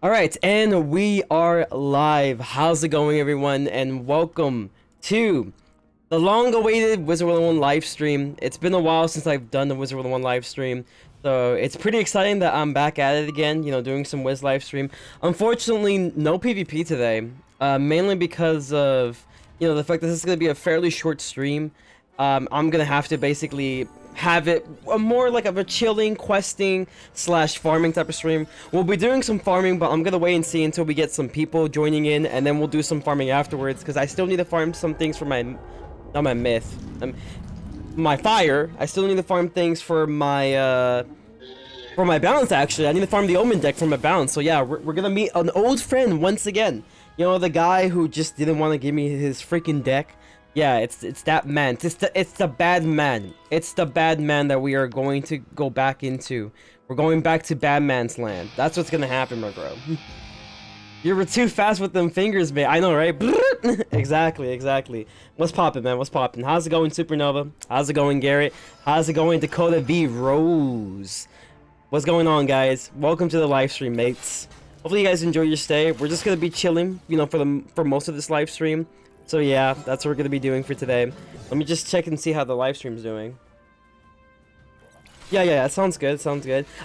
All right, and we are live. How's it going, everyone? And welcome to the long-awaited Wizard101 live stream. It's been a while since I've done the Wizard101 live stream, so it's pretty exciting that I'm back at it again, doing some Wiz live stream. Unfortunately, no PvP today, mainly because of, the fact that this is going to be a fairly short stream. I'm going to have to basically have it more like of a chilling, questing slash farming type of stream. We'll be doing some farming, but I'm gonna wait and see until we get some people joining in, and then we'll do some farming afterwards, because I still need to farm some things for my, not my myth, my fire. I still need to farm things for my balance. Actually, I need to farm the Omen deck for my balance. So yeah, we're gonna meet an old friend once again. The guy who just didn't want to give me his freaking deck. Yeah, it's that man. It's the bad man. It's the bad man that we are going to go back into. We're going back to bad man's land. That's what's gonna happen, my bro. You were too fast with them fingers, man. I know, right? Exactly. What's poppin', man? What's poppin'? How's it going, Supernova? How's it going, Garrett? How's it going, Dakota V Rose? What's going on, guys? Welcome to the live stream, mates. Hopefully you guys enjoy your stay. We're just gonna be chilling, for most of this live stream. So yeah, that's what we're gonna be doing for today. Let me just check and see how the live stream's doing. Yeah, it sounds good.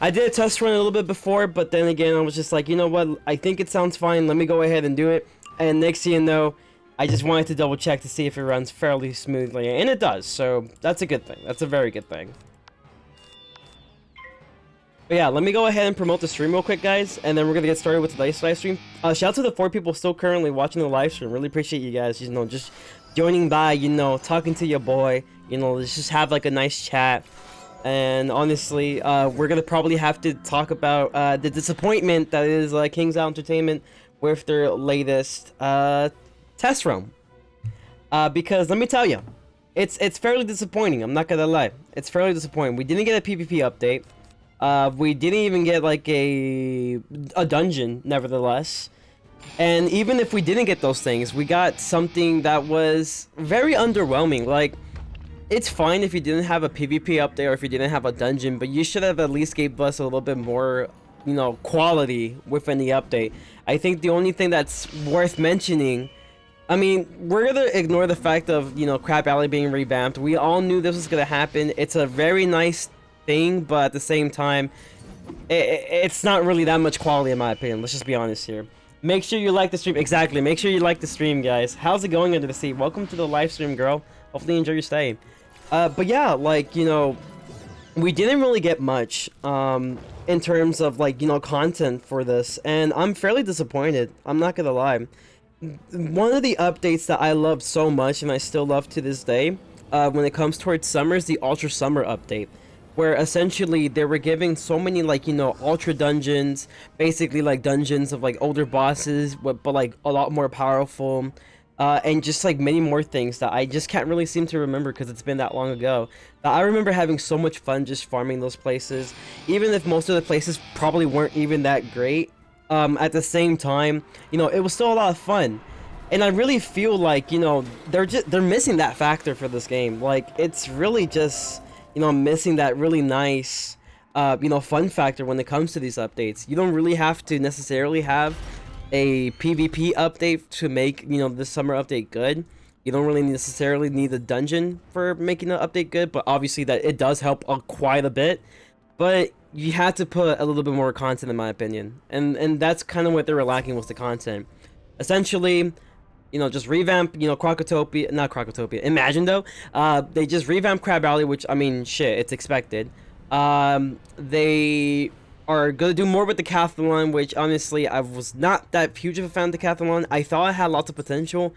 I did a test run a little bit before, but then again, I was just like, you know what? I think it sounds fine. Let me go ahead and do it. And next thing you know, I just wanted to double check to see if it runs fairly smoothly, and it does. So that's a good thing. That's a very good thing. But yeah, let me go ahead and promote the stream real quick, guys, and then we're gonna get started with today's live stream. Shout out to the 4 people still currently watching the live stream. Really appreciate you guys, just joining by, talking to your boy, let's just have like a nice chat. And honestly, we're gonna probably have to talk about the disappointment that is King's Out Entertainment with their latest test run. Because let me tell you, it's fairly disappointing. I'm not gonna lie, it's fairly disappointing. We didn't get a PvP update. We didn't even get like a dungeon, nevertheless. And even if we didn't get those things, we got something that was very underwhelming. Like, it's fine if you didn't have a PvP update or if you didn't have a dungeon, but you should have at least gave us a little bit more, quality within the update. I think the only thing that's worth mentioning, I mean, we're gonna ignore the fact of, Crab Alley being revamped. We all knew this was gonna happen. It's a very nice thing, but at the same time, it's not really that much quality in my opinion. Let's just be honest here. Make sure you like the stream. Exactly, make sure you like the stream, guys. How's it going under the sea? Welcome to the live stream, girl. Hopefully you enjoy your stay. But yeah, we didn't really get much in terms of content for this, and I'm fairly disappointed. I'm not gonna lie. One of the updates that I loved so much, and I still love to this day, when it comes towards summer, is the Ultra Summer update, where essentially they were giving so many ultra dungeons, basically dungeons of older bosses, but a lot more powerful, and just many more things that I just can't really seem to remember because it's been that long ago. But I remember having so much fun just farming those places, even if most of the places probably weren't even that great. At the same time, it was still a lot of fun. And I really feel like, they're missing that factor for this game. It's really just, missing that really nice, fun factor when it comes to these updates. You don't really have to necessarily have a PvP update to make, this summer update good. You don't really necessarily need a dungeon for making the update good, but obviously that it does help quite a bit. But you had to put a little bit more content, in my opinion. And that's kind of what they were lacking, was the content. Essentially, just revamp, Crocotopia, not Crocotopia, Imagine though. They just revamped Crab Alley, which, I mean, shit, it's expected. They are gonna do more with the Decathlon, which honestly, I was not that huge of a fan of the Decathlon. I thought it had lots of potential,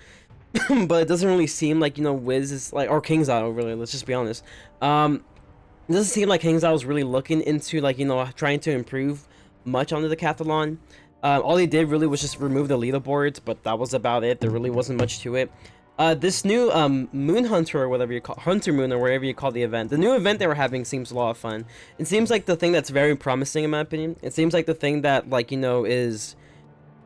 but it doesn't really seem like, Wiz is or King's Isle, really, let's just be honest. It doesn't seem like King's Isle is really looking into, trying to improve much on the Decathlon. All they did really was just remove the leaderboards, but that was about it. There really wasn't much to it. This new Moon Hunter, or whatever you call Hunter Moon, or whatever you call the event, the new event they were having seems a lot of fun. It seems like the thing that's very promising, in my opinion. It seems like the thing that is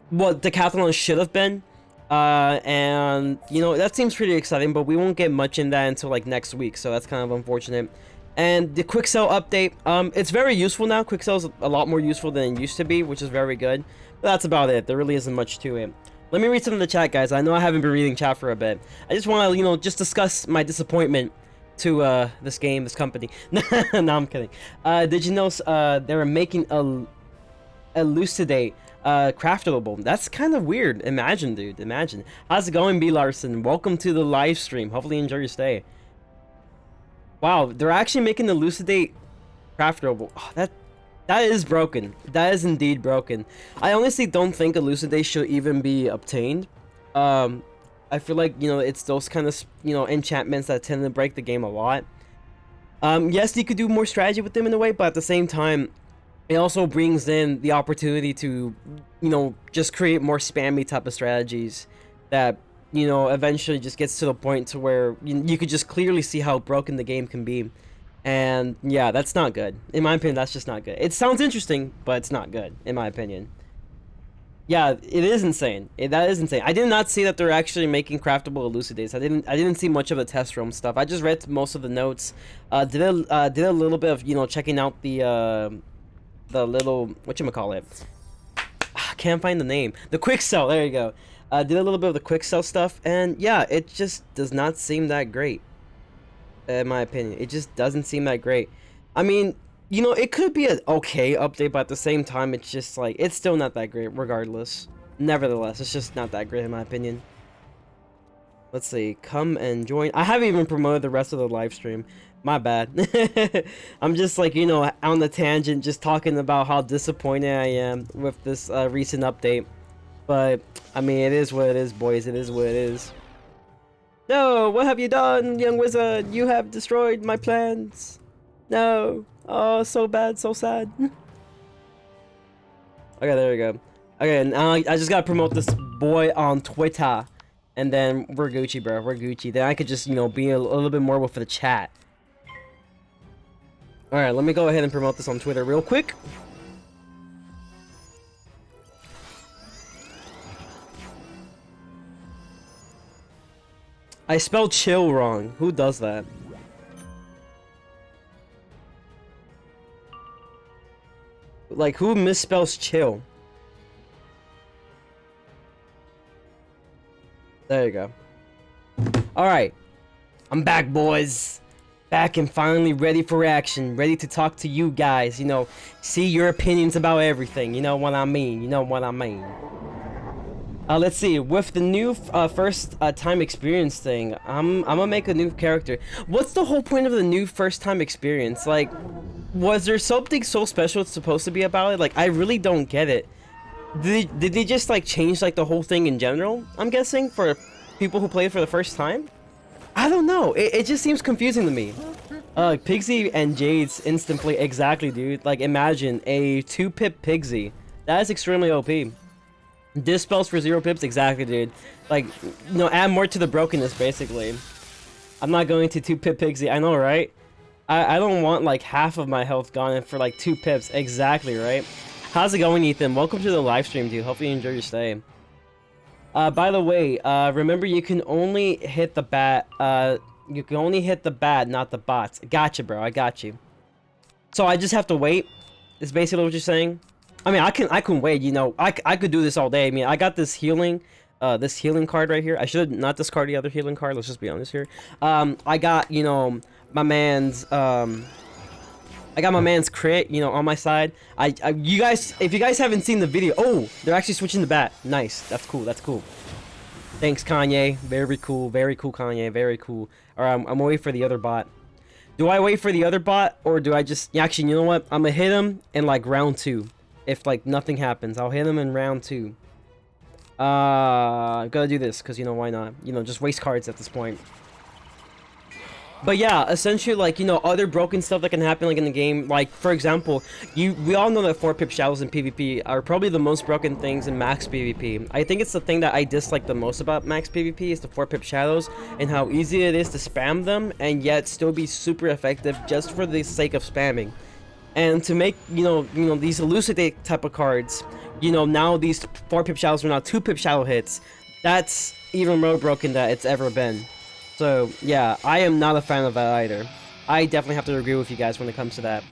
what Decathlon should have been. And that seems pretty exciting, but we won't get much in that until next week, so that's kind of unfortunate. And the quick sell update, it's very useful now. Quick sell is a lot more useful than it used to be, which is very good. But that's about it. There really isn't much to it. Let me read some of the chat, guys. I know I haven't been reading chat for a bit. I just want to, you know, just discuss my disappointment to this game, this company. No, I'm kidding. Did you know they were making a elucidate craftable? That's kind of weird. Imagine, dude. Imagine. How's it going, B. Larson? Welcome to the live stream. Hopefully you enjoy your stay. Wow, they're actually making the elucidate craftable. Oh, that is broken. That is indeed broken. I honestly don't think elucidate should even be obtained. I feel like, you know, it's those kind of, you know, enchantments that tend to break the game a lot. Yes, you could do more strategy with them in a way, but at the same time, it also brings in the opportunity to, you know, just create more spammy type of strategies that, you know, eventually just gets to the point to where you could just clearly see how broken the game can be. And yeah, that's not good. In my opinion, that's just not good. It sounds interesting, but it's not good, in my opinion. Yeah, it is insane. That is insane. I did not see that they're actually making craftable elucidates. I didn't see much of the test room stuff. I just read most of the notes. Did a little bit of, you know, checking out the little, whatchamacallit? I can't find the name. The quick sell, there you go. Did a little bit of the quick sell stuff, and yeah, it just does not seem that great. In my opinion, it just doesn't seem that great. I mean, you know, it could be an okay update, but at the same time, it's just like, it's still not that great regardless. Nevertheless, it's just not that great in my opinion. Let's see, come and join. I haven't even promoted the rest of the live stream. My bad. I'm just like, you know, on the tangent, just talking about how disappointed I am with this recent update. But, I mean, it is what it is, boys. It is what it is. No, what have you done, young wizard? You have destroyed my plans. No. Oh, so bad, so sad. Okay, there we go. Okay, now I just gotta promote this boy on Twitter. And then we're Gucci, bro. We're Gucci. Then I could just, you know, be a little bit more with the chat. Alright, let me go ahead and promote this on Twitter real quick. I spelled chill wrong. Who does that? Like, who misspells chill? There you go. Alright. I'm back, boys. Back and finally ready for action. Ready to talk to you guys. You know, see your opinions about everything. You know what I mean. You know what I mean. Let's see. With the new first time experience thing, I'm gonna make a new character. What's the whole point of the new first time experience? Like, was there something so special it's supposed to be about it? Like, I really don't get it. Did they just like change like the whole thing in general? I'm guessing for people who play it for the first time. I don't know. It just seems confusing to me. Pigsy and Jade's instant play, exactly, dude. Like, imagine a 2-pip Pigsy. That is extremely OP. Dispels for 0 pips, exactly, dude. Like, you know, add more to the brokenness, basically. I'm not going to 2-pip Pigsy. I know, right? I don't want like half of my health gone for like 2 pips. Exactly, right? How's it going, Ethan? Welcome to the live stream, dude. Hopefully you enjoy your stay. By the way, remember you can only hit the bat. You can only hit the bat, not the bots. Gotcha, bro. I got you. So I just have to wait. Is basically what you're saying. I mean, I can wait. You know, I could do this all day. I mean, I got this healing card right here. I should not discard the other healing card. Let's just be honest here. I got, you know, my man's I got my man's crit, you know, on my side. You guys, if you guys haven't seen the video, oh, they're actually switching the bat. Nice. That's cool. That's cool. Thanks, Kanye. Very cool. Very cool, Kanye. Very cool. All right, I'm waiting for the other bot. Do I wait for the other bot, or do I just... Actually, you know what? I'm gonna hit him in, like, round 2. If, like, nothing happens. I'll hit him in round 2. I've gotta do this, because, you know, why not? You know, just waste cards at this point. But yeah, essentially, like, you know, other broken stuff that can happen, like, in the game. Like, for example, we all know that 4-pip shadows in PvP are probably the most broken things in max PvP. I think it's the thing that I dislike the most about max PvP is the 4-pip shadows and how easy it is to spam them and yet still be super effective just for the sake of spamming. And to make, you know, these elucidate type of cards, you know, now these 4-pip shadows are now 2-pip shadow hits. That's even more broken than it's ever been. So, yeah, I am not a fan of that either. I definitely have to agree with you guys when it comes to that.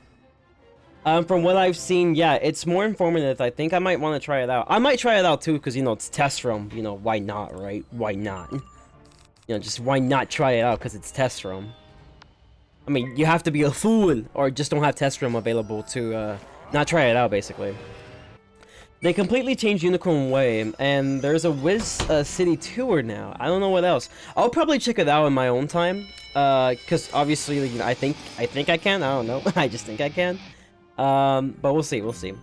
From what I've seen, yeah, it's more informative. I think I might want to try it out. I might try it out too, because, you know, it's test roam. You know, why not, right? Why not? You know, just why not try it out, because it's test roam. I mean, you have to be a fool, or just don't have test roam available to, not try it out, basically. They completely changed Unicorn Way, and there's a Wiz City tour now. I don't know what else. I'll probably check it out in my own time, because obviously, you know, I think I can. I don't know. I just think I can. But we'll see, we'll see.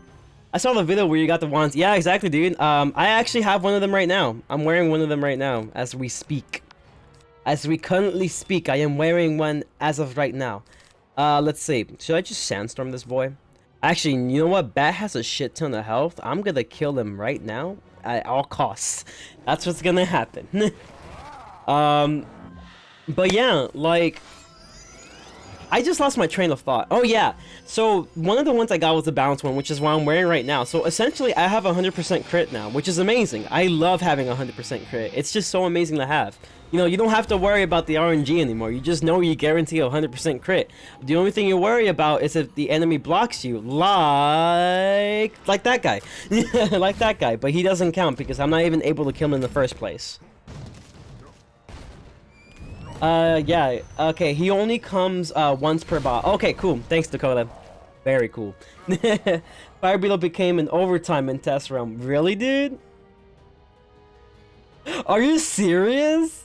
I saw the video where you got the wands. Yeah, exactly, dude. I actually have one of them right now. I'm wearing one of them right now, as we speak. As we currently speak, I am wearing one as of right now. Let's see. Should I just sandstorm this boy? Actually, you know what? Bat has a shit ton of health. I'm gonna kill him right now at all costs. That's what's gonna happen. But yeah, like... I just lost my train of thought. Oh yeah, so one of the ones I got was the balance one, which is what I'm wearing right now. So essentially, I have 100% crit now, which is amazing. I love having 100% crit. It's just so amazing to have. You know, you don't have to worry about the RNG anymore. You just know you guarantee 100% crit. The only thing you worry about is if the enemy blocks you, like that guy. Like that guy, but he doesn't count because I'm not even able to kill him in the first place. Yeah, okay, he only comes, once per bot. Okay, cool. Thanks, Dakota. Very cool. Fire Beetle became an overtime in test realm. Really, dude? Are you serious?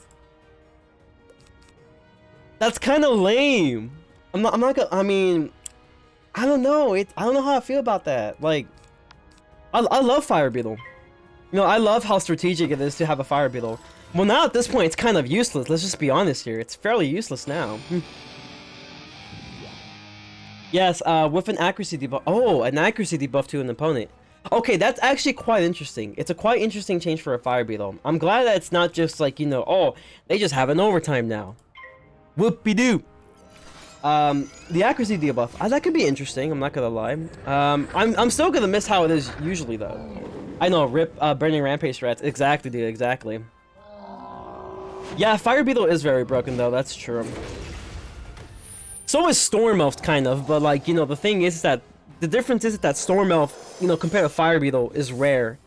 That's kind of lame. I'm not gonna, I mean, I don't know. I don't know how I feel about that. Like, I love Fire Beetle. You know, I love how strategic it is to have a Fire Beetle. Well, now at this point, it's kind of useless. Let's just be honest here. It's fairly useless now. Yes, with an accuracy debuff. Oh, an accuracy debuff to an opponent. Okay, that's actually quite interesting. It's a quite interesting change for a Fire Beetle. I'm glad that it's not just like, you know, oh, they just have an overtime now. Whoopie-doo. The accuracy debuff. That could be interesting. I'm not gonna lie. I'm still gonna miss how it is usually though. I know. Rip. Burning Rampage Rats. Exactly, dude. Exactly. Yeah, Fire Beetle is very broken though, that's true. So is Storm Elf, kind of, but like, you know, the thing is that, the difference is that Storm Elf, you know, compared to Fire Beetle, is rare.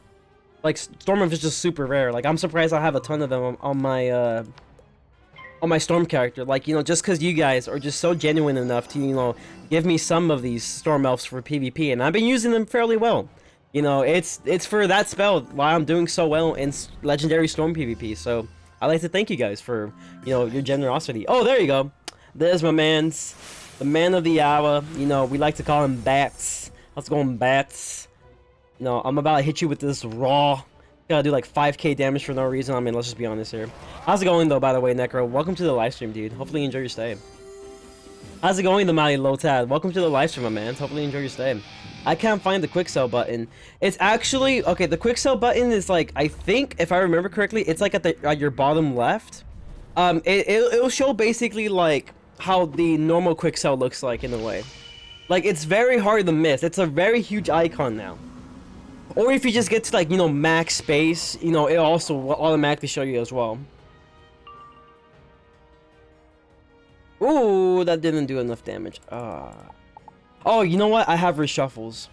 Like, Storm Elf is just super rare. Like, I'm surprised I have a ton of them on my Storm character. Like, you know, just because you guys are just so genuine enough to, you know, give me some of these Storm Elves for PvP, and I've been using them fairly well. You know, it's for that spell why I'm doing so well in Legendary Storm PvP, so... I'd like to thank you guys for, you know, your generosity. Oh, there you go. There's my man's, the man of the hour. You know, we like to call him Bats. Let's go on Bats. You know, I'm about to hit you with this raw. Gotta do like 5k damage for no reason. I mean, let's just be honest here. How's it going though, by the way, Necro? Welcome to the live stream, dude. Hopefully you enjoy your stay. How's it going, the Mighty Lotad? Welcome to the live stream, my man. Hopefully you enjoy your stay. I can't find the quick sell button. It's actually, okay, the quick sell button is like, I think, if I remember correctly, it's like at your bottom left. It'll show basically like how the normal quick sell looks like in a way. Like, it's very hard to miss. It's a very huge icon now. Or if you just get to like, you know, max space, you know, it'll also automatically show you as well. Ooh, that didn't do enough damage. Oh, you know what? I have reshuffles.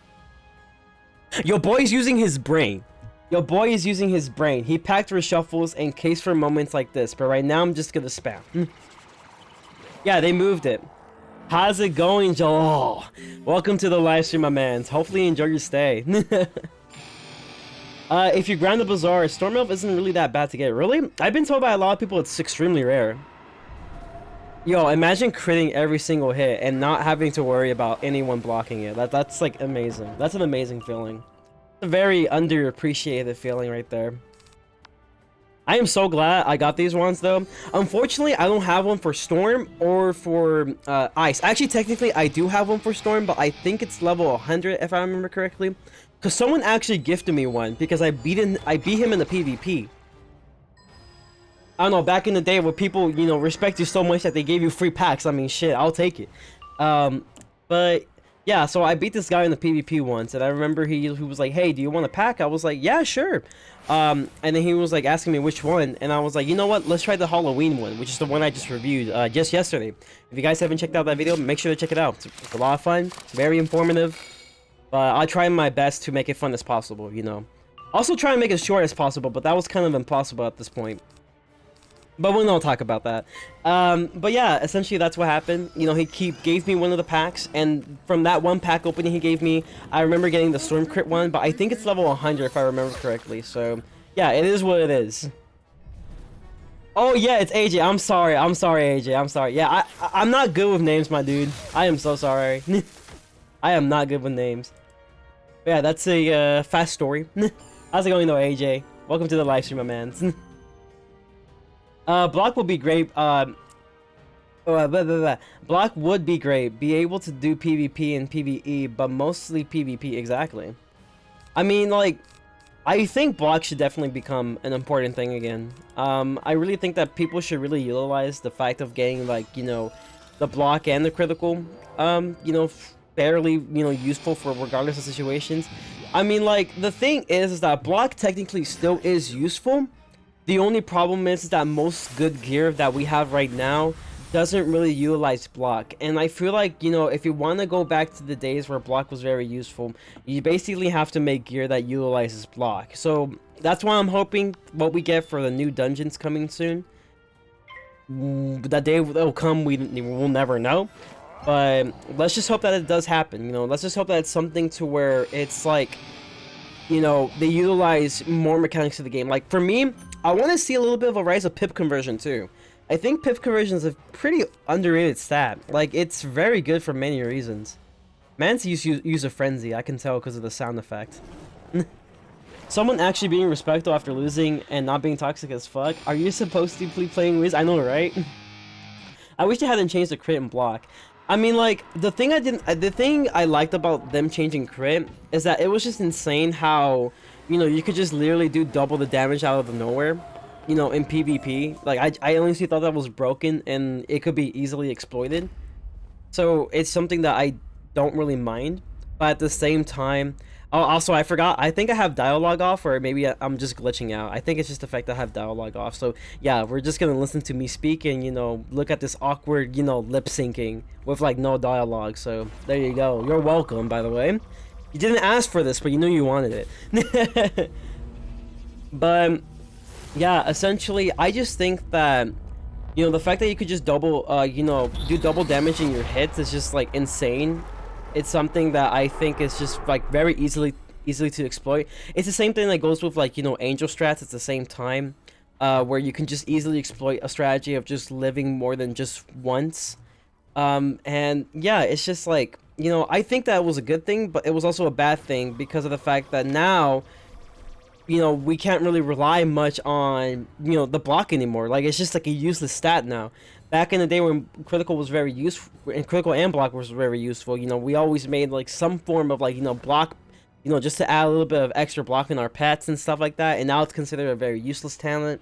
Your boy's using his brain. Your boy is using his brain. He packed reshuffles in case for moments like this, but right now I'm just gonna spam. Yeah, they moved it. How's it going, Joel? Welcome to the live stream, my man. Hopefully you enjoy your stay. If you grind the Bazaar, Storm Elf isn't really that bad to get. Really? I've been told by a lot of people it's extremely rare. Yo, imagine critting every single hit and not having to worry about anyone blocking it. That's like amazing. That's an amazing feeling. It's a very underappreciated feeling right there. I am so glad I got these ones though. Unfortunately, I don't have one for Storm or for Ice. Actually, technically, I do have one for Storm, but I think it's level 100 if I remember correctly. Because someone actually gifted me one because I beat him in the PvP. I don't know, back in the day where people, you know, respect you so much that they gave you free packs. I mean, shit, I'll take it. But Yeah, so I beat this guy in the PvP once, and I remember he was like, "Hey, do you want a pack?" I was like, "Yeah, sure." And then he was like asking me which one, and I was like, "You know what? Let's try the Halloween one, which is the one I just reviewed just yesterday. If you guys haven't checked out that video, make sure to check it out. It's a lot of fun, very informative. But I'll try my best to make it fun as possible, you know. Also try and make it short as possible, but that was kind of impossible at this point. But we'll not talk about that. But yeah, essentially that's what happened. You know, he gave me one of the packs, and from that one pack opening he gave me, I remember getting the Storm Crit one, but I think it's level 100 if I remember correctly. So yeah, it is what it is. Oh yeah, it's AJ. I'm sorry, AJ. I'm sorry. Yeah, I'm not good with names, my dude. I am so sorry. I am not good with names. But yeah, that's a fast story. How's it going though, AJ? Welcome to the live stream, my man. Block would be great. Block would be great. Be able to do PvP and PvE, but mostly PvP. Exactly. I mean, like, I think block should definitely become an important thing again. I really think that people should really utilize the fact of getting, like, you know, the block and the critical, you know, fairly, you know, useful for regardless of situations. I mean, like, the thing is that block technically still is useful. The only problem is that most good gear that we have right now doesn't really utilize block. And I feel like, you know, if you want to go back to the days where block was very useful, you basically have to make gear that utilizes block. So that's why I'm hoping what we get for the new dungeons coming soon. That day will come, we'll never know. But let's just hope that it does happen, you know. Let's just hope that it's something to where it's like, you know, they utilize more mechanics of the game. Like, for me, I want to see a little bit of a rise of pip conversion, too. I think pip conversion is a pretty underrated stat. Like, it's very good for many reasons. Man's use a frenzy, I can tell because of the sound effect. Someone actually being respectful after losing and not being toxic as fuck. Are you supposed to be playing Wiz? I know, right? I wish they hadn't changed the crit and block. I mean, like, the thing I liked about them changing crit is that it was just insane how, you know, you could just literally do double the damage out of the nowhere, you know, in PvP. Like, I honestly thought that was broken and it could be easily exploited. So it's something that I don't really mind, but at the same time, oh, also I forgot, I think I have dialogue off, or maybe I'm just glitching out. I think it's just the fact that I have dialogue off. So yeah, we're just gonna listen to me speak and, you know, look at this awkward, you know, lip syncing with like no dialogue. So there you go. You're welcome, by the way. You didn't ask for this, but you knew you wanted it. But yeah, essentially I just think that, you know, the fact that you could just double, you know, do double damage in your hits is just like insane. It's something that I think is just like very easily to exploit. It's the same thing that goes with, like, you know, angel strats at the same time, where you can just easily exploit a strategy of just living more than just once. And yeah, it's just like, you know, I think that was a good thing, but it was also a bad thing because of the fact that now, you know, we can't really rely much on, you know, the block anymore. Like, it's just like a useless stat now. Back in the day when critical was very useful, and critical and block was very useful, you know, we always made like some form of, like, you know, block, you know, just to add a little bit of extra block in our pets and stuff like that. And now it's considered a very useless talent.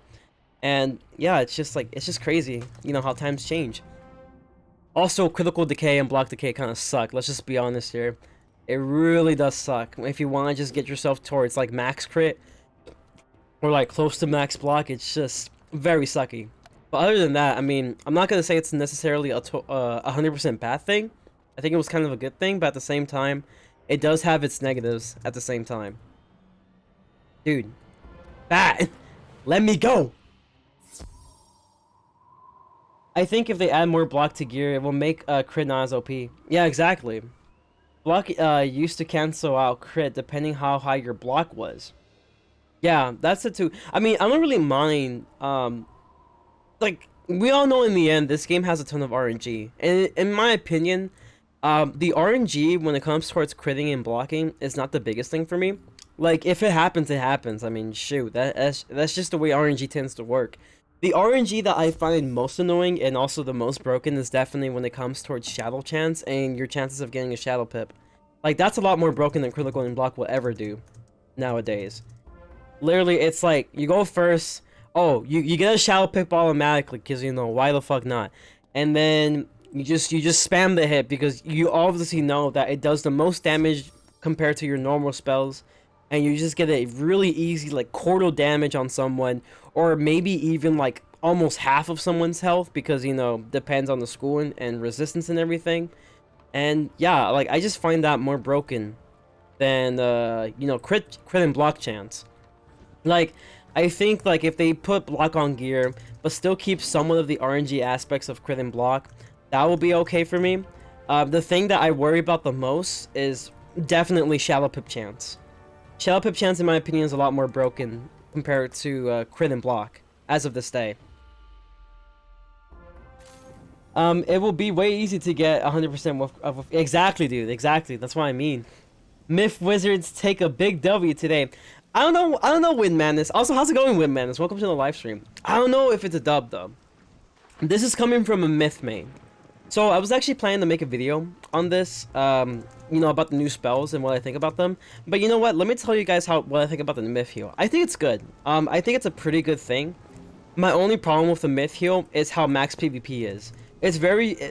And yeah, it's just like, it's just crazy, you know, how times change. Also, critical decay and block decay kind of suck. Let's just be honest here. It really does suck. If you want to just get yourself towards like max crit or like close to max block, it's just very sucky. But other than that, I mean, I'm not going to say it's necessarily a 100% bad thing. I think it was kind of a good thing, but at the same time, it does have its negatives at the same time. Dude. Bat! Let me go! I think if they add more block to gear, it will make crit not as OP. Yeah, exactly. Block used to cancel out crit depending how high your block was. Yeah, that's it too. I mean, I don't really mind, like, we all know in the end, this game has a ton of RNG. And in my opinion, the RNG, when it comes towards critting and blocking, is not the biggest thing for me. Like, if it happens, it happens. I mean, shoot, that's just the way RNG tends to work. The RNG that I find most annoying and also the most broken is definitely when it comes towards shadow chance and your chances of getting a shadow pip. Like, that's a lot more broken than critical and block will ever do nowadays. Literally, it's like, you go first, oh, you get a shadow pip automatically, because, you know, why the fuck not? And then You just spam the hit because you obviously know that it does the most damage compared to your normal spells, and you just get a really easy like quarter damage on someone, or maybe even like almost half of someone's health because depends on the school and resistance and everything. And yeah, like I just find that more broken than crit and block chance. Like, I think like if they put block on gear but still keep somewhat of the RNG aspects of crit and block, that will be okay for me. The thing that I worry about the most is definitely shallow pip chance. Shallow pip chance, in my opinion, is a lot more broken compared to crit and block as of this day. It will be way easy to get 100% of exactly, dude. Exactly. That's what I mean. Myth Wizards take a big W today. I don't know, Win Madness. Also, how's it going, Win Madness? Welcome to the live stream. I don't know if it's a dub though. This is coming from a Myth main. So I was actually planning to make a video on this, about the new spells and what I think about them. But you know what? Let me tell you guys what I think about the Myth heal. I think it's good. I think it's a pretty good thing. My only problem with the Myth heal is how max PvP is. It's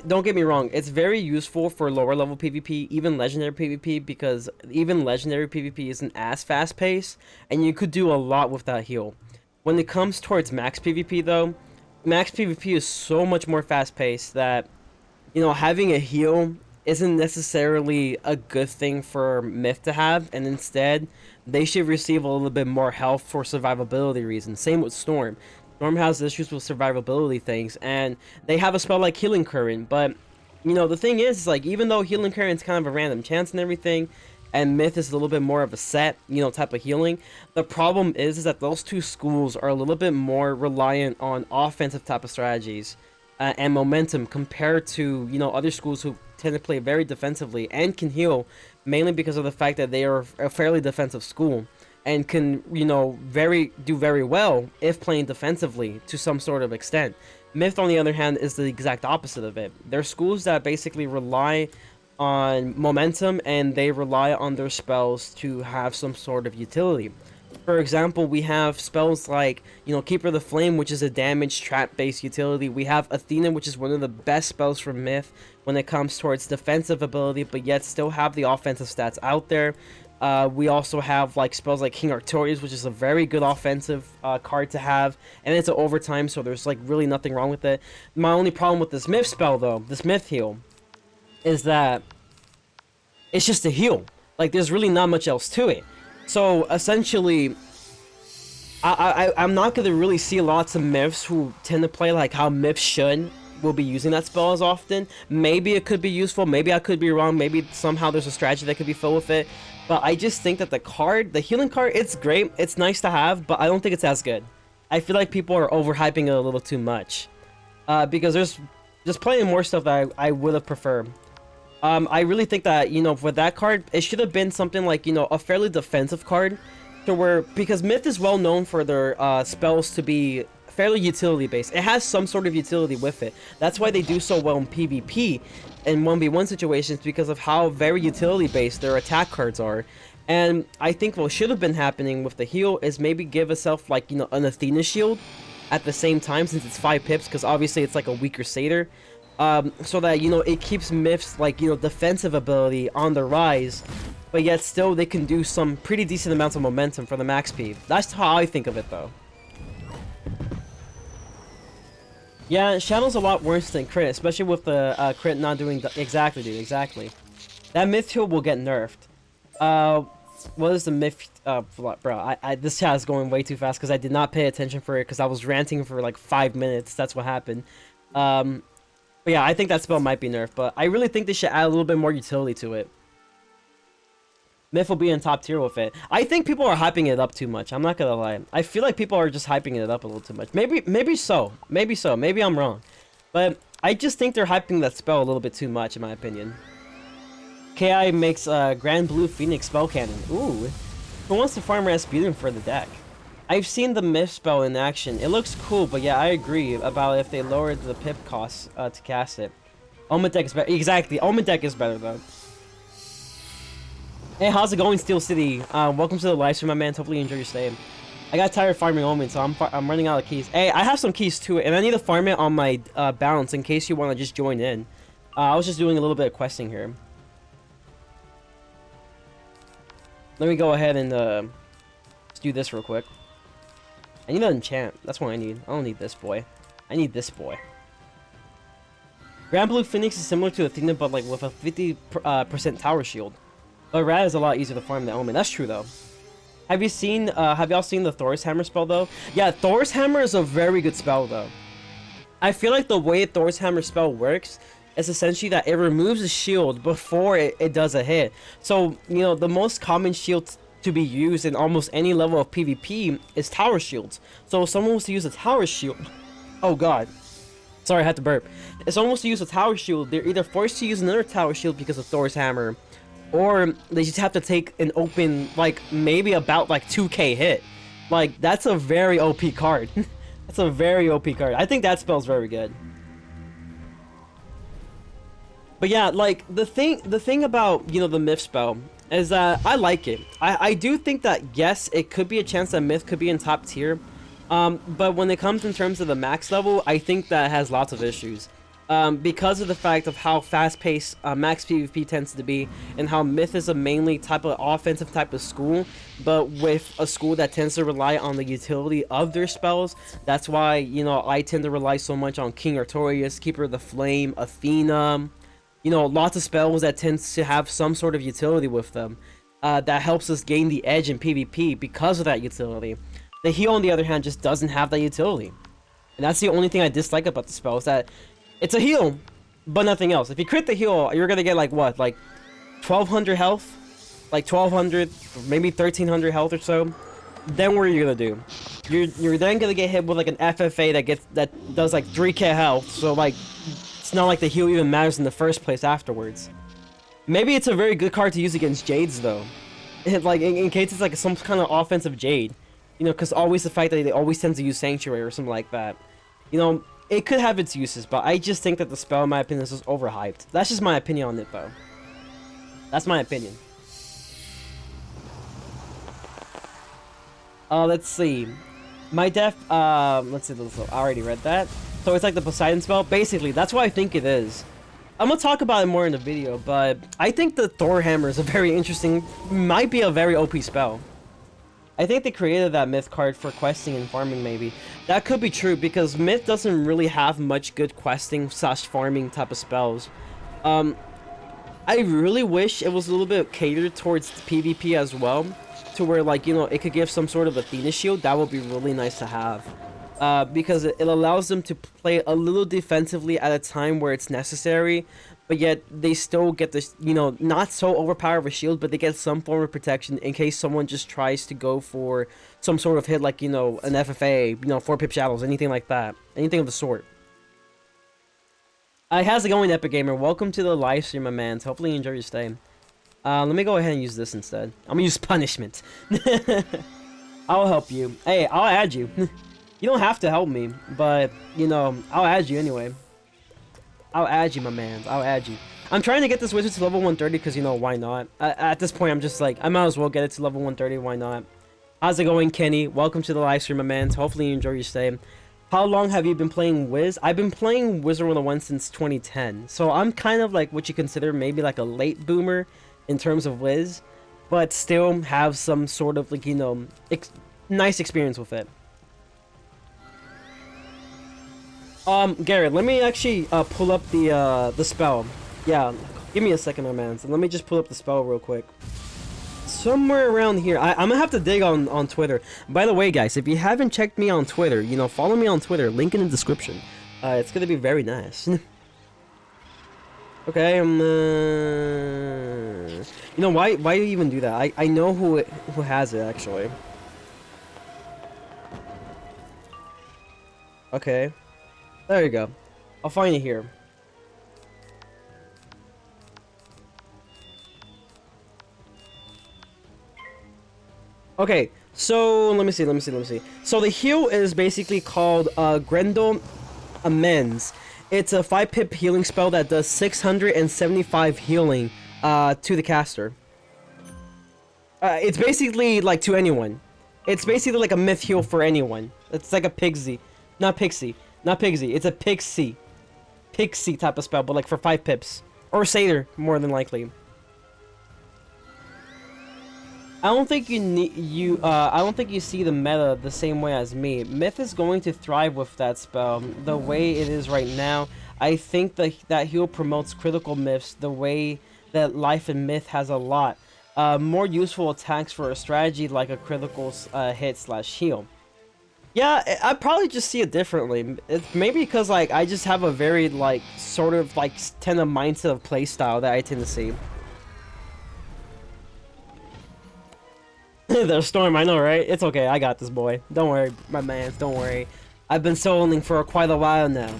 don't get me wrong, it's very useful for lower level PvP, even legendary PvP, because even legendary PvP isn't as fast paced, and you could do a lot with that heal. When it comes towards max PvP though, max PvP is so much more fast paced that, having a heal isn't necessarily a good thing for Myth to have, and instead, they should receive a little bit more health for survivability reasons. Same with Storm. Storm has issues with survivability things, and they have a spell like Healing Current, but, the thing is, like, even though Healing Current's kind of a random chance and everything, and Myth is a little bit more of a set, type of healing, the problem is that those two schools are a little bit more reliant on offensive type of strategies and momentum compared to, other schools who tend to play very defensively and can heal, mainly because of the fact that they are a fairly defensive school. And can, do very well if playing defensively to some sort of extent. Myth, on the other hand, is the exact opposite of it. They're schools that basically rely on momentum, and they rely on their spells to have some sort of utility. For example, we have spells like, Keeper of the Flame, which is a damage trap-based utility. We have Athena, which is one of the best spells from Myth when it comes towards defensive ability, but yet still have the offensive stats out there. We also have like spells like King Artorias, which is a very good offensive card to have, and it's an overtime, so there's like really nothing wrong with it. My only problem with this Myth spell though, this Myth heal, is that it's just a heal. Like, there's really not much else to it. So essentially, I'm not gonna really see lots of Myths who tend to play like how Myths will be using that spell as often. Maybe it could be useful, maybe I could be wrong, maybe somehow there's a strategy that could be filled with it. But I just think that the healing card, it's great, it's nice to have, but I don't think it's as good. I feel like people are overhyping it a little too much. Because there's just plenty more stuff that I would have preferred. I really think that, for that card, it should have been something like, a fairly defensive card. Because Myth is well known for their spells to be fairly utility based. It has some sort of utility with it. That's why they do so well in PvP and 1v1 situations, because of how very utility based their attack cards are. And I think what should have been happening with the heal is maybe give itself like, an Athena shield at the same time, since it's 5 pips, because obviously it's like a weaker satyr. So that, it keeps Myth's like, defensive ability on the rise, but yet still they can do some pretty decent amounts of momentum for the max P. That's how I think of it though. Yeah, Shadow's a lot worse than crit, especially with the crit not doing exactly, dude, exactly. That Myth heal will get nerfed. What is the Myth? Bro, this chat is going way too fast because I did not pay attention for it because I was ranting for like 5 minutes. That's what happened. But yeah, I think that spell might be nerfed, but I really think they should add a little bit more utility to it. Myth will be in top tier with it. I think people are hyping it up too much. I'm not gonna lie. I feel like people are just hyping it up a little too much. Maybe so. Maybe I'm wrong. But I just think they're hyping that spell a little bit too much, in my opinion. KI makes Grand Blue Phoenix spell cannon. Ooh. Who wants to farm Rasputin for the deck? I've seen the Myth spell in action. It looks cool, but yeah, I agree about if they lowered the pip cost to cast it. Omen deck is better. Exactly. Omen deck is better, though. Hey, how's it going, Steel City? Welcome to the live stream, my man. Hopefully you enjoy your stay. I got tired of farming Omen, so I'm running out of keys. Hey, I have some keys too, and I need to farm it on my balance in case you want to just join in. I was just doing a little bit of questing here. Let me go ahead and let's do this real quick. I need an enchant. That's what I need. I don't need this boy. I need this boy. Grand Blue Phoenix is similar to Athena, but like with a 50% tower shield. But Rad is a lot easier to farm than Omen. That's true though. Have you seen? Have y'all seen the Thor's Hammer spell though? Yeah, Thor's Hammer is a very good spell though. I feel like the way Thor's Hammer spell works is essentially that it removes a shield before it does a hit. So, you know, the most common shield to be used in almost any level of PvP is tower shields. So if someone was to use a tower shield... Oh god. Sorry, I had to burp. If someone was to use a tower shield, they're either forced to use another tower shield because of Thor's Hammer, or they just have to take an open, like, maybe about, like, 2k hit. Like, that's a very OP card. That's a very OP card. I think that spell's very good. But yeah, like, the thing about, you know, the Myth spell is that I like it. I do think that, yes, it could be a chance that Myth could be in top tier. But when it comes in terms of the max level, I think that has lots of issues. Because of the fact of how fast-paced max PvP tends to be, and how Myth is a mainly type of offensive type of school, but with a school that tends to rely on the utility of their spells. That's why, you know, I tend to rely so much on King Artorias, Keeper of the Flame, Athena, you know, lots of spells that tends to have some sort of utility with them. That helps us gain the edge in PvP because of that utility. The heal, on the other hand, just doesn't have that utility. And that's the only thing I dislike about the spell, is that it's a heal, but nothing else. If you crit the heal, you're gonna get like what? Like 1200 health? Like 1200, maybe 1300 health or so. Then what are you gonna do? You're then gonna get hit with like an FFA that does like 3k health, so like it's not like the heal even matters in the first place afterwards. Maybe it's a very good card to use against Jades though. Like in case it's like some kind of offensive Jade. You know, because always the fact that they always tend to use Sanctuary or something like that. You know, it could have its uses, but I just think that the spell, in my opinion, is just overhyped. That's just my opinion on it, though. That's my opinion. Let's see. My def, let's see, I already read that. So it's like the Poseidon spell. Basically, that's what I think it is. I'm gonna talk about it more in the video, but I think the Thor Hammer is a very interesting, might be a very OP spell. I think they created that Myth card for questing and farming, maybe. That could be true, because Myth doesn't really have much good questing / farming type of spells. I really wish it was a little bit catered towards PvP as well, to where, like, you know, it could give some sort of Athena shield. That would be really nice to have. Because it allows them to play a little defensively at a time where it's necessary, but yet they still get this, you know, not so overpowered of a shield, but they get some form of protection in case someone just tries to go for some sort of hit, like, you know, an FFA, you know, 4-pip shadows, anything like that. Anything of the sort. How's it going, Epic Gamer? Welcome to the live stream, my man. Hopefully you enjoy your stay. Let me go ahead and use this instead. I'm gonna use punishment. I'll help you. Hey, I'll add you. You don't have to help me, but, you know, I'll add you anyway. I'll add you, my man. I'll add you. I'm trying to get this wizard to level 130 because, you know, why not? At this point, I'm just like, I might as well get it to level 130. Why not? How's it going, Kenny? Welcome to the live stream, my man. Hopefully you enjoy your stay. How long have you been playing Wiz? I've been playing Wizard101 since 2010. So I'm kind of like what you consider maybe like a late boomer in terms of Wiz, but still have some sort of, like, you know, nice experience with it. Garrett, let me actually pull up the spell. Yeah, give me a second, my man. So let me just pull up the spell real quick. Somewhere around here. I'm gonna have to dig on Twitter. By the way, guys, if you haven't checked me on Twitter, you know, follow me on Twitter. Link in the description. It's gonna be very nice. Okay, you know, why do you even do that? I know who has it, actually. Okay. There you go. I'll find it here. Okay, so let me see. So the heal is basically called Grendel Amends. It's a 5-pip healing spell that does 675 healing to the caster. It's basically like to anyone. It's basically like a myth heal for anyone. It's like a pixie. Not pixie. Not Pigsy. It's a Pixie. pixie type of spell, but like for 5 pips. Or Satyr, more than likely. I don't think I don't think you see the meta the same way as me. Myth is going to thrive with that spell. The way it is right now, I think that heal promotes critical myths the way that Life and Myth has a lot. More useful attacks for a strategy like a critical hit/heal. Yeah, I probably just see it differently. It's maybe because like I just have a very like sort of like tend of mindset of playstyle that I tend to see. The storm, I know, right? It's okay, I got this, boy. Don't worry, my man, don't worry. I've been soloing for quite a while now.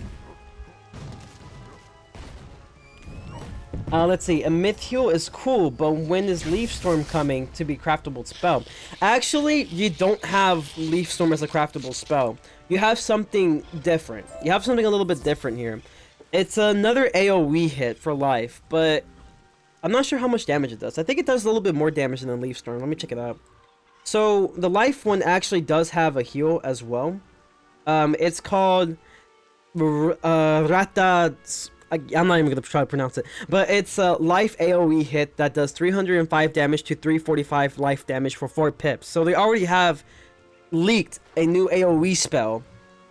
Let's see, a myth heal is cool, but when is Leaf Storm coming to be craftable spell? Actually, you don't have Leaf Storm as a craftable spell. You have something different. You have something a little bit different here. It's another AoE hit for life, but I'm not sure how much damage it does. I think it does a little bit more damage than the Leaf Storm. Let me check it out. So, the life one actually does have a heal as well. It's called Rata... I'm not even going to try to pronounce it. But it's a life AoE hit that does 305 damage to 345 life damage for 4 pips. So they already have leaked a new AoE spell.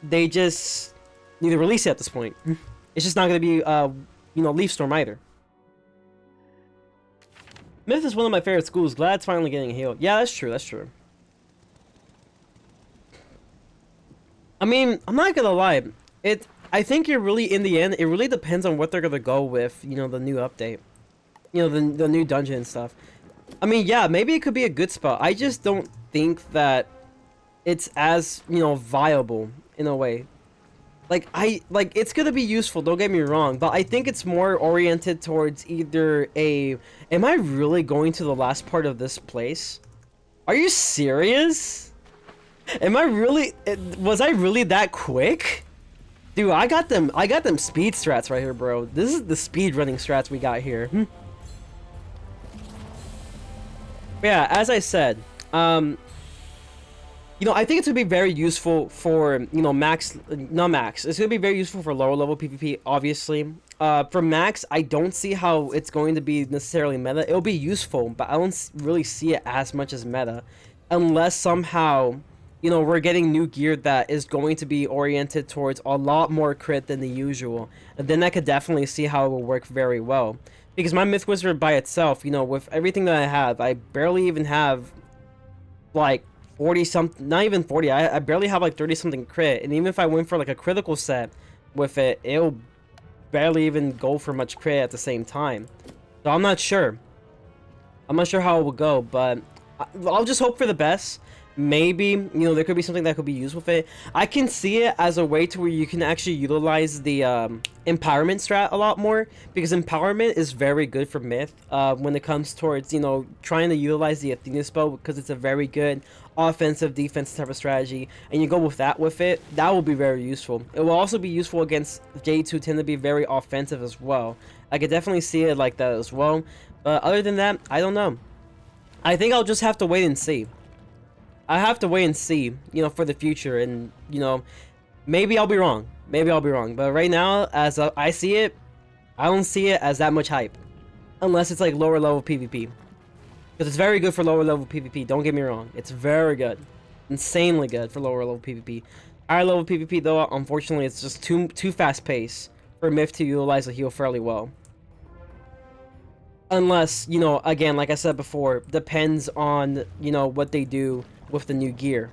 They just need to release it at this point. It's just not going to be, you know, Leaf Storm either. Myth is one of my favorite schools. Glad it's finally getting healed. Yeah, that's true. That's true. I mean, I'm not gonna lie. I think it really, in the end, it really depends on what they're gonna go with. You know, the new update. You know, the new dungeon and stuff. I mean, yeah, maybe it could be a good spell. I just don't think that it's as, you know, viable in a way. Like, it's gonna be useful, don't get me wrong, but I think it's more oriented towards either a... Am I really going to the last part of this place? Are you serious? Am I really... Was I really that quick? Dude, I got them speed strats right here, bro. This is the speed running strats we got here. Yeah, as I said, you know, I think it's going to be very useful for, you know, max, not max. It's going to be very useful for lower level PvP, obviously. For max, I don't see how it's going to be necessarily meta. It'll be useful, but I don't really see it as much as meta. Unless somehow, you know, we're getting new gear that is going to be oriented towards a lot more crit than the usual. And then I could definitely see how it will work very well. Because my Myth Wizard by itself, you know, with everything that I have, I barely even have, like, 40 something, not even 40, I barely have like 30 something crit, and even if I went for like a critical set with it, it'll barely even go for much crit at the same time. So I'm not sure how it will go, but I'll just hope for the best. Maybe, you know, there could be something that could be used with it. I can see it as a way to where you can actually utilize the empowerment strat a lot more, because empowerment is very good for Myth when it comes towards, you know, trying to utilize the Athena spell, because it's a very good offensive defense type of strategy, and you go with that that will be very useful. It will also be useful against Jades who tend to be very offensive as well. I could definitely see it like that as well, but other than that, I don't know. I think I'll just have to wait and see. I have to wait and see, you know, for the future, and, you know, maybe I'll be wrong. Maybe I'll be wrong, but right now, as I see it, I don't see it as that much hype. Unless it's like lower level PvP. Because it's very good for lower level PvP, don't get me wrong. It's very good. Insanely good for lower level PvP. Higher level PvP, though, unfortunately, it's just too fast paced for Myth to utilize the heal fairly well. Unless, you know, again, like I said before, depends on, you know, what they do with the new gear.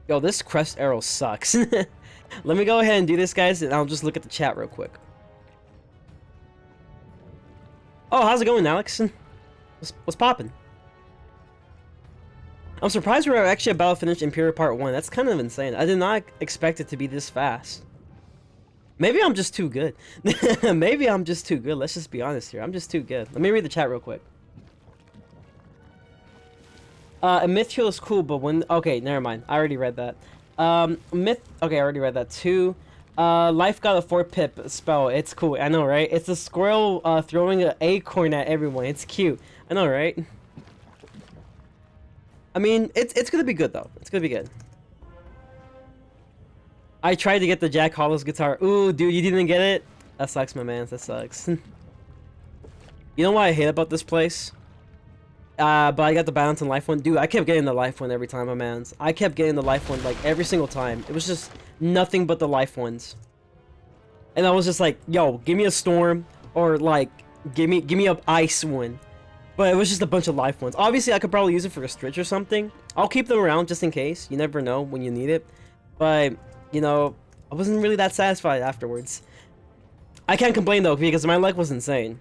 Yo, this crest arrow sucks. Let me go ahead and do this, guys, and I'll just look at the chat real quick. Oh, how's it going, Alex? What's poppin'? I'm surprised we're actually about to finish Imperial Part 1. That's kind of insane. I did not expect it to be this fast. Maybe I'm just too good. Maybe I'm just too good. Let's just be honest here. I'm just too good. Let me read the chat real quick. A Myth heal is cool, but when... Okay, never mind. I already read that. Myth... Okay, I already read that too. Life got a 4-pip spell. It's cool. I know, right? It's a squirrel throwing an acorn at everyone. It's cute. I know, right? I mean, it's gonna be good, though. It's gonna be good. I tried to get the Jack Hollow's guitar. Ooh, dude, you didn't get it? That sucks, my man. That sucks. You know what I hate about this place? But I got the balance and life one. Dude, I kept getting the life one every time, my mans. I kept getting the life one, like, every single time. It was just nothing but the life ones. And I was just like, yo, give me a storm, or, like, give me a ice one. But it was just a bunch of life ones. Obviously, I could probably use it for a stretch or something. I'll keep them around just in case. You never know when you need it. But, you know, I wasn't really that satisfied afterwards. I can't complain, though, because my luck was insane.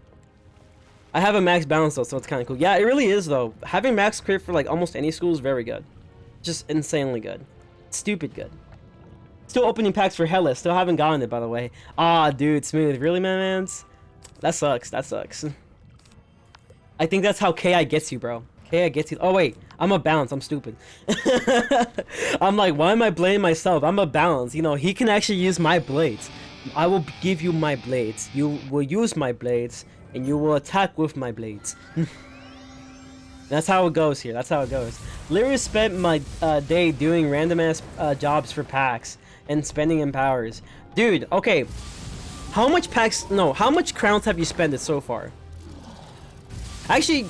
I have a max balance, though, so it's kind of cool. Yeah, it really is, though. Having max crit for, like, almost any school is very good. Just insanely good. Stupid good. Still opening packs for Hella. Still haven't gotten it, by the way. Ah, dude, smooth. Really, my mans? That sucks. That sucks. I think that's how KI gets you, bro. KI gets you. Oh, wait. I'm a balance. I'm stupid. I'm like, why am I blaming myself? I'm a balance. You know, he can actually use my blades. I will give you my blades. You will use my blades. And you will attack with my blades. That's how it goes here. That's how it goes. Literally spent my day doing random ass jobs for packs and spending in powers. Dude, okay. How much packs? No, how much crowns have you spent so far? Actually,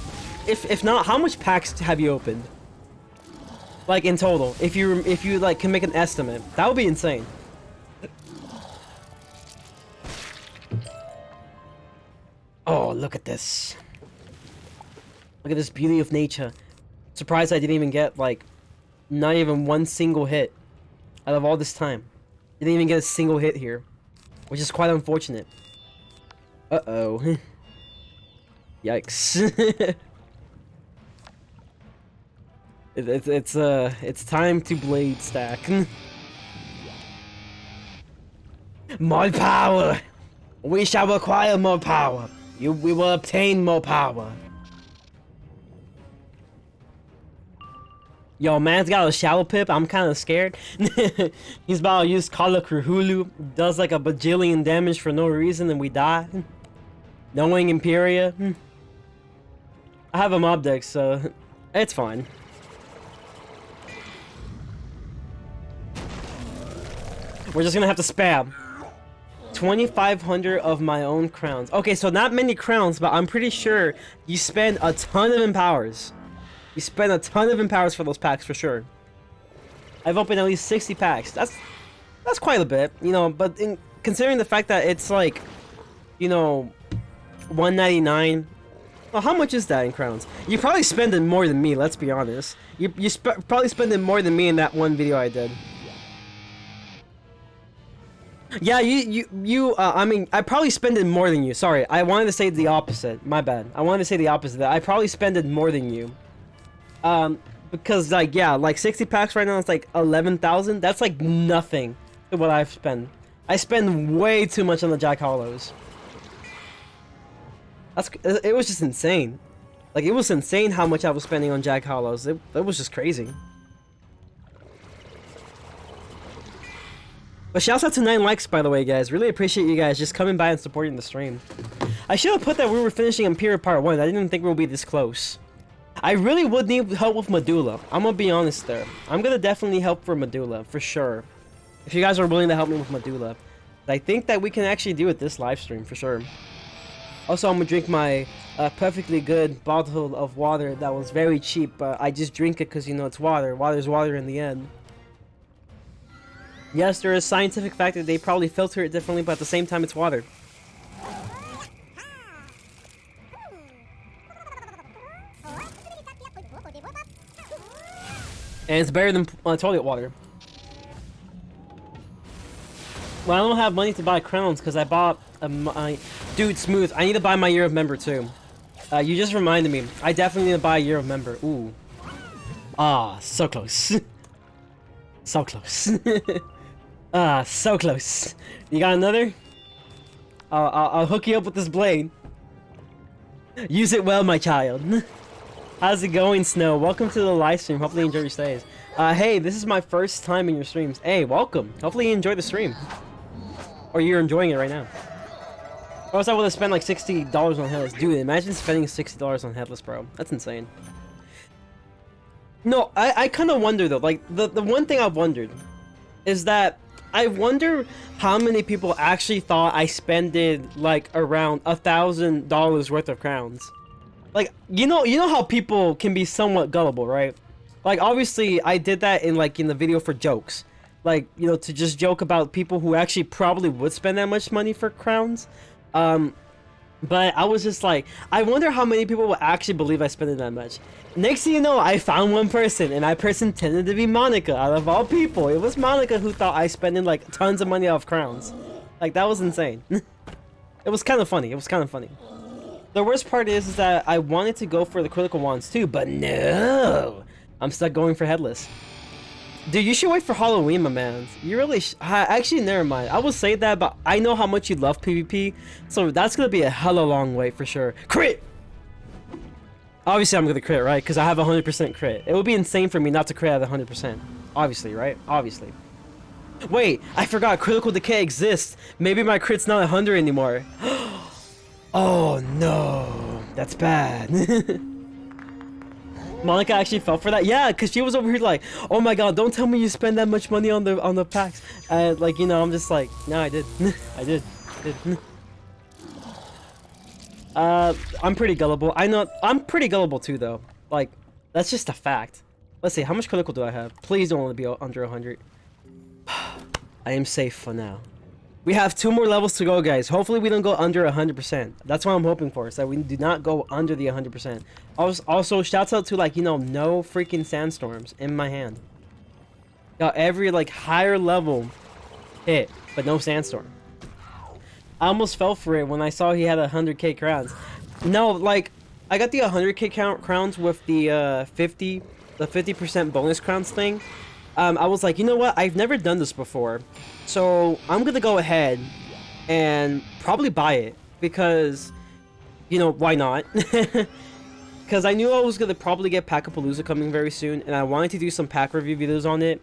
if not, how much packs have you opened? Like in total, if you like can make an estimate, that would be insane. Oh, look at this. Look at this beauty of nature. Surprised I didn't even get, like, not even one single hit out of all this time. Didn't even get a single hit here, which is quite unfortunate. Uh-oh. Yikes. It's time to blade stack. More power! We shall acquire more power. We will obtain more power. Yo, man's got a shallow pip. I'm kind of scared. He's about to use Kala Cthulhu. Does like a bajillion damage for no reason and we die. Knowing Imperia. I have a mob deck, so it's fine. We're just gonna have to spam. 2,500 of my own crowns. Okay, so not many crowns, but I'm pretty sure you spend a ton of empowers. You spend a ton of empowers for those packs for sure. I've opened at least 60 packs. That's quite a bit, you know. But considering the fact that it's like, you know, 199. Well, how much is that in crowns? You probably spend it more than me. Let's be honest. You probably spend it more than me in that one video I did. Yeah, I mean, I probably spend it more than you. Sorry, I wanted to say the opposite. My bad. I wanted to say the opposite. That I probably spend it more than you. Because, like, yeah, like 60 packs right now, it's like 11,000. That's like nothing to what I've spent. I spend way too much on the Jack Hollows. It was just insane. Like, it was insane how much I was spending on Jack Hollows. It was just crazy. But shouts out to 9 likes, by the way, guys. Really appreciate you guys just coming by and supporting the stream. I should have put that we were finishing Imperial Part 1. I didn't think we would be this close. I really would need help with Medulla. I'm gonna be honest there. I'm gonna definitely need help for Medulla, for sure. If you guys are willing to help me with Medulla. I think that we can actually do it this live stream, for sure. Also, I'm gonna drink my perfectly good bottle of water that was very cheap. But I just drink it because, you know, it's water. Water's water in the end. Yes, there is scientific fact that they probably filter it differently, but at the same time, it's water. And it's better than toilet water. Well, I don't have money to buy crowns because I bought dude, Smooth, I need to buy my Year of Member too. You just reminded me. I definitely need to buy a Year of Member. Ooh. Ah, so close. So close. Ah, so close. You got another? I'll hook you up with this blade. Use it well, my child. How's it going, Snow? Welcome to the live stream. Hopefully you enjoy your stays. Hey, this is my first time in your streams. Hey, welcome. Hopefully you enjoy the stream. Or you're enjoying it right now. Or else I would have spent like $60 on Headless. Dude, imagine spending $60 on Headless, bro. That's insane. No, I kind of wonder, though. Like, the one thing I've wondered is that I wonder how many people actually thought I spended like around $1,000 worth of crowns. Like, you know how people can be somewhat gullible, right? Like, obviously, I did that in the video for jokes. Like, you know, to just joke about people who actually probably would spend that much money for crowns. But I was just like, I wonder how many people will actually believe I spent it that much. Next thing you know, I found one person, and that person tended to be Monica. Out of all people, it was Monica who thought I spending like tons of money off crowns. Like, that was insane. It was kind of funny. It was kind of funny. The worst part is that I wanted to go for the critical ones too, but no! I'm stuck going for headless. Dude, you should wait for Halloween, my man. You really actually, never mind. I will say that, but I know how much you love PvP, so that's gonna be a hella long wait for sure. Crit! Obviously, I'm gonna crit, right? Because I have 100% crit. It would be insane for me not to crit at 100%. Obviously, right? Obviously. Wait, I forgot critical decay exists. Maybe my crit's not 100 anymore. Oh no, that's bad. Monica actually fell for that. Yeah, because she was over here like, oh my god, don't tell me you spend that much money on the packs. And like, you know, I'm just like, no, I did. I did. I'm pretty gullible. I know I'm pretty gullible too, though. Like, that's just a fact. Let's see, how much critical do I have? Please don't want to be under 100. I am safe for now. We have 2 more levels to go, guys. Hopefully we don't go under 100%. That's what I'm hoping for, so that we do not go under the 100%. Also, shouts out to, like, you know, no freaking sandstorms in my hand. Got every, like, higher level hit, but no sandstorm. I almost fell for it when I saw he had 100k crowns. No, like, I got the 100k crowns with the 50% bonus crowns thing. I was like, you know what? I've never done this before. So I'm gonna go ahead and probably buy it because, you know, why not? Because I knew I was gonna probably get Pack-a-Palooza coming very soon, and I wanted to do some pack review videos on it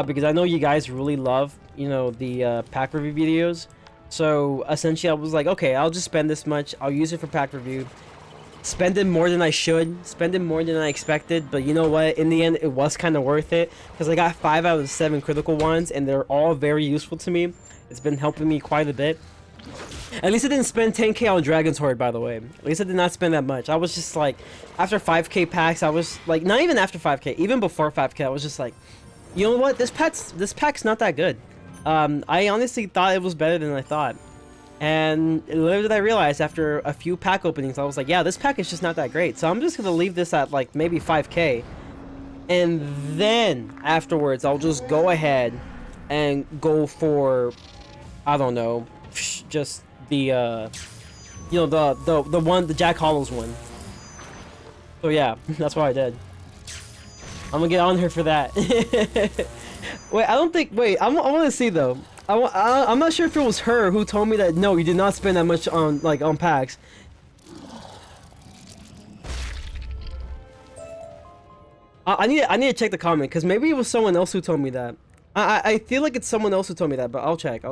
because I know you guys really love, you know, the pack review videos. So essentially, I was like, okay, I'll just spend this much. I'll use it for pack review. Spending more than I should, spending more than I expected, but you know what, in the end it was kind of worth it because I got 5 out of 7 critical ones and they're all very useful to me. It's been helping me quite a bit. At least I didn't spend 10k on Dragon's Horde, by the way. At least I did not spend that much. I was just like, after 5k packs, I was like, not even after 5k, even before 5k, I was just like, you know what, this pack's not that good. I honestly thought it was better than I thought. And little did I realize after a few pack openings, I was like, yeah, this pack is just not that great. So I'm just going to leave this at like maybe 5k. And then afterwards, I'll just go ahead and go for, I don't know, just the, you know, the Jack Hollows one. So yeah, that's what I did. I'm going to get on here for that. Wait, I don't think, wait, I want to see though. I'm not sure if it was her who told me that no, you did not spend that much on on packs. I need to check the comment because maybe it was someone else who told me that. I feel like it's someone else who told me that, but I'll check.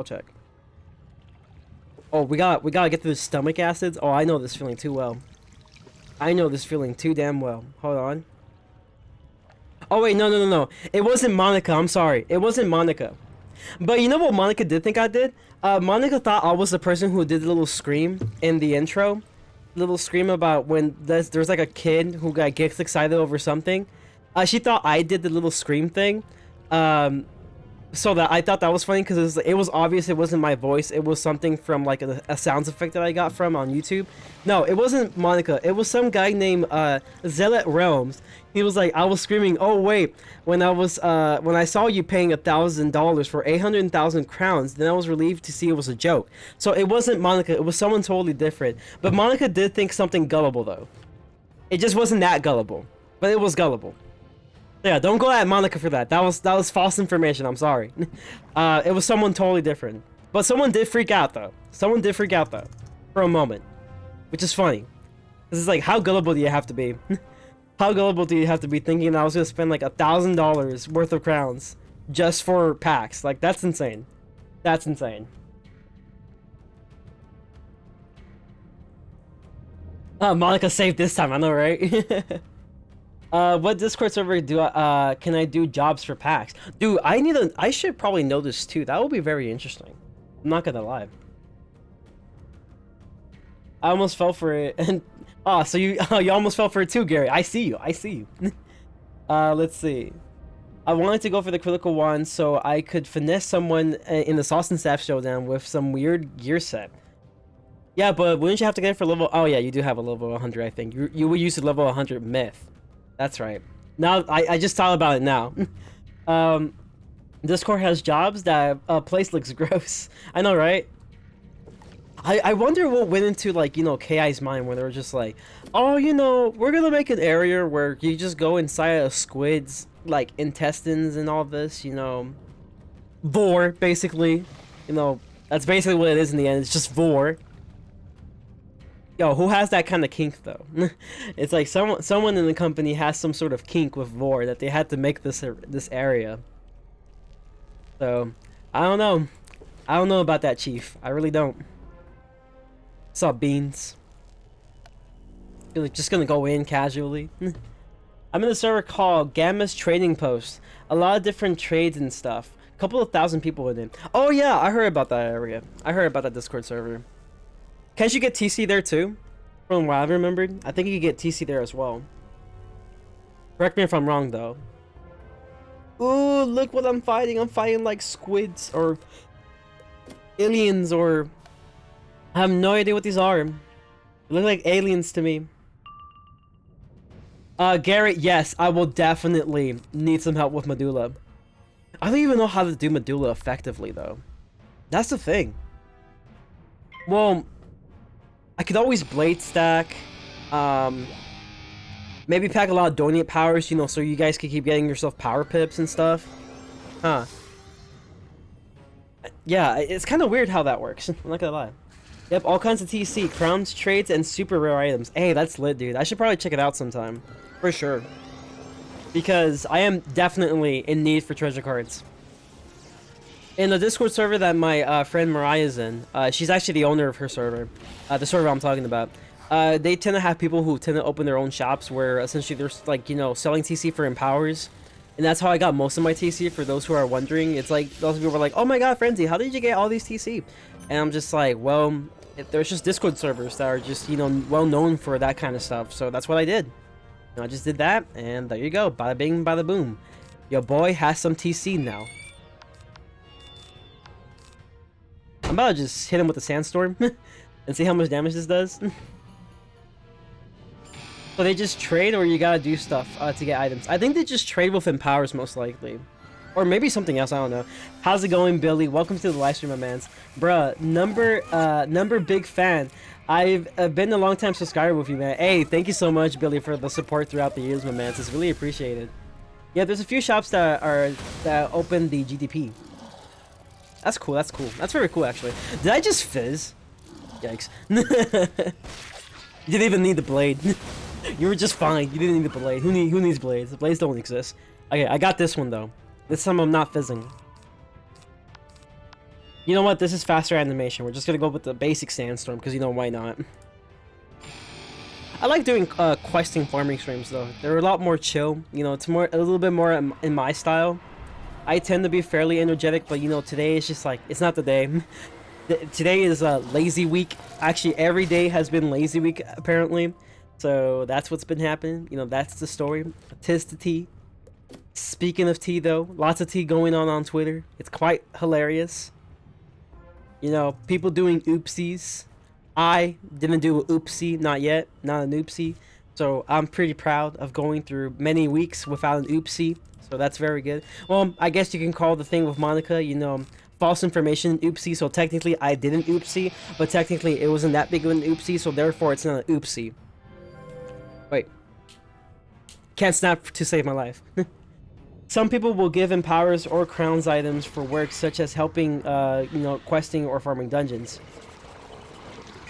Oh, we gotta get to the stomach acids. Oh, I know this feeling too well. I know this feeling too damn well. Hold on. Oh wait, no. It wasn't Monica. I'm sorry. It wasn't Monica. But you know what Monica did think I did? Monica thought I was the person who did the little scream in the intro. Little scream about when there's like a kid who gets excited over something. She thought I did the little scream thing. So that I thought that was funny because it was obvious it wasn't my voice. It was something from like a sounds effect that I got from on YouTube. No, it wasn't Monica. It was some guy named Zealot Realms. He was like, I was screaming, oh wait, when I saw you paying $1,000 for 800,000 crowns, then I was relieved to see it was a joke. So it wasn't Monica. It was someone totally different. But Monica did think something gullible though. It just wasn't that gullible, but it was gullible. Yeah, don't go at Monica for that. That was false information. I'm sorry. It was someone totally different. But someone did freak out though. For a moment, which is funny. This is like, how gullible do you have to be? How gullible do you have to be thinking that I was gonna spend like $1,000 worth of crowns just for packs? Like, that's insane. That's insane. Monica saved this time. I know, right? What Discord server can I do jobs for packs? Dude, I should probably know this too. That would be very interesting. I'm not gonna lie. I almost fell for it, and so you you almost fell for it too, Gary. I see you. I see you. Let's see. I wanted to go for the critical one so I could finesse someone in the Sauce and Staff Showdown with some weird gear set. Yeah, but wouldn't you have to get it for level? Oh yeah, you do have a level 100, I think. You would use the level 100 myth. That's right. Now I just thought about it now. Discord has jobs. That place looks gross. I know, right? I wonder what went into, like, you know, KI's mind when they were just like, oh, you know, we're gonna make an area where you just go inside a squid's, like, intestines and all this, you know, vor, basically. You know, that's basically what it is in the end. It's just vor. Yo, who has that kind of kink though? It's like someone in the company has some sort of kink with vor that they had to make this area. So I don't know. I don't know about that, Chief. I really don't. What's up, Beans? You're just gonna go in casually. I'm in a server called Gamma's Trading Post. A lot of different trades and stuff. A couple of thousand people in it. Oh yeah, I heard about that area. I heard about that Discord server. Can't you get TC there too? From what I remembered, I think you can get TC there as well. Correct me if I'm wrong though. Ooh, look what I'm fighting. I'm fighting like squids or aliens, or I have no idea what these are. They look like aliens to me. Garrett, yes, I will definitely need some help with Medulla. I don't even know how to do Medulla effectively though. That's the thing. Well, I could always blade stack, maybe pack a lot of donate powers, you know, so you guys could keep getting yourself power pips and stuff. Huh. Yeah, it's kind of weird how that works. I'm not gonna lie. Yep, all kinds of TC, crowns, trades, and super rare items. Hey, that's lit, dude. I should probably check it out sometime. For sure. Because I am definitely in need for treasure cards. In the Discord server that my friend Mariah's in, she's actually the owner of her server, the server I'm talking about. They tend to have people who tend to open their own shops where essentially they're, like, you know, selling TC for empowers. And that's how I got most of my TC, for those who are wondering. It's like, those people were like, oh my god, Frenzy, how did you get all these TC? And I'm just like, well, there's just Discord servers that are just, you know, well known for that kind of stuff. So that's what I did. And I just did that, and there you go. Bada bing, bada boom. Your boy has some TC now. I'm about to just hit him with a sandstorm and see how much damage this does. So they just trade, or you gotta do stuff to get items? I think they just trade with empowers most likely. Or maybe something else, I don't know. How's it going, Billy? Welcome to the live stream, my mans. Bruh, number big fan. I've been a long time subscriber with you, man. Hey, thank you so much, Billy, for the support throughout the years, my mans. It's really appreciated. Yeah, there's a few shops that open the GDP. That's cool, that's cool. That's very cool, actually. Did I just fizz? Yikes. You didn't even need the blade. You were just fine. You didn't need the blade. Who needs blades? The blades don't exist. Okay, I got this one, though. This time I'm not fizzing. You know what? This is faster animation. We're just gonna go with the basic sandstorm, because, you know, why not? I like doing questing farming streams, though. They're a lot more chill. You know, it's a little bit more in my style. I tend to be fairly energetic, but, you know, today is just like, it's not the day. Today is lazy week. Actually, every day has been lazy week, apparently. So that's what's been happening. You know, that's the story. Tis the tea. Speaking of tea, though, lots of tea going on Twitter. It's quite hilarious. You know, people doing oopsies. I didn't do an oopsie, not yet. Not an oopsie. So I'm pretty proud of going through many weeks without an oopsie. So that's very good. Well, I guess you can call the thing with Monica, you know, false information oopsie. So technically I didn't oopsie, but technically it wasn't that big of an oopsie, so therefore it's not an oopsie. Wait. Can't snap to save my life. Some people will give empowers or crowns items for work such as helping, you know, questing or farming dungeons.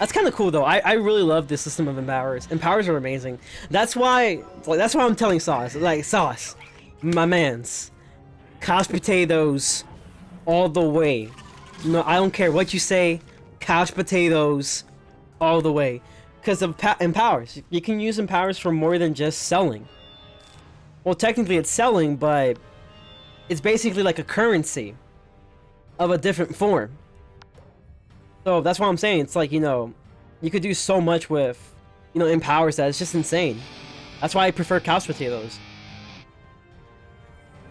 That's kind of cool, though. I really love this system of empowers. Empowers are amazing. That's why I'm telling Sauce. Like, Sauce, my mans, couch potatoes all the way. No, I don't care what you say. Couch potatoes all the way. Because of empowers. You can use empowers for more than just selling. well, technically it's selling, but it's basically like a currency of a different form. So that's what I'm saying. It's like, you know, you could do so much with, you know, empowers that it's just insane. That's why I prefer couch potatoes.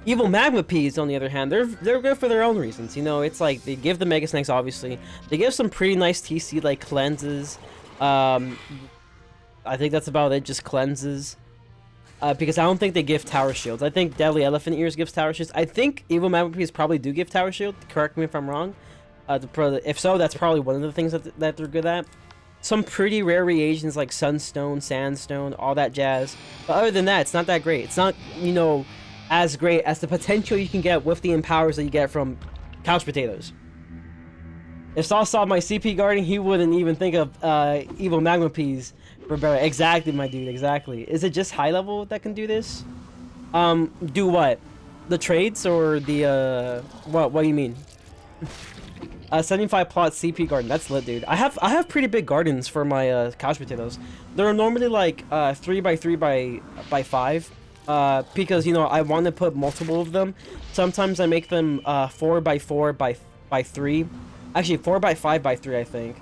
Evil magma peas, on the other hand, they're good for their own reasons. You know, it's like they give the mega snakes, obviously. They give some pretty nice TC like cleanses. I think that's about it, just cleanses. Because I don't think they give tower shields. I think Deadly Elephant Ears gives tower shields. I think Evil magma peas probably do give tower shield. Correct me if I'm wrong. If so, that's probably one of the things that they're good at. Some pretty rare reagents like sunstone, sandstone, all that jazz. But other than that, it's not that great. It's not, you know, as great as the potential you can get with the empowers that you get from couch potatoes. If Saul saw my CP guarding, he wouldn't even think of evil magma peas for better. Exactly, my dude, exactly. Is it just high level that can do this? Do what? The trades or the what do you mean? 75 plot CP garden. That's lit, dude. I have pretty big gardens for my couch potatoes. They're normally like 3x3 by 5. Because, you know, I want to put multiple of them. Sometimes I make them 4x4 by 3. Actually, 4x5 by 3, I think.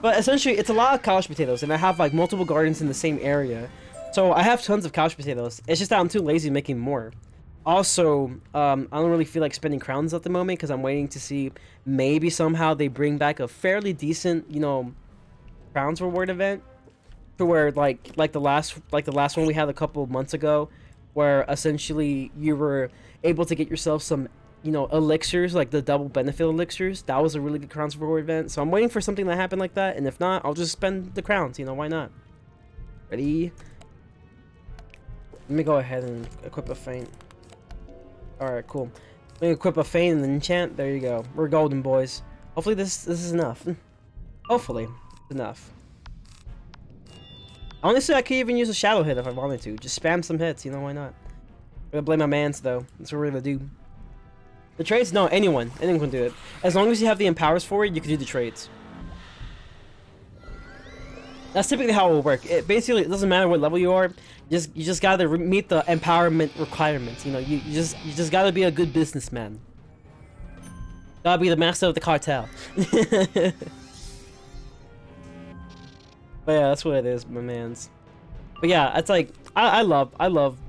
But essentially, it's a lot of couch potatoes, and I have like multiple gardens in the same area. So I have tons of couch potatoes. It's just that I'm too lazy making more. Also, I don't really feel like spending crowns at the moment because I'm waiting to see maybe somehow they bring back a fairly decent, you know, crowns reward event, to where like the last one we had a couple of months ago, where essentially you were able to get yourself some, you know, elixirs, like the double benefit elixirs. That was a really good crowns reward event. So I'm waiting for something to happen like that, and if not, I'll just spend the crowns. You know, why not? Ready? Let me go ahead and equip a feint. Alright, cool. Let me equip a feint and an enchant. There you go. We're golden, boys. Hopefully this is enough. Hopefully it's enough. Honestly, I could even use a shadow hit if I wanted to. Just spam some hits, you know, why not? I'm gonna blame my mans, though. That's what we're gonna do. The trades? No, anyone can do it. As long as you have the empowers for it, you can do the trades. That's typically how it will work. It doesn't matter what level you are. You just gotta meet the empowerment requirements. You know, you just gotta be a good businessman. Gotta be the master of the cartel. But yeah, that's what it is, my mans. But yeah, it's like I love,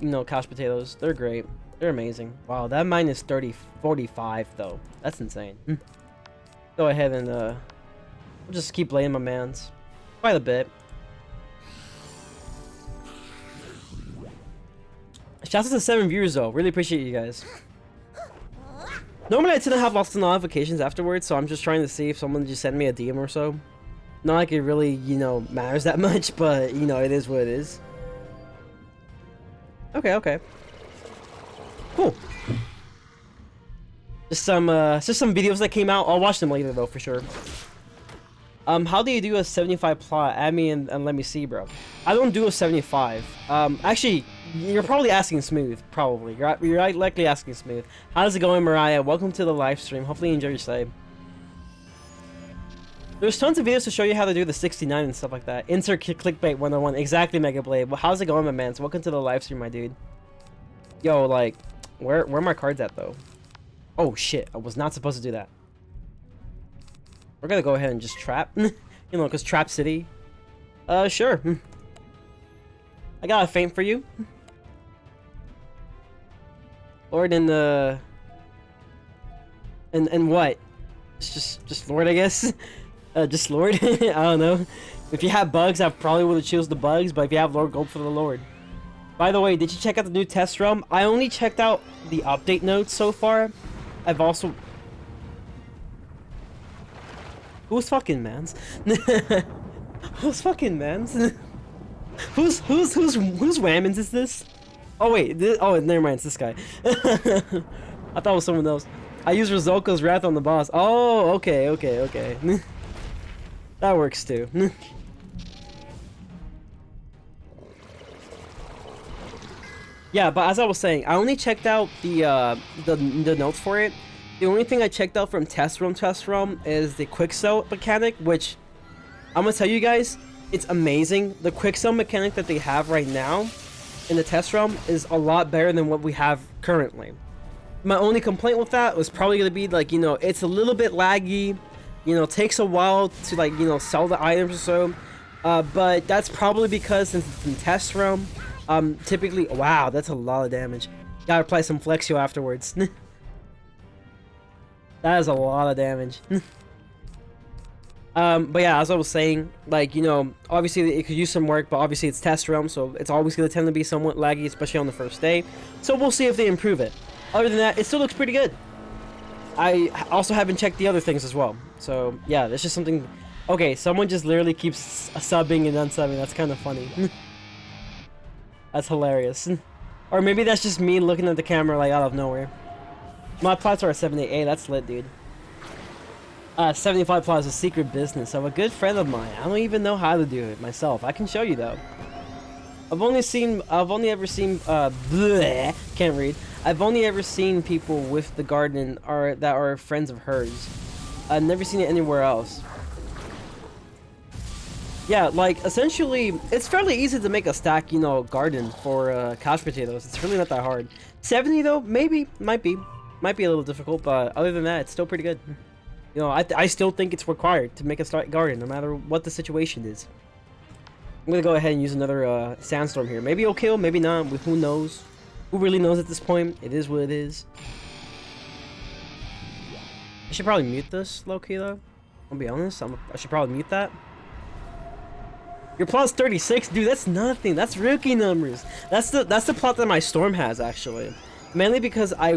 you know, couch potatoes. They're great. They're amazing. Wow, that mine is 45 though. That's insane. Go ahead and we'll just keep laying my mans. Quite a bit. Shouts out to 7 viewers though. Really appreciate you guys. Normally I tend to have lots of notifications afterwards, so I'm just trying to see if someone just sent me a DM or so. Not like it really, you know, matters that much, but, you know, it is what it is. Okay. Cool. Just some videos that came out. I'll watch them later, though, for sure. How do you do a 75 plot? Add me and let me see, bro. I don't do a 75. Actually, you're probably asking Smooth, probably. You're likely asking Smooth. How's it going, Mariah? Welcome to the live stream. Hopefully you enjoy your stay. There's tons of videos to show you how to do the 69 and stuff like that. Insert clickbait 101. Exactly, Mega Blade. Well, how's it going, my man? So welcome to the live stream, my dude. Yo, like, where are my cards at, though? Oh, shit. I was not supposed to do that. We're gonna go ahead and just trap. You know, because Trap City. Sure. I got a feint for you. Lord and and what? It's just Lord, I guess. Just Lord. I don't know. If you have bugs, I probably would have chosen the bugs, but if you have Lord, go for the Lord. By the way, did you check out the new test realm? I only checked out the update notes so far. I've also... Who's fucking mans? Who's fucking mans? who's Whammons is this? Oh wait, oh never mind, it's this guy. I thought it was someone else. I use Rizzoko's Wrath on the boss. Oh, okay. That works too. Yeah, but as I was saying, I only checked out the notes for it. The only thing I checked out from test realm is the quick sell mechanic, which I'm gonna tell you guys, it's amazing. The quick sell mechanic that they have right now in the test realm is a lot better than what we have currently. My only complaint with that was probably going to be like, you know, it's a little bit laggy, you know, takes a while to like, you know, sell the items or so. But that's probably because since it's in test realm, typically, wow, that's a lot of damage. Gotta apply some Flexio afterwards. That is a lot of damage. But yeah, as I was saying, like, you know, obviously it could use some work, but obviously it's test realm, so it's always going to tend to be somewhat laggy, especially on the first day. So we'll see if they improve it. Other than that, it still looks pretty good. I also haven't checked the other things as well. So yeah, that's just something. Okay, someone just literally keeps subbing and unsubbing. That's kind of funny. That's hilarious. Or maybe that's just me looking at the camera like out of nowhere. My plots are a 78A. That's lit, dude. 75 plots is a secret business of a good friend of mine. I don't even know how to do it myself. I can show you though. I've only ever seen bleh, can't read. I've only ever seen people with the garden that are friends of hers. I've never seen it anywhere else. Yeah, like essentially, it's fairly easy to make a stack, you know, garden for couch potatoes. It's really not that hard. 70 though, maybe, might be a little difficult, but other than that, it's still pretty good. You know, I still think it's required to make a start garden, no matter what the situation is. I'm gonna go ahead and use another sandstorm here. Maybe it'll kill, maybe not. Who knows? Who really knows at this point? It is what it is. I should probably mute this, low-key, though. I'll be honest. I should probably mute that. Your plot's 36, dude. That's nothing. That's rookie numbers. That's the plot that my storm has, actually. Mainly because I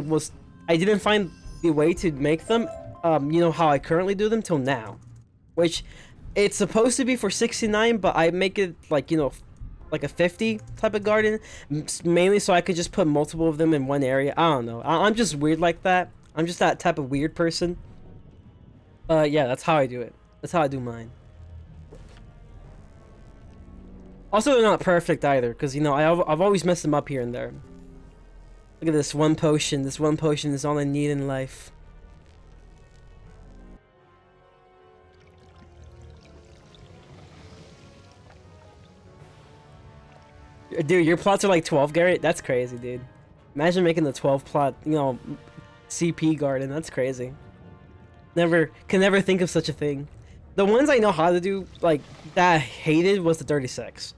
didn't find the way to make them. You know how I currently do them till now, which it's supposed to be for 69, but I make it like, you know, like a 50 type of garden, mainly so I could just put multiple of them in one area. I don't know. I'm just weird like that. I'm just that type of weird person. Yeah, that's how I do it. That's how I do mine. Also, they're not perfect either, because, you know, I've always messed them up here and there. Look at this one potion. This one potion is all I need in life. Dude, your plots are like 12, Garrett? That's crazy, dude. Imagine making the 12 plot, you know, CP garden. That's crazy. Can never think of such a thing. The ones I know how to do, like, that I hated was the 36.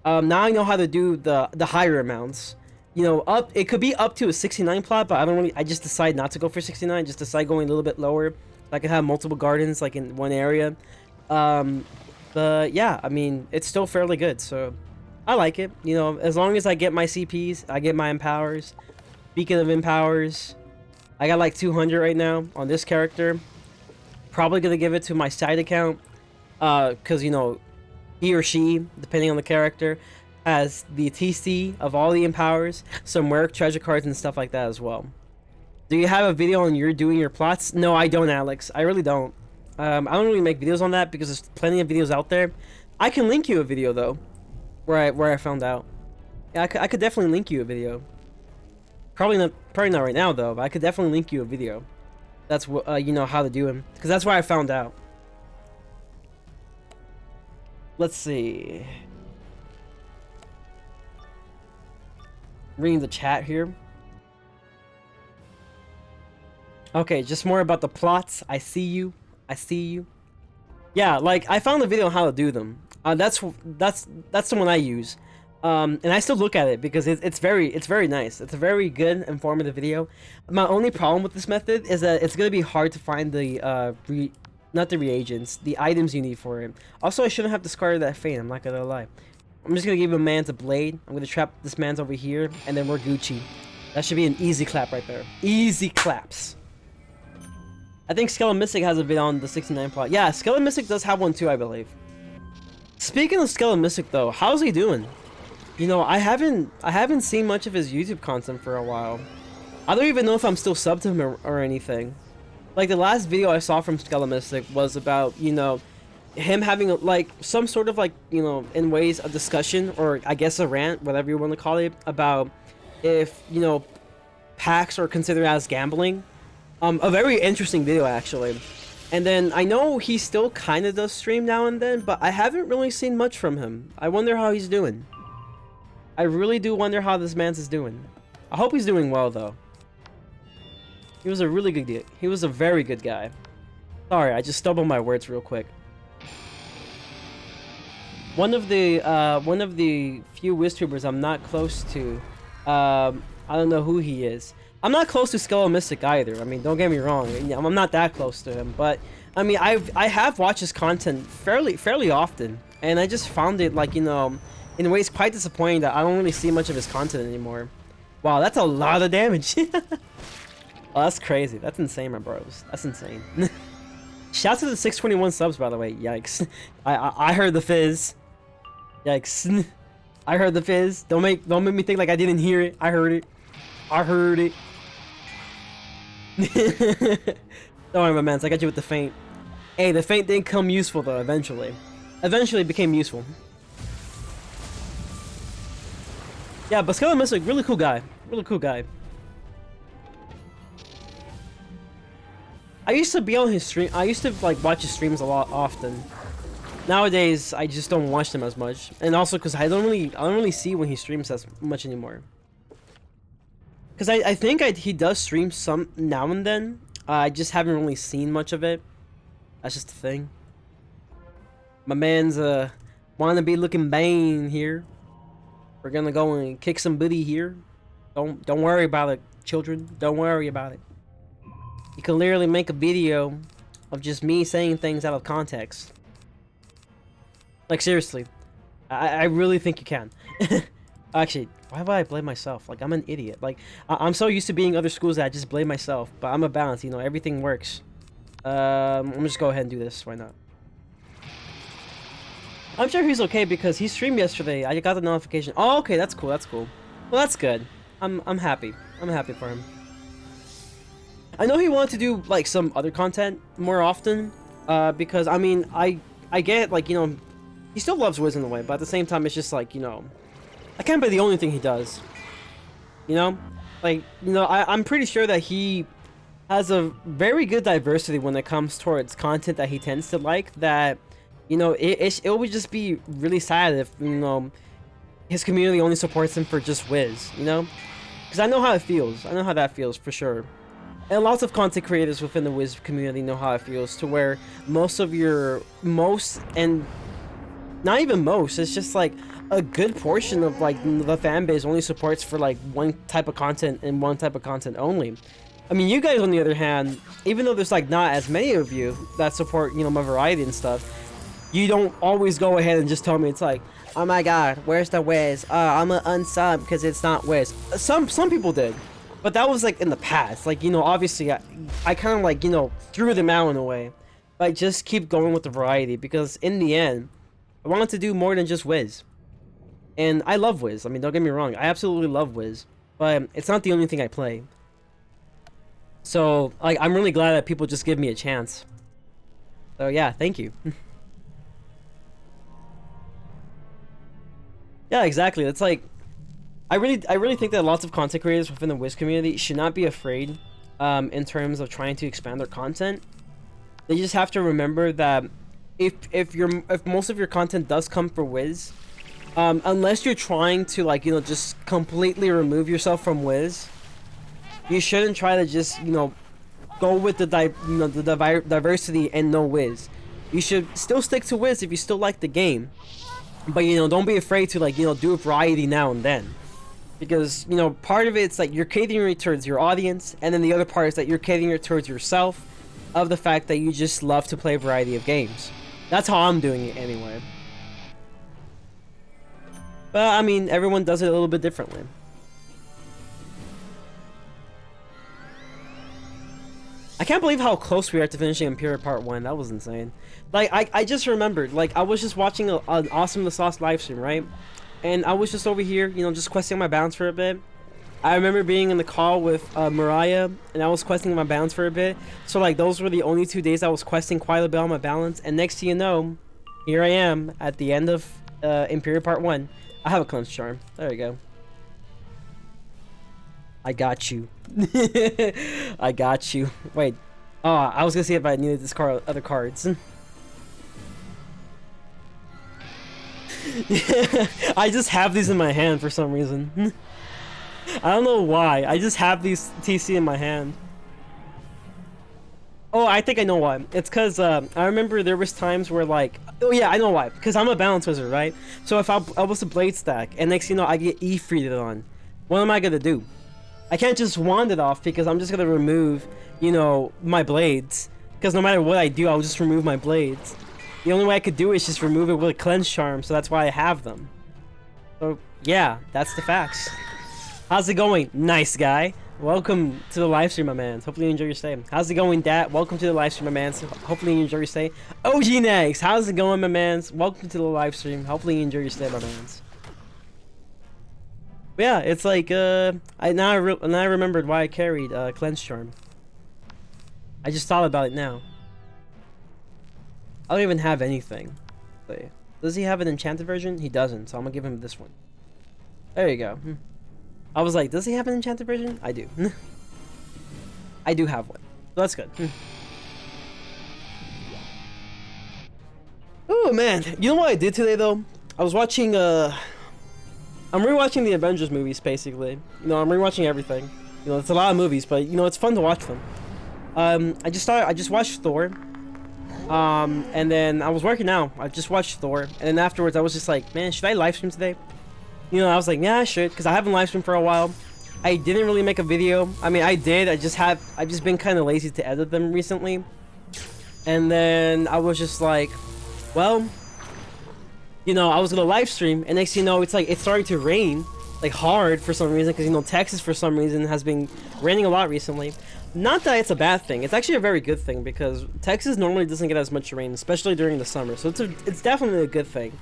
Now I know how to do the higher amounts. You know, it could be up to a 69 plot, but I just decide not to go for 69. Just decide going a little bit lower. So I can have multiple gardens, like, in one area. But yeah, I mean, it's still fairly good, so I like it. You know, as long as I get my CPs, I get my empowers. Speaking of empowers, I got like 200 right now on this character. Probably gonna give it to my side account, because, you know, he or she, depending on the character, has the TC of all the empowers, some rare treasure cards and stuff like that as well. Do you have a video on you doing your plots? No, I don't, Alex. I really don't. I don't really make videos on that because there's plenty of videos out there. I can link you a video though, where I found out. Yeah, I could definitely link you a video. Probably not right now though, but I could definitely link you a video. That's what you know how to do them, because that's where I found out. Let's see. Reading the chat here. Okay, just more about the plots. I see you. I see you. Yeah, like I found a video on how to do them. That's the one I use. And I still look at it because it's very nice. It's a very good, informative video. My only problem with this method is that it's gonna be hard to find the not the reagents, the items you need for it. Also, I shouldn't have discarded that feint. I'm not gonna lie. I'm just gonna give a man's a blade. I'm gonna trap this man's over here, and then we're Gucci. That should be an easy clap right there. Easy claps. I think Skeleton Mystic has a video on the 69 plot. Yeah, Skeleton Mystic does have one too, I believe. Speaking of Skeleton Mystic though, how's he doing? You know, I haven't seen much of his YouTube content for a while. I don't even know if I'm still subbed to him or anything. Like, the last video I saw from Skeleton Mystic was about, you know, him having, like, some sort of, like, you know, in ways, a discussion, or I guess a rant, whatever you want to call it, about if, you know, packs are considered as gambling. A very interesting video, actually. And then, I know he still kind of does stream now and then, but I haven't really seen much from him. I wonder how he's doing. I really do wonder how this man's is doing. I hope he's doing well, though. He was a really good guy. He was a very good guy. Sorry, I just stumbled my words real quick. One of the few WizTubers I'm not close to. I don't know who he is. I'm not close to Skeletal Mystic either. I mean, don't get me wrong. I'm not that close to him, but I mean, I have watched his content fairly often, and I just found it, like, you know, in ways quite disappointing that I don't really see much of his content anymore. Wow, that's a lot of damage. Oh, that's crazy. That's insane, my bros. That's insane. Shout out to the 621 subs, by the way. Yikes. I heard the fizz. Yikes. I heard the fizz. Don't make me think like I didn't hear it. I heard it. I heard it. Don't worry, my man. I got you with the feint. Hey, the feint didn't come useful though. Eventually it became useful. Yeah, but Skeletal Mystic, really cool guy. Really cool guy. I used to be on his stream. I used to like watch his streams a lot often. Nowadays, I just don't watch them as much, and also because I don't really see when he streams as much anymore. Because I think he does stream some now and then. I just haven't really seen much of it. That's just the thing. My man's wanna be looking Bane here. We're gonna go and kick some booty here. Don't worry about it, children. Don't worry about it. You can literally make a video of just me saying things out of context. Like, seriously. I really think you can. Actually, why would I blame myself? Like, I'm an idiot. Like, I'm so used to being other schools that I just blame myself. But I'm a balance, you know, everything works. I'm gonna just go ahead and do this. Why not? I'm sure he's okay because he streamed yesterday. I got the notification. Oh, okay, that's cool, that's cool. Well, that's good. I'm happy. I'm happy for him. I know he wanted to do like some other content more often, because I mean I get, like, you know, he still loves Wiz in a way, but at the same time it's just like, you know, that can't be the only thing he does. You know, like, you know, I'm pretty sure that he has a very good diversity when it comes towards content that he tends to like. That, you know, it would just be really sad if, you know, his community only supports him for just Wiz. You know, because I know how it feels. I know how that feels for sure. And lots of content creators within the Wiz community know how it feels, to where most, and not even most, it's just like a good portion of like the fan base only supports for like one type of content and one type of content only. I mean, you guys on the other hand, even though there's like not as many of you that support, you know, my variety and stuff, you don't always go ahead and just tell me, it's like, oh my god, where's the Wiz? I'm gonna unsub because it's not Wiz. Some people did. But that was like in the past. Like, you know, obviously I kind of like, you know, threw them out in a way. But just keep going with the variety, because in the end, I wanted to do more than just Wiz. And I love Wiz. I mean, don't get me wrong. I absolutely love Wiz. But it's not the only thing I play. So, like, I'm really glad that people just give me a chance. So yeah, thank you. Yeah, exactly. It's like, I really think that lots of content creators within the Wiz community should not be afraid in terms of trying to expand their content. They just have to remember that if most of your content does come for Wiz, unless you're trying to, like, you know, just completely remove yourself from Wiz, you shouldn't try to just, you know, go with the diversity and no Wiz. You should still stick to Wiz if you still like the game, but, you know, don't be afraid to, like, you know, do a variety now and then. Because, you know, part of it's like you're catering towards your audience, and then the other part is that you're catering towards yourself, of the fact that you just love to play a variety of games. That's how I'm doing it anyway. But I mean, everyone does it a little bit differently. I can't believe how close we are to finishing Imperial Part 1. That was insane. Like, I just remembered, like, I was just watching an Awesome the Sauce livestream, right? And I was just over here, you know, just questing my balance for a bit. I remember being in the call with Mariah, and I was questing my balance for a bit. So, like, those were the only 2 days I was questing quite a bit on my balance. And next thing you know, here I am at the end of Imperial Part 1. I have a Cleanse Charm. There you go. I got you. I got you. Wait. Oh, I was gonna see if I needed to discard other cards. I just have these in my hand for some reason. I don't know why. I just have these TC in my hand. Oh, I think I know why. It's because I remember there was times where like... Oh yeah, I know why. Because I'm a balance wizard, right? So if I was a blade stack, and next thing you know, I get E-freed on, what am I going to do? I can't just wand it off because I'm just going to remove, you know, my blades. Because no matter what I do, I'll just remove my blades. The only way I could do it is just remove it with a cleanse charm, so that's why I have them. So yeah, that's the facts. How's it going, nice guy? Welcome to the live stream, my man. Hopefully you enjoy your stay. How's it going, Dat? Welcome to the live stream, my man. Hopefully you enjoy your stay. OG Next, how's it going, my man? Welcome to the live stream. Hopefully you enjoy your stay, my man. Yeah, it's like I remembered why I carried cleanse charm. I just thought about it now. I don't even have anything. Does he have an enchanted version? He doesn't, so I'm gonna give him this one. There you go. I was like, does he have an enchanted version? I do. I do have one. So that's good. Oh man, you know what I did today though? I was watching I'm rewatching the Avengers movies basically. You know, I'm rewatching everything. You know, it's a lot of movies, but you know, it's fun to watch them. I just watched Thor. And then I was working out. I just watched Thor, and then afterwards I was just like, man, should I live stream today? You know, I was like, yeah, I should, because I haven't live streamed for a while. I didn't really make a video. I mean, I did. I've just been kind of lazy to edit them recently. And then I was just like, well, you know, I was gonna live stream, and next thing you know, it's like it's starting to rain, like hard for some reason, because you know Texas for some reason has been raining a lot recently. Not that it's a bad thing. It's actually a very good thing because Texas normally doesn't get as much rain, especially during the summer. So it's definitely a good thing.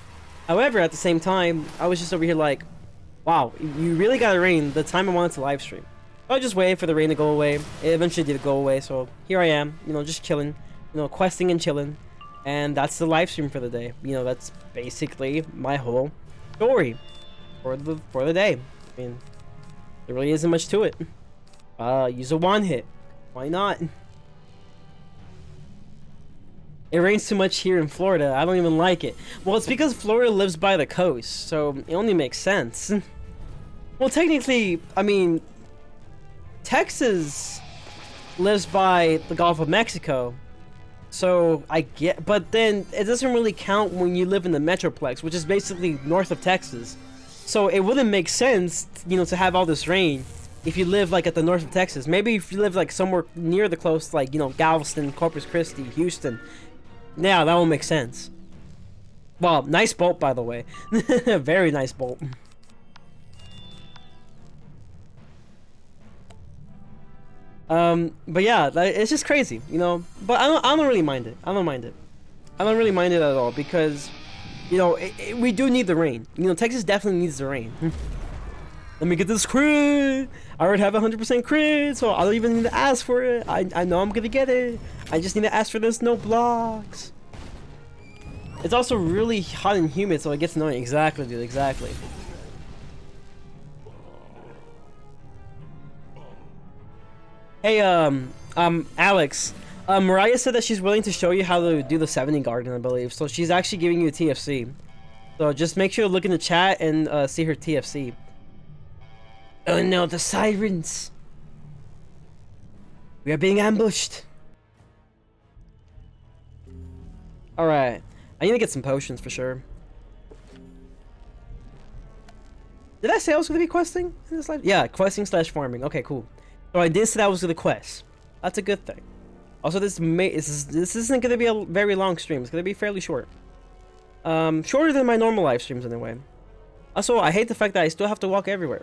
However, at the same time, I was just over here like, wow, you really got rain the time I wanted to live stream. I just waited for the rain to go away. It eventually did go away, so here I am, you know, just chilling, you know, questing and chilling. And that's the live stream for the day. You know, that's basically my whole story for the day. I mean, there really isn't much to it. Use a wand hit. Why not? It rains too much here in Florida. I don't even like it. Well, it's because Florida lives by the coast, so it only makes sense. Well, technically, I mean, Texas lives by the Gulf of Mexico. So, I get, but then it doesn't really count when you live in the Metroplex, which is basically north of Texas. So, it wouldn't make sense, you know, to have all this rain if you live like at the north of Texas. Maybe if you live like somewhere near the coast, like, you know, Galveston, Corpus Christi, Houston. Yeah, that will make sense. Well, nice bolt, by the way. Very nice bolt. But yeah, it's just crazy, you know. But I don't really mind it. I don't mind it. I don't really mind it at all because, you know, we do need the rain. You know, Texas definitely needs the rain. Let me get this crit. I already have 100% crit, so I don't even need to ask for it. I know I'm gonna get it. I just need to ask for this. No blocks. It's also really hot and humid, so it gets annoying. Exactly, dude. Exactly. Hey, Alex. Mariah said that she's willing to show you how to do the 70 garden, I believe. So she's actually giving you a TFC. So just make sure to look in the chat and see her TFC. Oh no, the sirens! We are being ambushed! Alright. I need to get some potions for sure. Did I say I was going to be questing in this life? Yeah, questing / farming. Okay, cool. So I did say that I was going to quest. That's a good thing. Also, this isn't going to be a very long stream. It's going to be fairly short. Shorter than my normal live streams anyway. Also, I hate the fact that I still have to walk everywhere.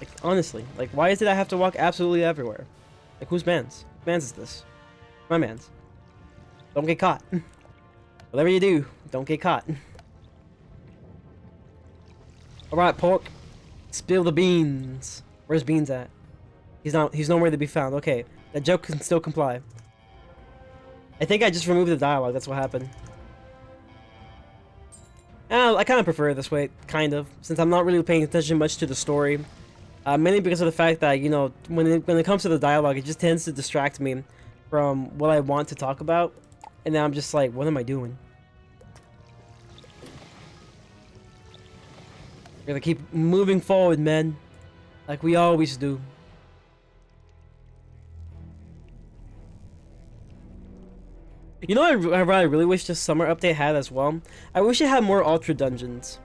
Like, honestly. Like, why is it I have to walk absolutely everywhere? Like, whose man's? Whose man's is this? My man's. Don't get caught. Whatever you do, don't get caught. Alright, pork. Spill the beans. Where's Beans at? He's nowhere to be found. Okay, that joke can still comply. I think I just removed the dialogue, that's what happened. I kind of prefer it this way, kind of, since I'm not really paying attention much to the story. Mainly because of the fact that, you know, when it comes to the dialogue, it just tends to distract me from what I want to talk about. And then I'm just like, what am I doing? We're gonna keep moving forward, man. Like we always do. You know what I really wish this summer update had as well? I wish it had more Ultra Dungeons.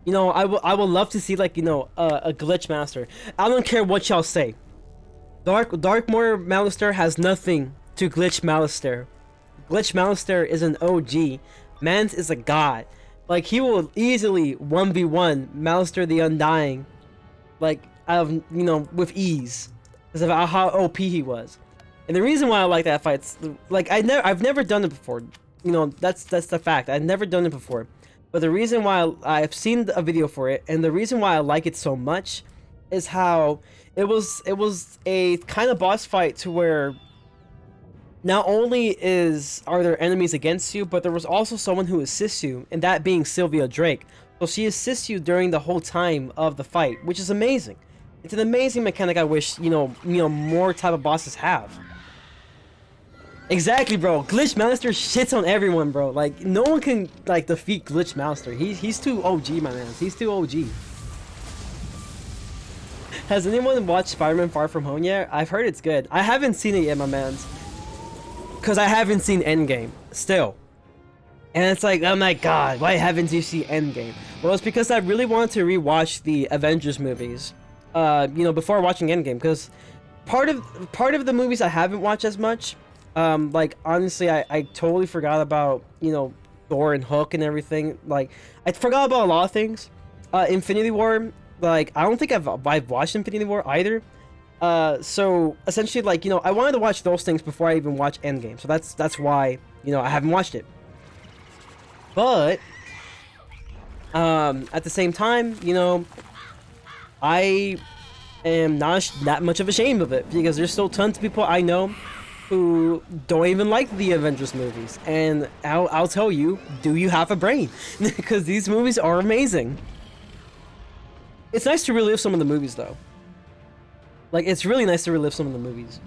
You know, I would love to see, like, you know, a Glitch Master. I don't care what y'all say. Darkmoor Malister has nothing to Glitch Malister. Glitch Malister is an OG. Mans is a god. Like, he will easily 1v1 Malister the Undying. Like, you know, with ease. Because of how OP he was. And the reason why I like that fight, like, I've never done it before. You know, that's the fact. I've never done it before. But the reason why I've seen a video for it, and the reason why I like it so much, is how it was a kind of boss fight to where not only are there enemies against you, but there was also someone who assists you, and that being Sylvia Drake. So she assists you during the whole time of the fight, which is amazing. It's an amazing mechanic I wish, you know, more type of bosses have. Exactly, bro. Glitch Master shits on everyone, bro. Like, no one can, like, defeat Glitch Master. He's too OG, my man. He's too OG. Has anyone watched Spider-Man Far From Home yet? I've heard it's good. I haven't seen it yet, my mans. Because I haven't seen Endgame. Still. And it's like, oh my god, why haven't you seen Endgame? Well, it's because I really want to rewatch the Avengers movies. You know, before watching Endgame. Because part of the movies I haven't watched as much. Like, honestly, I totally forgot about, you know, Thor and Hulk and everything. Like, I forgot about a lot of things. Infinity War, like, I don't think I've watched Infinity War either. So, essentially, like, you know, I wanted to watch those things before I even watch Endgame. So that's why, you know, I haven't watched it. But, at the same time, you know, I am not that much of ashamed of it. Because there's still tons of people I know who don't even like the Avengers movies, and I'll tell you, do you have a brain? Because these movies are amazing. It's nice to relive some of the movies, though. Like, it's really nice to relive some of the movies.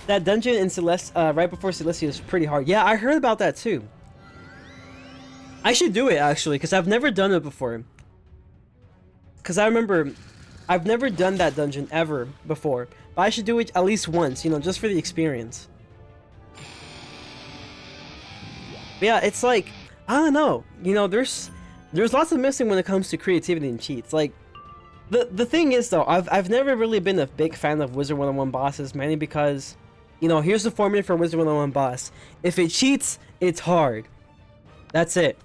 That dungeon in right before Celestia is pretty hard. Yeah, I heard about that too. I should do it, actually, because I've never done it before. Because I remember, I've never done that dungeon ever before. But I should do it at least once, you know, just for the experience. But yeah, it's like, I don't know. You know, there's lots of missing when it comes to creativity and cheats. Like, the thing is, though, I've never really been a big fan of Wizard101 bosses, mainly because, you know, here's the formula for Wizard101 boss. If it cheats, it's hard. That's it.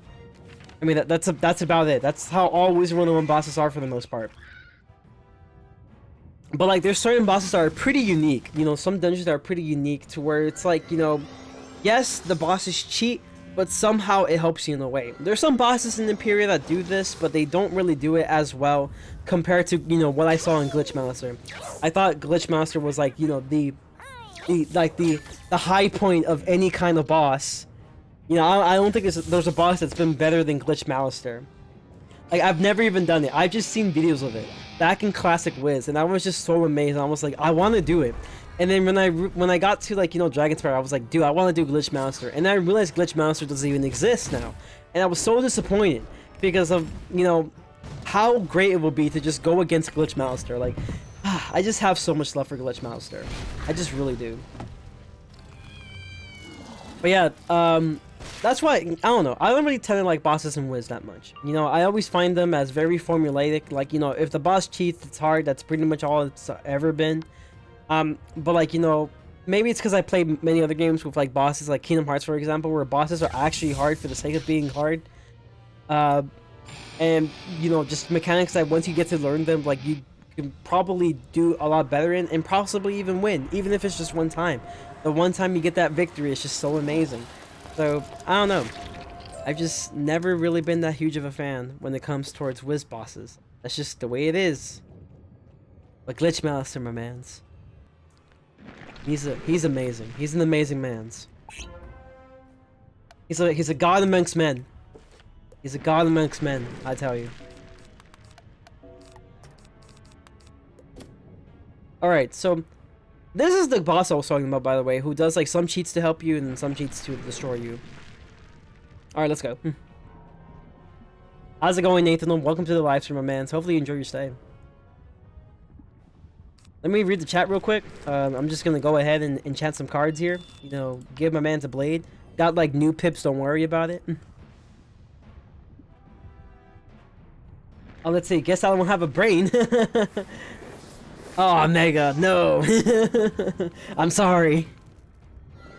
I mean, that's about it. That's how all Wizard101 bosses are for the most part. But, like, there's certain bosses that are pretty unique. You know, some dungeons that are pretty unique to where it's like, you know, yes, the bosses cheat, but somehow it helps you in a way. There's some bosses in Imperia that do this, but they don't really do it as well compared to, you know, what I saw in Glitch Master. I thought Glitch Master was, like, you know, the high point of any kind of boss. You know, I don't think there's a boss that's been better than Glitch Master. Like, I've never even done it. I've just seen videos of it back in Classic Wiz, and I was just so amazed. I was like, I want to do it. And then when I got to, like, you know, Dragon Spire, I was like, dude, I want to do Glitch Master. And then I realized Glitch Master doesn't even exist now. And I was so disappointed because of, you know, how great it will be to just go against Glitch Master. Like, I just have so much love for Glitch Master. I just really do. But yeah, that's why, I don't know, I don't really tend to like bosses in Wiz that much. You know, I always find them as very formulaic. Like, you know, if the boss cheats, it's hard. That's pretty much all it's ever been. But like, you know, maybe it's because I played many other games with like bosses like Kingdom Hearts, for example, where bosses are actually hard for the sake of being hard. And, you know, just mechanics that once you get to learn them, like, you can probably do a lot better in and possibly even win, even if it's just one time. The one time you get that victory is just so amazing. So, I don't know. I've just never really been that huge of a fan when it comes towards Wiz bosses. That's just the way it is. But Glitch Master, my mans. He's amazing. He's an amazing mans. He's a god amongst men. He's a god amongst men, I tell you. Alright, so this is the boss I was talking about, by the way, who does like some cheats to help you and some cheats to destroy you. Alright, let's go. How's it going, Nathan? Welcome to the live stream, my man. So hopefully you enjoy your stay. Let me read the chat real quick. I'm just gonna go ahead and enchant some cards here. You know, give my man a blade. Got like new pips, don't worry about it. Oh, let's see. Guess I don't have a brain. Oh, Mega, no. I'm sorry.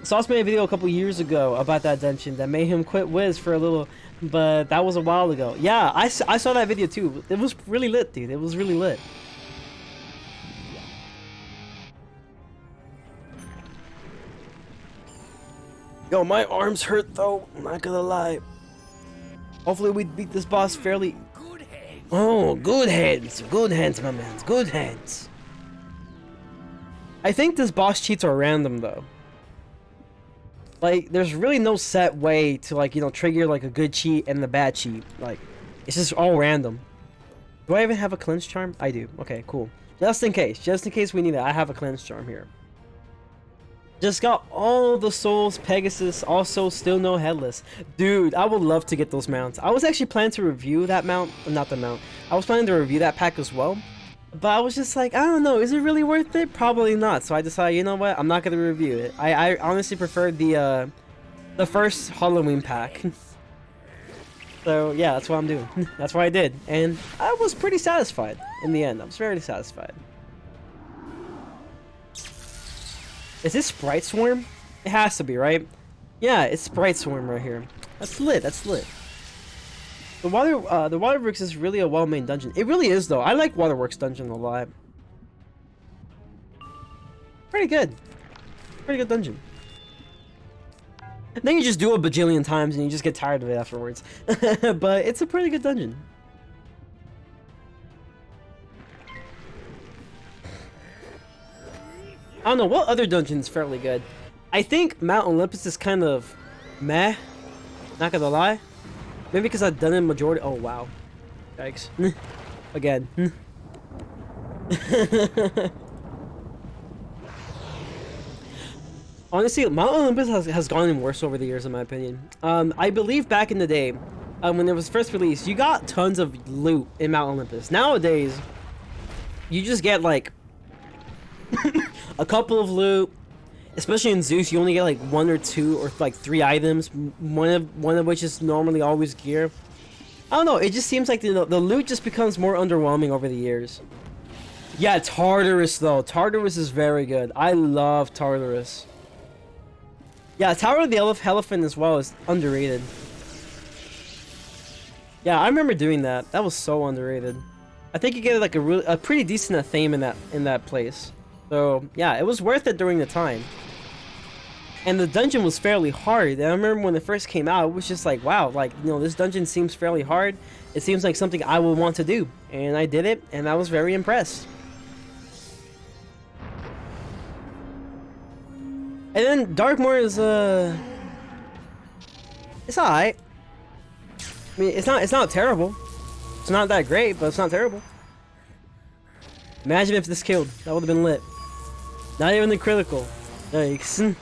Sauce made a video a couple years ago about that dungeon that made him quit Wiz for a little, but that was a while ago. Yeah, I saw that video too. It was really lit, dude. It was really lit. Yo, my arms hurt though. I'm not gonna lie. Hopefully we beat this boss fairly. Oh, good hands. Good hands, my man. Good hands. I think this boss cheats are random though. Like, there's really no set way to, like, you know, trigger like a good cheat and the bad cheat. Like, it's just all random. Do I even have a cleanse charm? I do. Okay, cool. Just in case we need it, I have a cleanse charm here. Just got all the souls, Pegasus, also still no headless. Dude, I would love to get those mounts. I was actually planning to review that mount, not the mount. I was planning to review that pack as well. But I was just like, I don't know, is it really worth it? Probably not. So I decided, you know what, I'm not going to review it. I honestly preferred the first Halloween pack. So yeah, that's what I'm doing. That's what I did. And I was pretty satisfied in the end. I was very satisfied. Is this Sprite Swarm? It has to be, right? Yeah, it's Sprite Swarm right here. That's lit, that's lit. The Waterworks is really a well-made dungeon. It really is, though. I like Waterworks dungeon a lot. Pretty good. Pretty good dungeon. Then you just do it a bajillion times and you just get tired of it afterwards. But it's a pretty good dungeon. I don't know, what other dungeon is fairly good? I think Mount Olympus is kind of meh. Not gonna lie. Maybe because I've done it majority. Oh, wow. Yikes. Again. Honestly, Mount Olympus has gotten worse over the years, in my opinion. I believe back in the day, when it was first released, you got tons of loot in Mount Olympus. Nowadays, you just get, like, a couple of loot. Especially in Zeus, you only get like 1 or 2 or like 3 items. One of which is normally always gear. I don't know. It just seems like the loot just becomes more underwhelming over the years. Yeah, Tartarus though. Tartarus is very good. I love Tartarus. Yeah, Tower of the Elephant as well is underrated. Yeah, I remember doing that. That was so underrated. I think you get like a pretty decent theme in that place. So yeah, it was worth it during the time. And the dungeon was fairly hard. And I remember when it first came out, it was just like, wow, like, you know, this dungeon seems fairly hard. It seems like something I would want to do. And I did it, and I was very impressed. And then Darkmoor is it's alright. I mean, it's not terrible. It's not that great, but it's not terrible. Imagine if this killed. That would have been lit. Not even the critical. Yikes.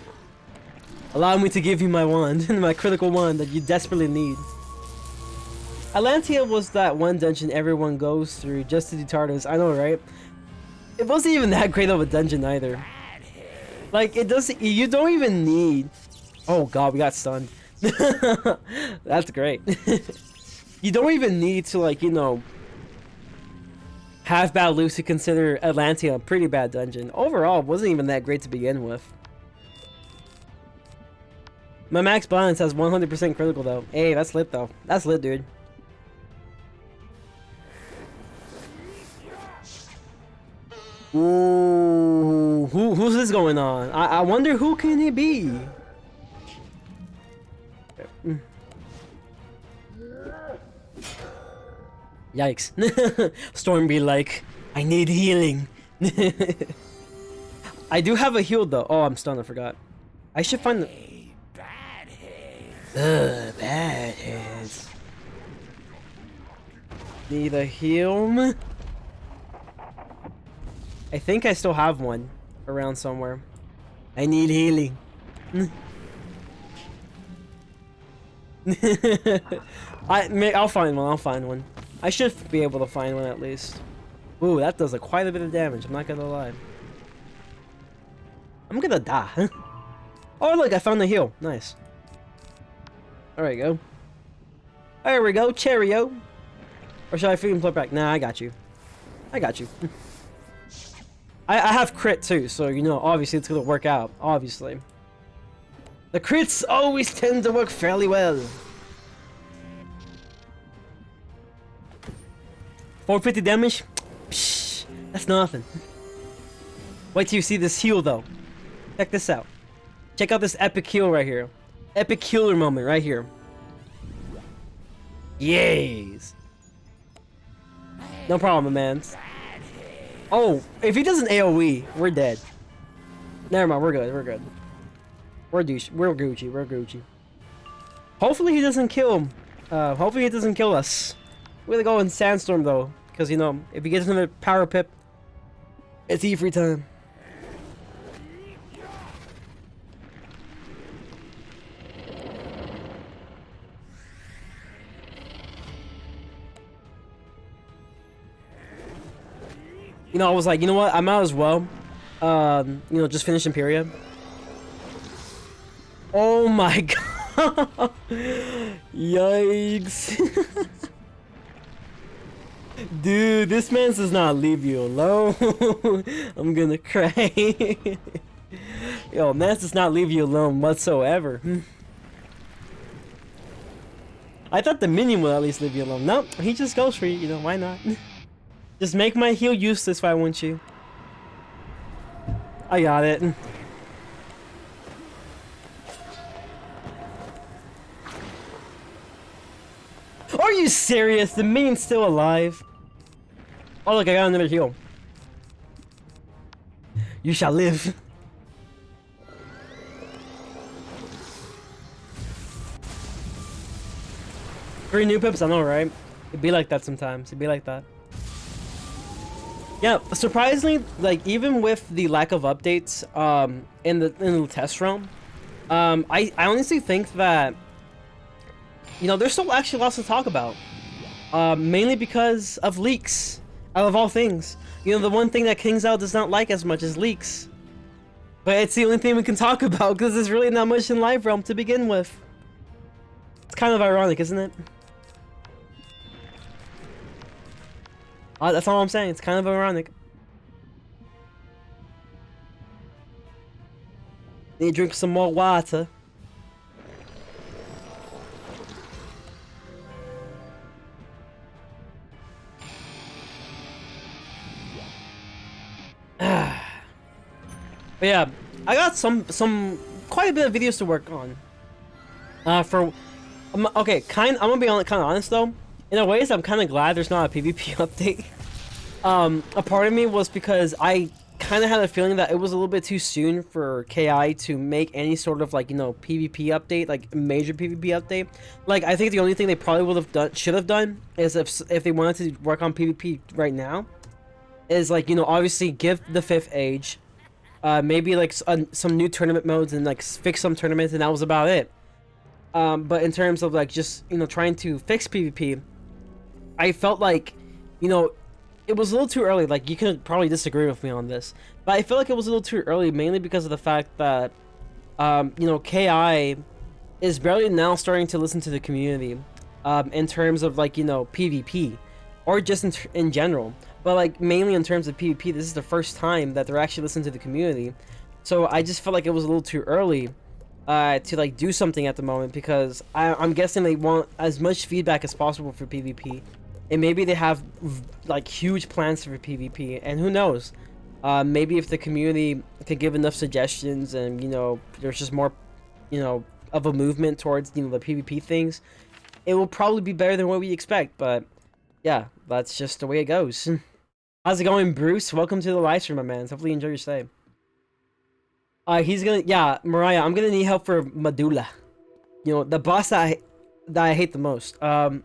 Allow me to give you my wand, my critical wand that you desperately need. Atlantia was that one dungeon everyone goes through just to do Tartarus. I know, right? It wasn't even that great of a dungeon either. Like, it doesn't. You don't even need. Oh god, we got stunned. That's great. You don't even need to, like, you know, have bad loot to consider Atlantia a pretty bad dungeon. Overall, it wasn't even that great to begin with. My max balance has 100% critical though. Hey, that's lit though. That's lit, dude. Ooh, who's this going on? I wonder who can it be? Yikes. Storm be like, I need healing. I do have a heal though. Oh, I'm stunned, I forgot. I should find the... bad heads. Need a heal? I think I still have one around somewhere. I need healing. I'll find one. I'll find one. I should be able to find one at least. Ooh, that does quite a bit of damage. I'm not gonna lie. I'm gonna die. Oh, look, I found the heal. Nice. There we go. There we go, Cheerio. Or should I feed him flip back? Nah, I got you. I got you. I have crit too, so you know, obviously it's gonna work out. Obviously. The crits always tend to work fairly well. 450 damage? Psh, that's nothing. Wait till you see this heal though. Check this out. Check out this epic heal right here. Epic healer moment right here. Yes. No problem, man. Oh, if he does an AoE, we're dead. Never mind, we're good, we're good. We're Gucci, we're Gucci. Hopefully he doesn't kill him. Hopefully he doesn't kill us. We're gonna go in Sandstorm though, because you know, if he gets another power pip, it's E free time. You know, I was like, you know what? I might as well, you know, just finish Imperia. Oh my god! Yikes! Dude, this man does not leave you alone. I'm gonna cry. Yo, man does not leave you alone whatsoever. I thought the minion would at least leave you alone. Nope, he just goes for you. You know, why not? Just make my heal useless if I want you. I got it. Are you serious? The minion's still alive. Oh look, I got another heal. You shall live. Three new pips, I know, right? It'd be like that sometimes. It'd be like that. Yeah, surprisingly, like even with the lack of updates in the test realm, I honestly think that, you know, there's still actually lots to talk about. Mainly because of leaks, out of all things. You know, the one thing that KingsIsle does not like as much is leaks. But it's the only thing we can talk about because there's really not much in Live Realm to begin with. It's kind of ironic, isn't it? That's all I'm saying. It's kind of ironic. Need to drink some more water. But yeah, I got some quite a bit of videos to work on. Okay, I'm gonna be kind of honest though. In a ways, I'm kind of glad there's not a PvP update. A part of me was because I kind of had a feeling that it was a little bit too soon for KI to make any sort of, like, you know, PvP update, like major PvP update. Like, I think the only thing they probably should have done is if they wanted to work on PvP right now, is, like, you know, obviously give the 5th age, maybe like some new tournament modes and like fix some tournaments, and that was about it. But in terms of like just, you know, trying to fix PvP, I felt like, you know, it was a little too early. Like, you can probably disagree with me on this, but I feel like it was a little too early, mainly because of the fact that, you know, KI is barely now starting to listen to the community, in terms of, like, you know, PvP, or just in general. But, like, mainly in terms of PvP, this is the first time that they're actually listening to the community. So I just felt like it was a little too early to, like, do something at the moment, because I'm guessing they want as much feedback as possible for PvP. And maybe they have, like, huge plans for PvP, and who knows? Maybe if the community could give enough suggestions, and, you know, there's just more, you know, of a movement towards, you know, the PvP things, it will probably be better than what we expect. But yeah, that's just the way it goes. How's it going, Bruce? Welcome to the live stream, my man. Hopefully you enjoy your stay. Yeah, Mariah, I'm gonna need help for Medulla. You know, the boss that I hate the most. I'm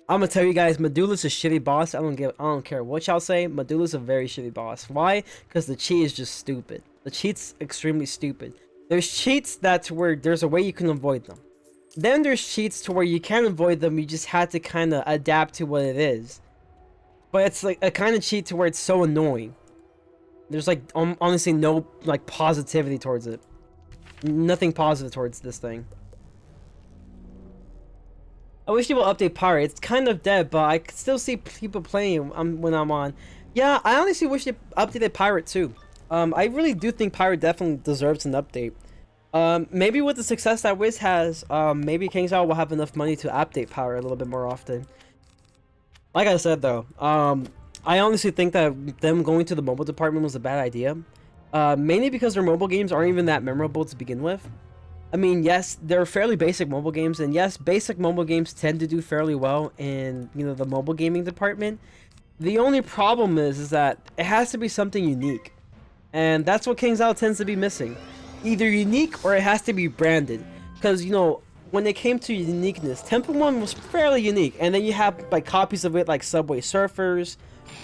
gonna tell you guys, Medulla's a shitty boss. I don't care what y'all say. Medulla's a very shitty boss. Why? Because the cheat is just stupid. The cheat's extremely stupid. There's cheats that's where there's a way you can avoid them. Then there's cheats to where you can't avoid them, you just had to kind of adapt to what it is. But it's like a kind of cheat to where it's so annoying. There's like honestly no like positivity towards it. Nothing positive towards this thing. I wish people update Pirate. It's kind of dead, but I could still see people playing when I'm on. Yeah, I honestly wish they updated Pirate too. I really do think Pirate definitely deserves an update. Maybe with the success that Wiz has, maybe KingsIsle will have enough money to update Pirate a little bit more often. Like I said though, I honestly think that them going to the mobile department was a bad idea. Mainly because their mobile games aren't even that memorable to begin with. I mean, yes, they're fairly basic mobile games, and yes, basic mobile games tend to do fairly well in, you know, the mobile gaming department. The only problem is that it has to be something unique. And that's what KingsIsle tends to be missing. Either unique or it has to be branded. Because, you know, when it came to uniqueness, Temple Run was fairly unique. And then you have like copies of it like Subway Surfers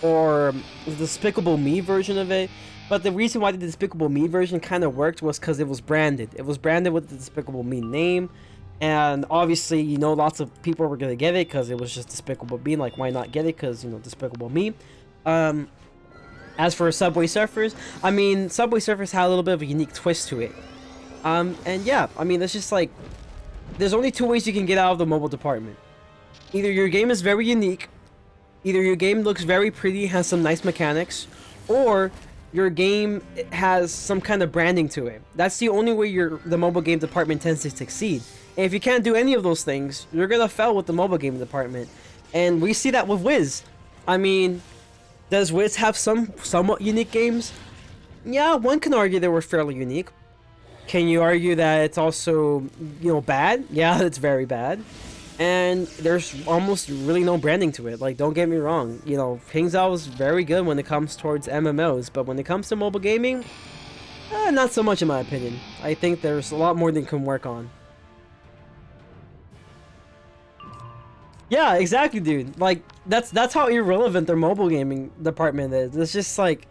or the Despicable Me version of it. But the reason why the Despicable Me version kind of worked was because it was branded. It was branded with the Despicable Me name. And obviously, you know, lots of people were going to get it because it was just Despicable Me. Like, why not get it? Because, you know, Despicable Me. As for Subway Surfers, I mean, Subway Surfers had a little bit of a unique twist to it. And yeah, I mean, it's just like, there's only two ways you can get out of the mobile department. Either your game is very unique, either your game looks very pretty, has some nice mechanics, or your game has some kind of branding to it. That's the only way the mobile game department tends to succeed. And if you can't do any of those things, you're gonna fail with the mobile game department. And we see that with Wiz. I mean, does Wiz have some somewhat unique games? Yeah, one can argue they were fairly unique. Can you argue that it's also, you know, bad? Yeah, it's very bad. And there's almost really no branding to it. Like, don't get me wrong, you know, KingsIsle is very good when it comes towards MMOs, but when it comes to mobile gaming, not so much in my opinion. I think there's a lot more they can work on. Yeah, exactly, dude. Like, that's how irrelevant their mobile gaming department is. It's just like,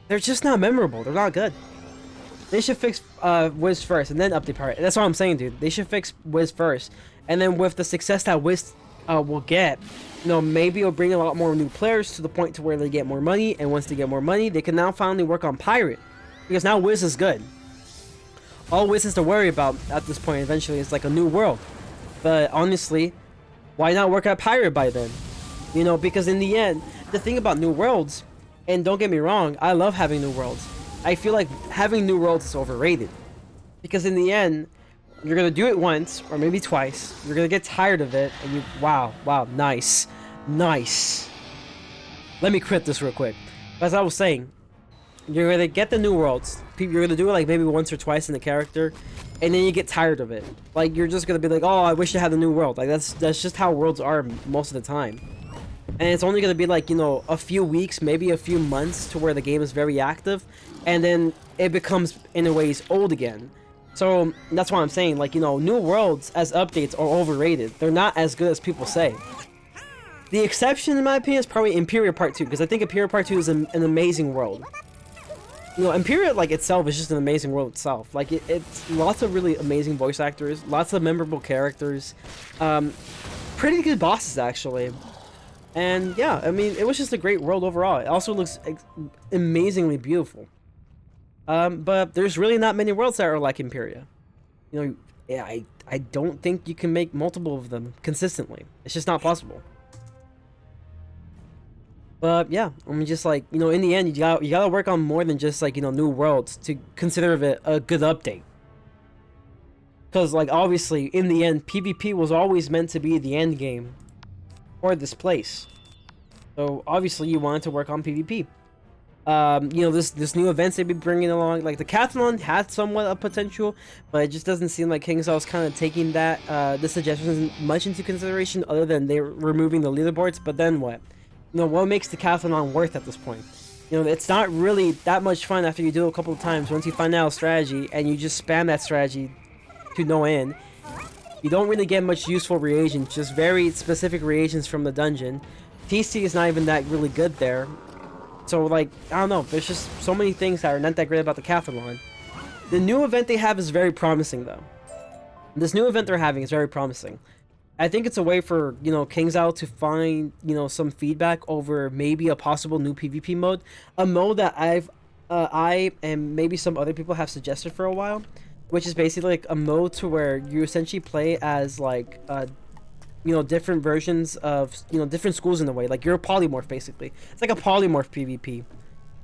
they're just not memorable. They're not good. They should fix Wiz first and then update Pirate. That's what I'm saying, dude. They should fix Wiz first. And then with the success that Wiz will get, you know, maybe it'll bring a lot more new players to the point to where they get more money. And once they get more money, they can now finally work on Pirate. Because now Wiz is good. All Wiz has to worry about at this point eventually is like a new world. But honestly, why not work at Pirate by then? You know, because in the end, the thing about new worlds, and don't get me wrong, I love having new worlds. I feel like having new worlds is overrated. Because in the end, you're going to do it once, or maybe twice. You're going to get tired of it, and wow, nice. Nice. Let me crit this real quick. As I was saying, you're going to get the new worlds. You're going to do it like maybe once or twice in the character, and then you get tired of it. Like, you're just going to be like, oh, I wish I had a new world. Like, that's just how worlds are most of the time. And it's only going to be like, you know, a few weeks, maybe a few months to where the game is very active. And then it becomes, in a ways, old again. So that's why I'm saying, like, you know, new worlds as updates are overrated. They're not as good as people say. The exception, in my opinion, is probably Imperial Part 2. Because I think Imperial Part 2 is an amazing world. You know, Imperial, like, itself is just an amazing world itself. Like, it's lots of really amazing voice actors. Lots of memorable characters. Pretty good bosses, actually. And yeah, I mean, it was just a great world overall. It also looks amazingly beautiful. But there's really not many worlds that are like Imperia. You know, yeah, I don't think you can make multiple of them consistently. It's just not possible. But yeah, I mean, just like, you know, in the end, you gotta work on more than just like, you know, new worlds to consider it a good update. Because like, obviously, in the end, PvP was always meant to be the end game for this place. So obviously, you wanted to work on PvP. You know, this new events they've been bringing along, like the Cathlon had somewhat of potential, but it just doesn't seem like KingsIsle is kind of taking that the suggestions much into consideration, other than they're removing the leaderboards. But then what? You know, what makes the Cathlon worth at this point? You know, it's not really that much fun after you do it a couple of times. Once you find out a strategy and you just spam that strategy to no end, you don't really get much useful reagents, just very specific reagents from the dungeon. TC is not even that really good there. So, like, I don't know, there's just so many things that are not that great about the Cathlon. The new event they have is very promising, though. This new event they're having is very promising. I think it's a way for, you know, KingsIsle to find, you know, some feedback over maybe a possible new PvP mode. A mode that I and maybe some other people have suggested for a while, which is basically like a mode to where you essentially play as like, you know, different versions of, you know, different schools in a way. Like you're a polymorph basically. It's like a polymorph PvP,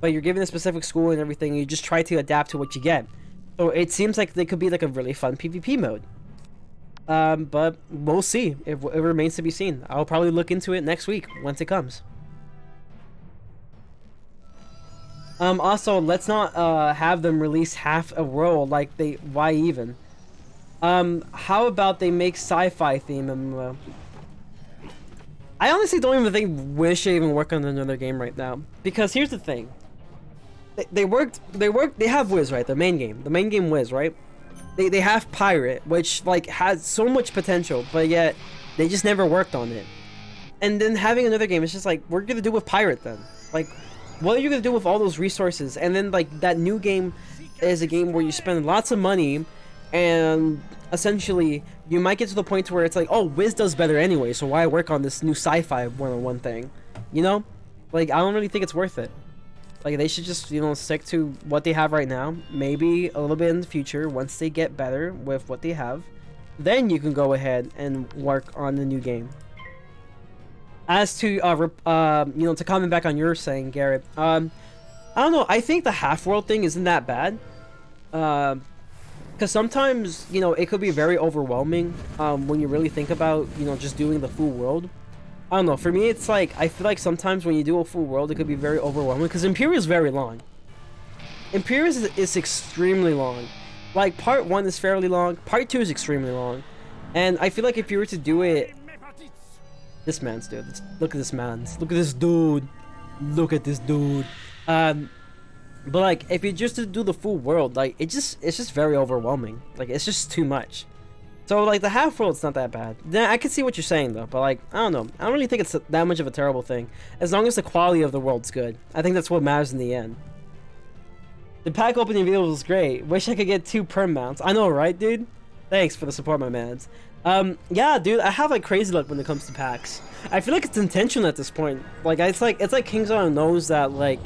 but you're given a specific school and everything. And you just try to adapt to what you get. So it seems like they could be like a really fun PvP mode. But we'll see. It remains to be seen. I'll probably look into it next week once it comes. Also, let's not have them release half a world. Like why even? How about they make sci-fi theme MMO? I honestly don't even think Wish should even work on another game right now, because here's the thing. They have Wiz, right? The main game Wiz, right? They have Pirate, which like has so much potential, but yet they just never worked on it. And then having another game, it's just like, what are you gonna do with Pirate then? Like, what are you gonna do with all those resources? And then like that new game is a game where you spend lots of money, and essentially you might get to the point where it's like, oh, Wiz does better anyway, so why work on this new sci-fi 101 thing? You know? Like, I don't really think it's worth it. Like, they should just, you know, stick to what they have right now. Maybe a little bit in the future, once they get better with what they have, then you can go ahead and work on the new game. As to, you know, to comment back on your saying, Garrett, I don't know, I think the half-world thing isn't that bad. Because sometimes, you know, it could be very overwhelming when you really think about, you know, just doing the full world. I don't know, for me it's like, I feel like sometimes when you do a full world it could be very overwhelming, because Imperial is very long. Imperial is extremely long. Like, part 1 is fairly long, part 2 is extremely long. And I feel like if you were to do it... This man's dude, look at this man's, look at this dude. Look at this dude. But like, if you just to do the full world, like, it's just very overwhelming. Like, it's just too much. So, like, the half-world's not that bad. Then I can see what you're saying, though. But, like, I don't know. I don't really think it's that much of a terrible thing. As long as the quality of the world's good. I think that's what matters in the end. The pack opening video was great. Wish I could get 2 perm mounts. I know, right, dude? Thanks for the support, my mans. Yeah, dude, I have, like, crazy luck when it comes to packs. I feel like it's intentional at this point. Like, it's like KingsIsle knows that, like...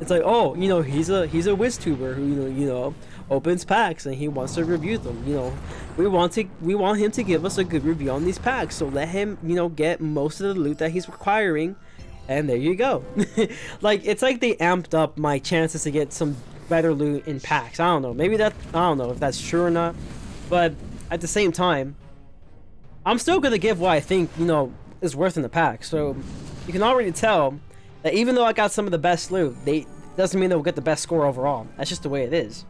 It's like, oh, you know, he's a WizTuber who, you know, opens packs and he wants to review them. You know, we want him to give us a good review on these packs, so let him, you know, get most of the loot that he's requiring, and there you go. Like, it's like they amped up my chances to get some better loot in packs. I don't know, maybe that, I don't know if that's true or not, but at the same time, I'm still gonna give what I think, you know, is worth in the pack. So you can already tell that even though I got some of the best loot, doesn't mean they'll get the best score overall. That's just the way it is.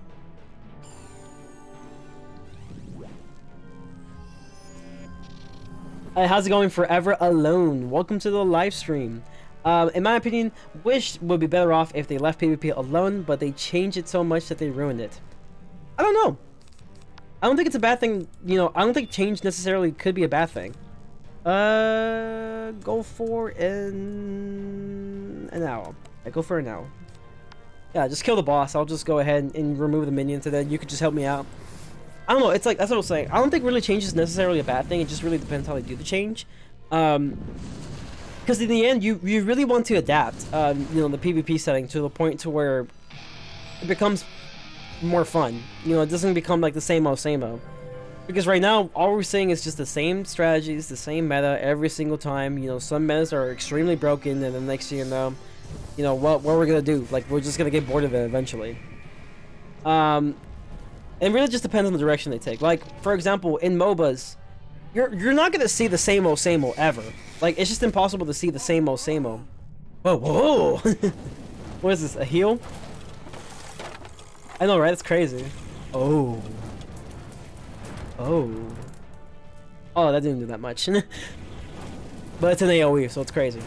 How's it going, Forever Alone? Welcome to the live stream. In my opinion, Wish would be better off if they left PvP alone, but they changed it so much that they ruined it. I don't know. I don't think it's a bad thing. You know, I don't think change necessarily could be a bad thing. Go for an owl. Yeah, go for an owl. Yeah, just kill the boss. I'll just go ahead and remove the minions, and then you could just help me out. I don't know. It's like, that's what I was saying. I don't think really change is necessarily a bad thing. It just really depends how they do the change. Because in the end, you really want to adapt, you know, the PvP setting to the point to where it becomes more fun. You know, it doesn't become like the same old, same old. Because right now, all we're seeing is just the same strategies, the same meta every single time. You know, some metas are extremely broken, and then next thing you know, what we're gonna do? Like, we're just gonna get bored of it eventually. It really just depends on the direction they take. Like, for example, in MOBAs, you're not gonna see the same old ever. Like, it's just impossible to see the same old. Whoa, whoa! What is this? A heal? I know, right? It's crazy. Oh. Oh. Oh, that didn't do that much. But it's an AoE, so it's crazy.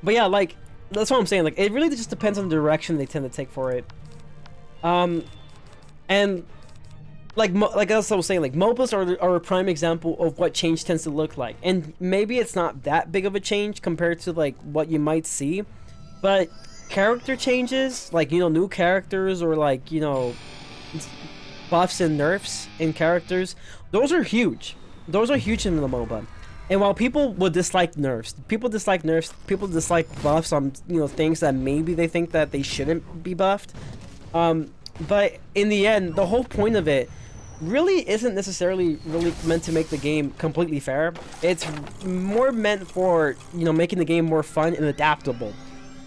But yeah, like, that's what I'm saying. Like, it really just depends on the direction they tend to take for it. And like as I was saying, like, MOBAs are a prime example of what change tends to look like. And maybe it's not that big of a change compared to like what you might see, but character changes, like, you know, new characters, or like, you know, buffs and nerfs in characters, those are huge. Those are huge in the MOBA. And while people would dislike nerfs, people dislike buffs on, you know, things that maybe they think that they shouldn't be buffed. But in the end, the whole point of it really isn't necessarily really meant to make the game completely fair. It's more meant for, you know, making the game more fun and adaptable.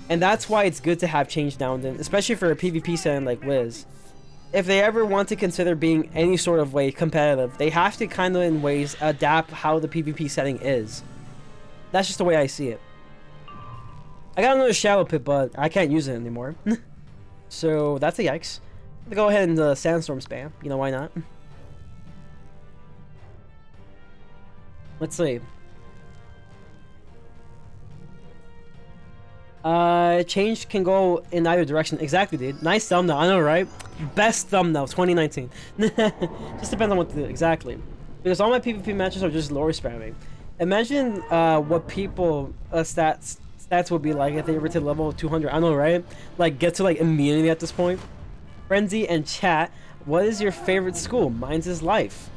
And that's why it's good to have change now and then, especially for a PvP setting like Wiz. If they ever want to consider being any sort of way competitive, they have to kind of in ways adapt how the PvP setting is. That's just the way I see it. I got another Shadow Pit, but I can't use it anymore. So that's a yikes. I'll go ahead and Sandstorm spam. You know, why not? Let's see. Change can go in either direction. Exactly, dude. Nice thumbnail. I know, right? Best thumbnail 2019. Just depends on what to do. Exactly. Because all my PvP matches are just lore spamming. Imagine what people stats would be like if they were to level 200. I know, right? Like, get to like immunity at this point. Frenzy and chat. What is your favorite school? Mine's is Life.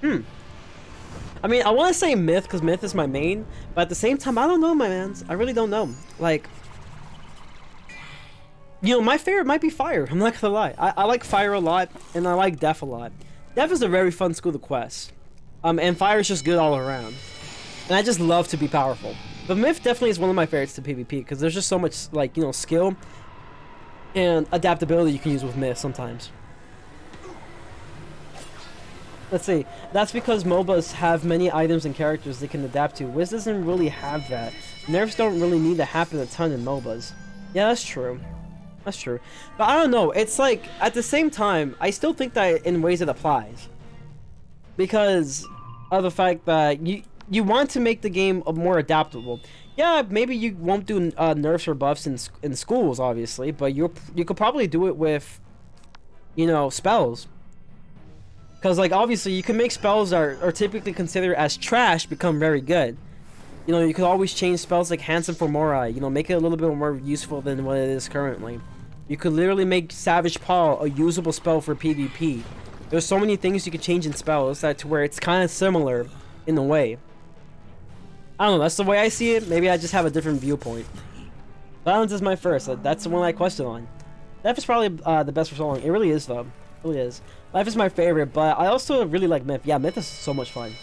I mean, I want to say Myth because Myth is my main, but at the same time, I don't know, my mans. I really don't know. Like, you know, my favorite might be Fire. I'm not gonna lie. I like Fire a lot, and I like Def a lot. Def is a very fun school to quest. And Fire is just good all around. And I just love to be powerful. But Myth definitely is one of my favorites to PvP because there's just so much, like, you know, skill and adaptability you can use with Myth sometimes. Let's see. That's because MOBAs have many items and characters they can adapt to. Wiz doesn't really have that. Nerfs don't really need to happen a ton in MOBAs. Yeah, that's true. That's true. But I don't know. It's like, at the same time, I still think that in ways it applies. Because of the fact that you want to make the game more adaptable. Yeah, maybe you won't do nerfs or buffs in schools, obviously. But you could probably do it with, you know, spells. Because, like, obviously, you can make spells that are typically considered as trash become very good. You know, you could always change spells like Handsome for Morai, you know, make it a little bit more useful than what it is currently. You could literally make Savage Paw a usable spell for PvP. There's so many things you could change in spells that to where it's kind of similar in a way. I don't know, that's the way I see it. Maybe I just have a different viewpoint. Balance is my first. That's the one I question on. Def is probably the best for so long. It really is, though. It really is. Life is my favorite, but I also really like Myth. Yeah, Myth is so much fun.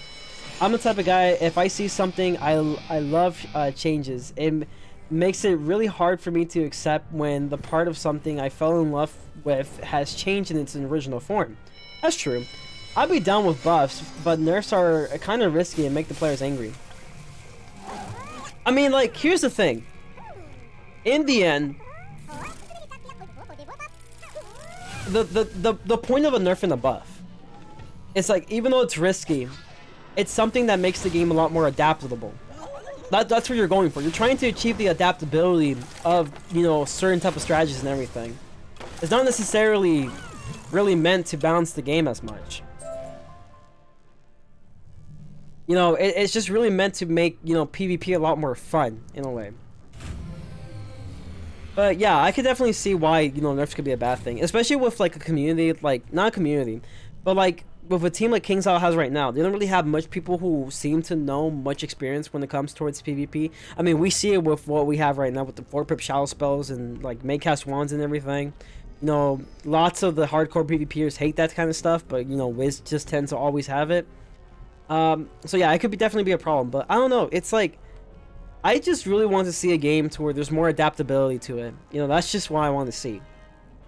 I'm the type of guy, if I see something, I love changes. It makes it really hard for me to accept when the part of something I fell in love with has changed in its original form. That's true. I'd be down with buffs, but nerfs are kind of risky and make the players angry. I mean, like, here's the thing. In the end, the point of a nerf and a buff, it's like, even though it's risky, it's something that makes the game a lot more adaptable. That's what you're going for. You're trying to achieve the adaptability of, you know, certain type of strategies and everything. It's not necessarily really meant to balance the game as much. You know, it's just really meant to make, you know, PvP a lot more fun, in a way. But yeah, I could definitely see why, you know, nerfs could be a bad thing. Especially with, like, a community, like, not a community, but, like, with a team like KingsIsle has right now. They don't really have much people who seem to know much experience when it comes towards PvP. I mean, we see it with what we have right now with the 4-pip shadow spells and, like, Maycast wands and everything. You know, lots of the hardcore PvPers hate that kind of stuff, but, you know, Wiz just tends to always have it. So yeah, it could definitely be a problem, but I don't know. It's like, I just really want to see a game to where there's more adaptability to it. You know, that's just what I want to see.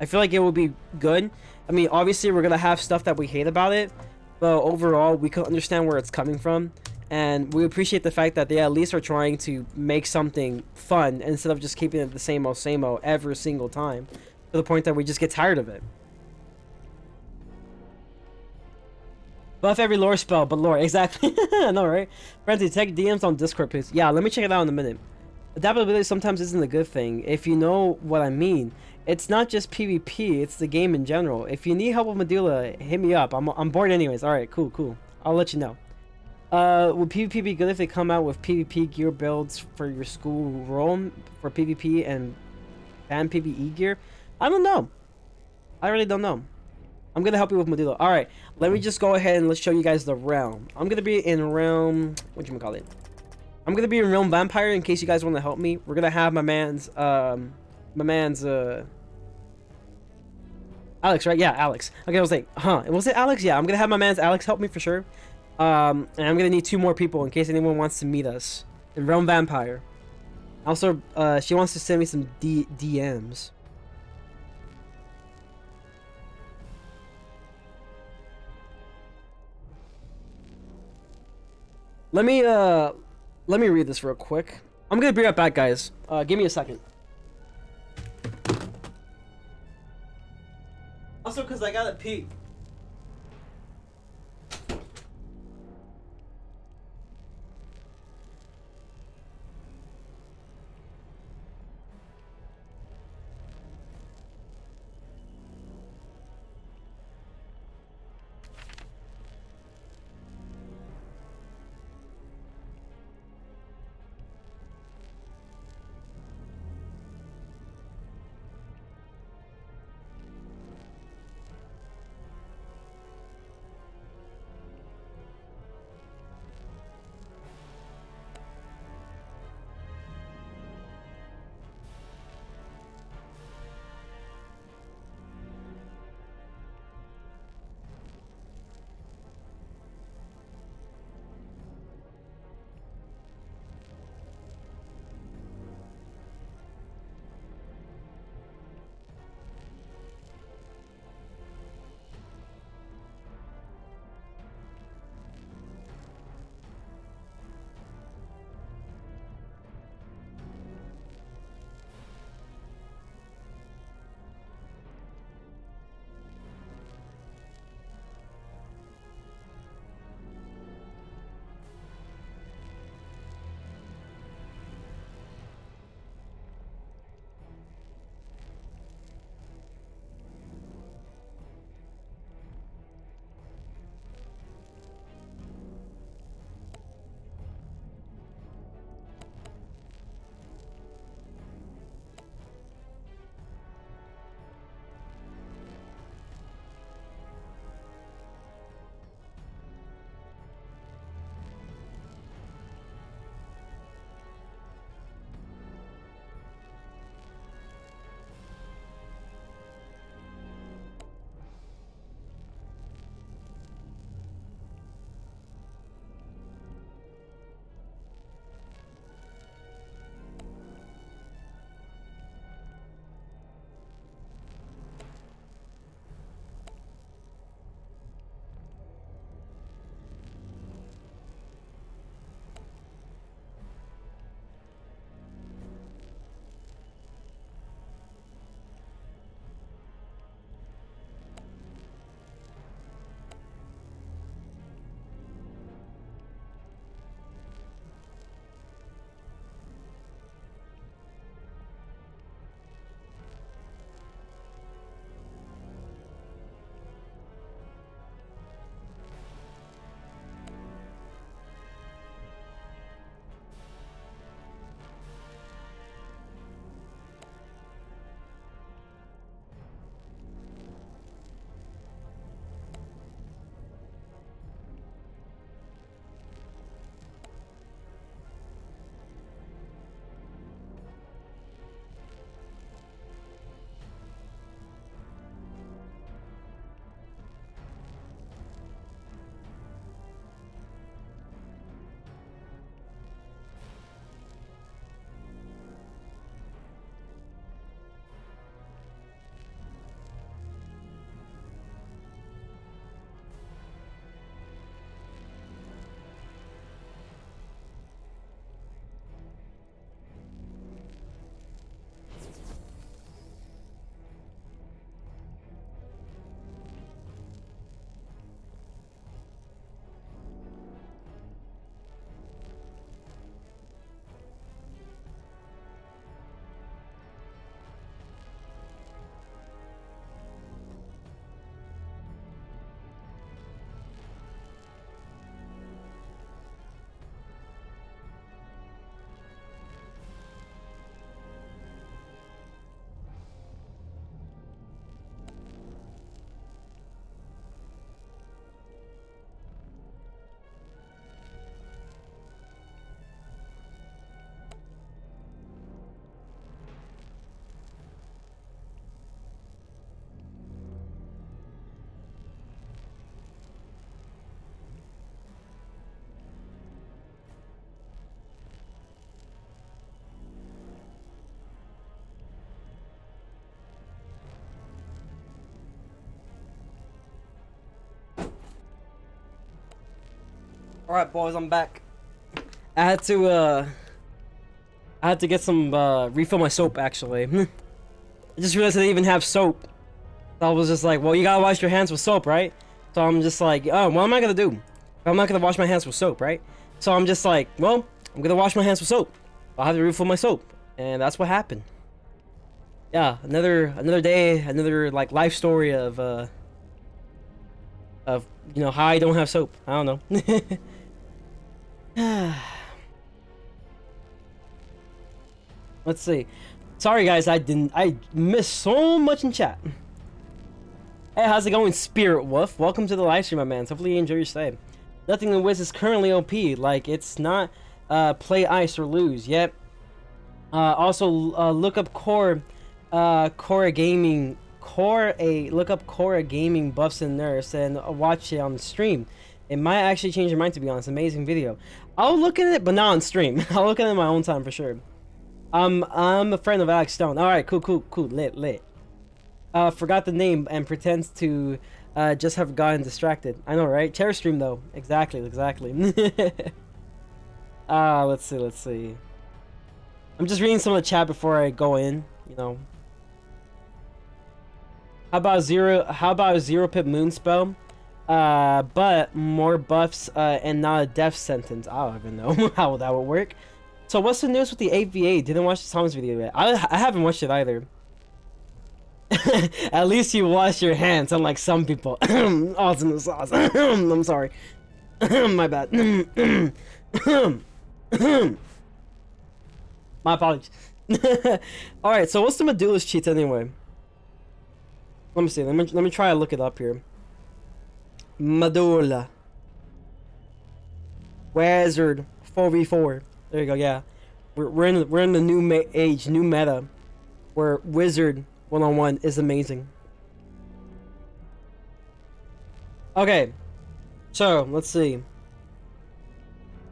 I feel like it would be good. I mean, obviously, we're going to have stuff that we hate about it, but overall, we can understand where it's coming from, and we appreciate the fact that they at least are trying to make something fun instead of just keeping it the same old every single time, to the point that we just get tired of it. Buff every lore spell, but lore, exactly. I know, right? Frenzy, check DMs on Discord, please. Yeah, let me check it out in a minute. Adaptability sometimes isn't a good thing, if you know what I mean. It's not just PvP, it's the game in general. If you need help with Medulla, hit me up. I'm bored anyways. Alright, cool. I'll let you know. Would PvP be good if they come out with PvP gear builds for your school role for PvP and ban PvE gear? I don't know. I really don't know. I'm gonna help you with Modelo. All right, let me just go ahead and let's show you guys the realm. I'm gonna be in realm. What you call it? I'm gonna be in realm vampire in case you guys want to help me. We're gonna have my man's Alex, right? Yeah, Alex. Okay, I was like, huh? Was it Alex? Yeah, I'm gonna have my man's Alex help me for sure. And I'm gonna need 2 more people in case anyone wants to meet us in realm vampire. Also, she wants to send me some DMs. Let me read this real quick. I'm gonna be right back, guys. Give me a second. Also, cause I gotta pee. Alright, boys, I'm back. I had to get some, refill my soap, actually. I just realized I didn't even have soap. So I was just like, well, you gotta wash your hands with soap, right? So I'm just like, oh, what am I gonna do? I'm not gonna wash my hands with soap, right? So I'm just like, well, I'm gonna wash my hands with soap. I'll have to refill my soap. And that's what happened. Yeah, another day, another, like, life story of, you know, how I don't have soap. I don't know. Let's see. Sorry guys, I missed so much in chat. Hey, how's it going, Spirit Wolf? Welcome to the live stream, my man. Hopefully you enjoy your stay. Nothing in Wiz is currently OP. Like, it's not play ice or lose yet. Also, look up Cora Gaming. Look up Cora Gaming buffs and nerfs and watch it on the stream. It might actually change your mind, to be honest. Amazing video. I'll look at it, but not on stream. I'll look at it in my own time for sure. I'm a friend of Alex Stone. Alright, cool. Lit. Forgot the name and pretends to just have gotten distracted. I know, right? Chair stream though. Exactly. Let's see. I'm just reading some of the chat before I go in, you know. How about a zero pip moon spell? But more buffs and not a death sentence. I don't even know how that would work. So what's the news with the 8v8? Didn't watch Tom's video yet. I haven't watched it either. At least you wash your hands, unlike some people. Awesome sauce. I'm sorry. My bad. My apologies. Alright, so what's the Medulla's cheats anyway? Let me see. Let me try to look it up here. Medulla. Wizard 4v4. There you go. Yeah, we're in the new age, new meta, where Wizard101 is amazing. Okay, so let's see.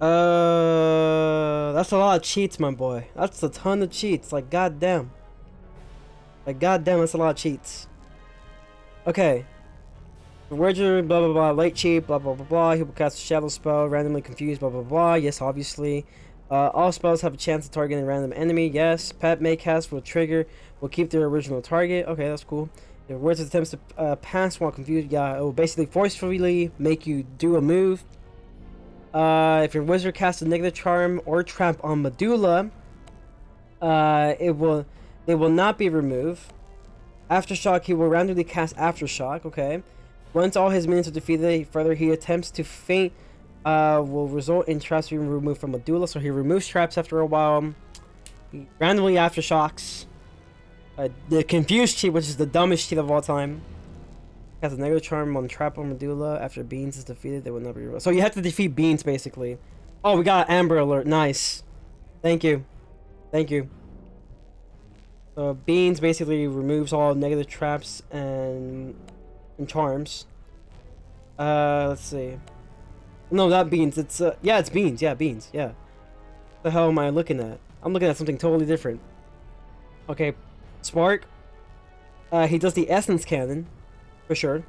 That's a lot of cheats, my boy. That's a ton of cheats. Like goddamn. That's a lot of cheats. Okay. Wizard, blah blah blah, late cheat, blah blah blah blah. He will cast a shadow spell, randomly confused, blah blah blah. Yes, obviously. All spells have a chance of targeting a random enemy. Yes. Pet may cast will keep their original target. Okay, that's cool. If Wizard attempts to pass while confused, yeah, it will basically forcefully make you do a move. If your Wizard casts a negative charm or trap on Medulla, they will not be removed. Aftershock, he will randomly cast Aftershock. Okay. Once all his minions are defeated, further he attempts to feint. Will result in traps being removed from Medulla, so he removes traps after a while. He randomly aftershocks. The confused cheat, which is the dumbest cheat of all time. Has a negative charm on trap on Medulla. After Beans is defeated, they will not be removed. So you have to defeat Beans, basically. Oh, we got Amber Alert. Nice. Thank you. So Beans basically removes all negative traps and charms. Let's see. No, not Beans. It's yeah, it's Beans. Yeah, Beans. Yeah. What the hell am I looking at? I'm looking at something totally different. Okay, Spark. He does the Essence Cannon, for sure.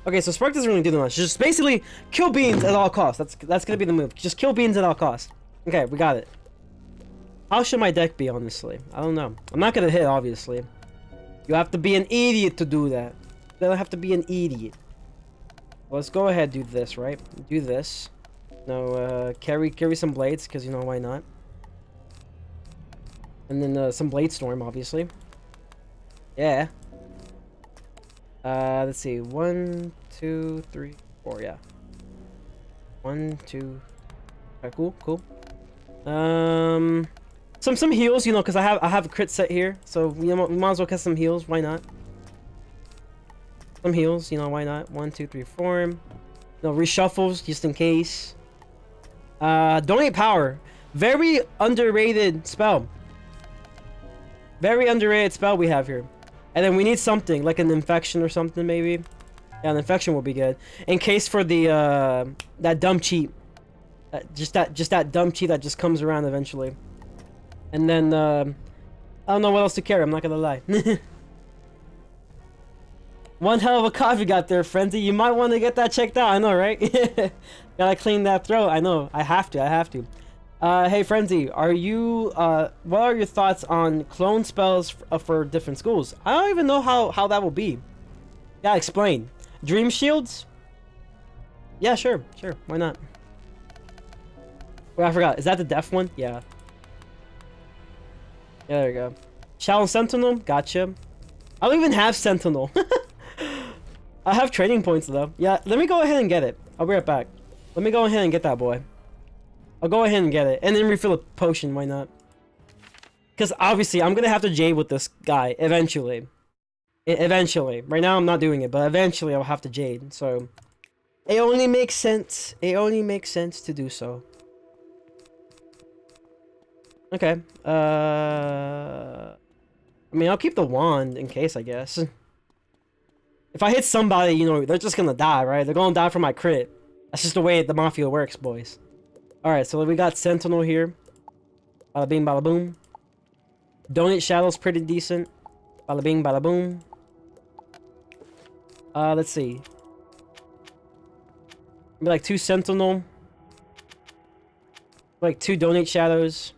Okay, so Spark doesn't really do much. Just basically kill Beans at all costs. That's gonna be the move. Just kill Beans at all costs. Okay, we got it. How should my deck be, honestly? I don't know. I'm not gonna hit, obviously. You have to be an idiot to do that. You don't have to be an idiot. Let's go ahead do this, right? Do this. No, carry some blades, because, you know, why not? And then some Blade Storm, obviously. Yeah. Let's see. 1, 2, 3, 4, yeah. 1, 2. Okay, cool. Some heals, you know, because I have a crit set here, so we might as well cast some heals. Why not? Some heals, you know, why not? 1, 2, 3, 4. No, reshuffles just in case. Donate power. Very underrated spell. Very underrated spell we have here. And then we need something like an infection or something, maybe. Yeah, an infection will be good. In case for the that dumb cheat. Just that dumb cheat that just comes around eventually. And then I don't know what else to carry. I'm not gonna lie. One hell of a cough you got there, Frenzy. You might want to get that checked out. I know, right? Gotta clean that throat. I know. I have to. Hey, Frenzy, are you, what are your thoughts on clone spells for different schools? I don't even know how that will be. Yeah, explain. Dream shields? Yeah, sure. Why not? Wait, I forgot. Is that the deaf one? Yeah. Yeah, there you go. Shadow Sentinel? Gotcha. I don't even have Sentinel. I have training points though. Yeah, let me go ahead and get it. I'll be right back. Let me go ahead and get that boy. I'll go ahead and get it. And then refill a potion, why not? Because obviously, I'm going to have to jade with this guy eventually. Eventually. Right now, I'm not doing it, but eventually I'll have to jade. So, it only makes sense. It only makes sense to do so. Okay. I mean, I'll keep the wand in case, I guess. If I hit somebody, you know, they're just gonna die, right? They're gonna die from my crit. That's just the way the Mafia works, boys. Alright, so we got Sentinel here. Bada bing, bada boom. Donate Shadow's pretty decent. Bada bing, bada boom. Let's see. Maybe like 2 Sentinel. Like 2 Donate Shadows.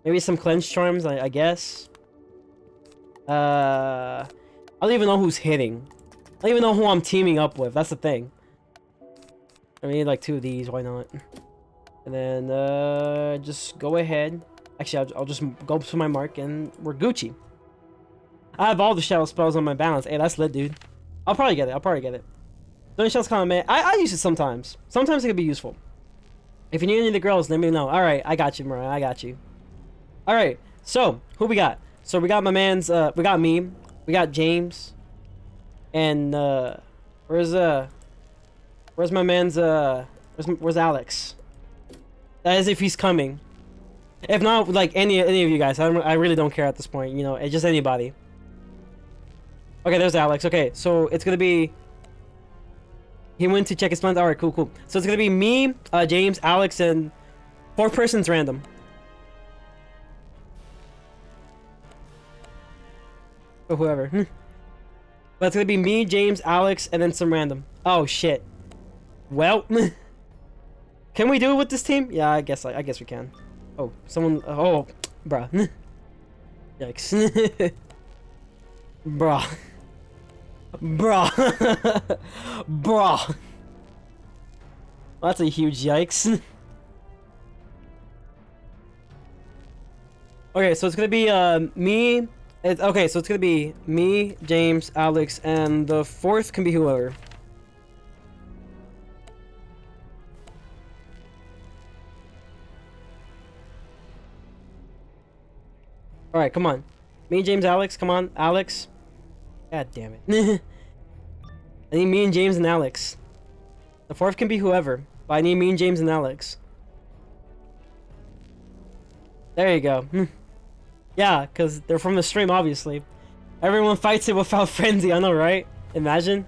Maybe some Cleanse Charms, I guess. I don't even know who's hitting. I don't even know who I'm teaming up with. That's the thing. I need like 2 of these. Why not? And then just go ahead. Actually, I'll just go to my mark and we're Gucci. I have all the shadow spells on my balance. Hey, that's lit, dude. I'll probably get it. Don't shell's kind of man. I use it sometimes. Sometimes it can be useful. If you need any of the girls, let me know. All right, I got you, Mariah. I got you. All right. So who we got? So we got my man's. We got me. We got James. And where's my man's where's Alex? That is if he's coming. If not, like any of you guys, I really don't care at this point. You know, it's just anybody. Okay, there's Alex. Okay, so it's gonna be. He went to check his plans. All right, cool. So it's gonna be me, James, Alex, and 4 persons random. Or whoever. But it's gonna be me, James, Alex, and then some random. Oh shit. Well, can we do it with this team? Yeah, I guess we can. Oh, someone. Oh, bruh. Yikes. Bruh. Bruh. That's a huge yikes. Okay, so it's gonna be me. Okay, so it's gonna be me, James, Alex, and the 4th can be whoever. All right, come on. Me, James, Alex. Come on, Alex. God damn it. I need me and James and Alex. The 4th can be whoever, but I need me and James and Alex. There you go. Yeah, because they're from the stream, obviously. Everyone fights it without frenzy, I know, right? Imagine.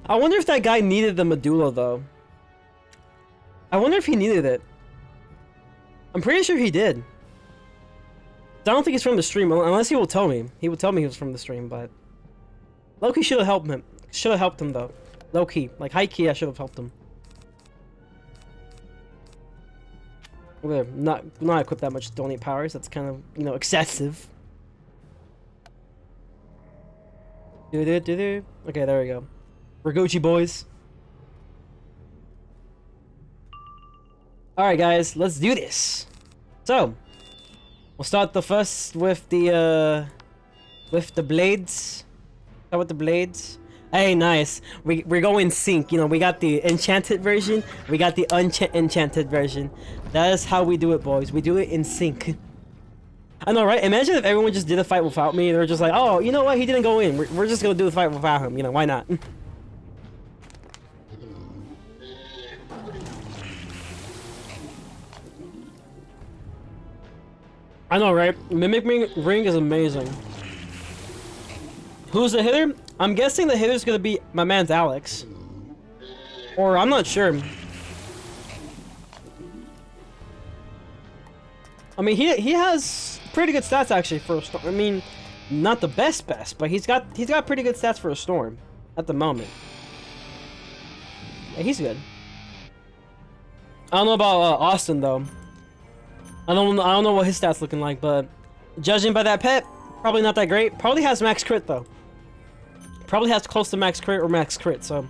I wonder if that guy needed the medulla, though. I wonder if he needed it. I'm pretty sure he did. I don't think he's from the stream, unless he will tell me. He would tell me he was from the stream, but... Low-key should have helped him. Should have helped him, though. Low-key. Like, high-key, I should have helped him. We're not equip that much donate powers. That's kind of, you know, excessive. Okay, there we go. We're Gucci boys. Alright guys, let's do this. So we'll start the first with the blades. Start with the blades. Hey, nice. We're going sync. You know, we got the enchanted version. We got the enchanted version. That is how we do it, boys. We do it in sync. I know, right? Imagine if everyone just did a fight without me. They were just like, oh, you know what? He didn't go in. We're just gonna do the fight without him. You know, why not? I know, right? Mimic Ring is amazing. Who's the hitter? I'm guessing the hitter's gonna be my man's Alex. Or I'm not sure. I mean, he has pretty good stats actually. I mean, Not the best, but he's got pretty good stats for a storm at the moment. Yeah, he's good. I don't know about Austin though. I don't know what his stats looking like, but judging by that pet, probably not that great. Probably has max crit though. Probably has close to max crit or max crit, so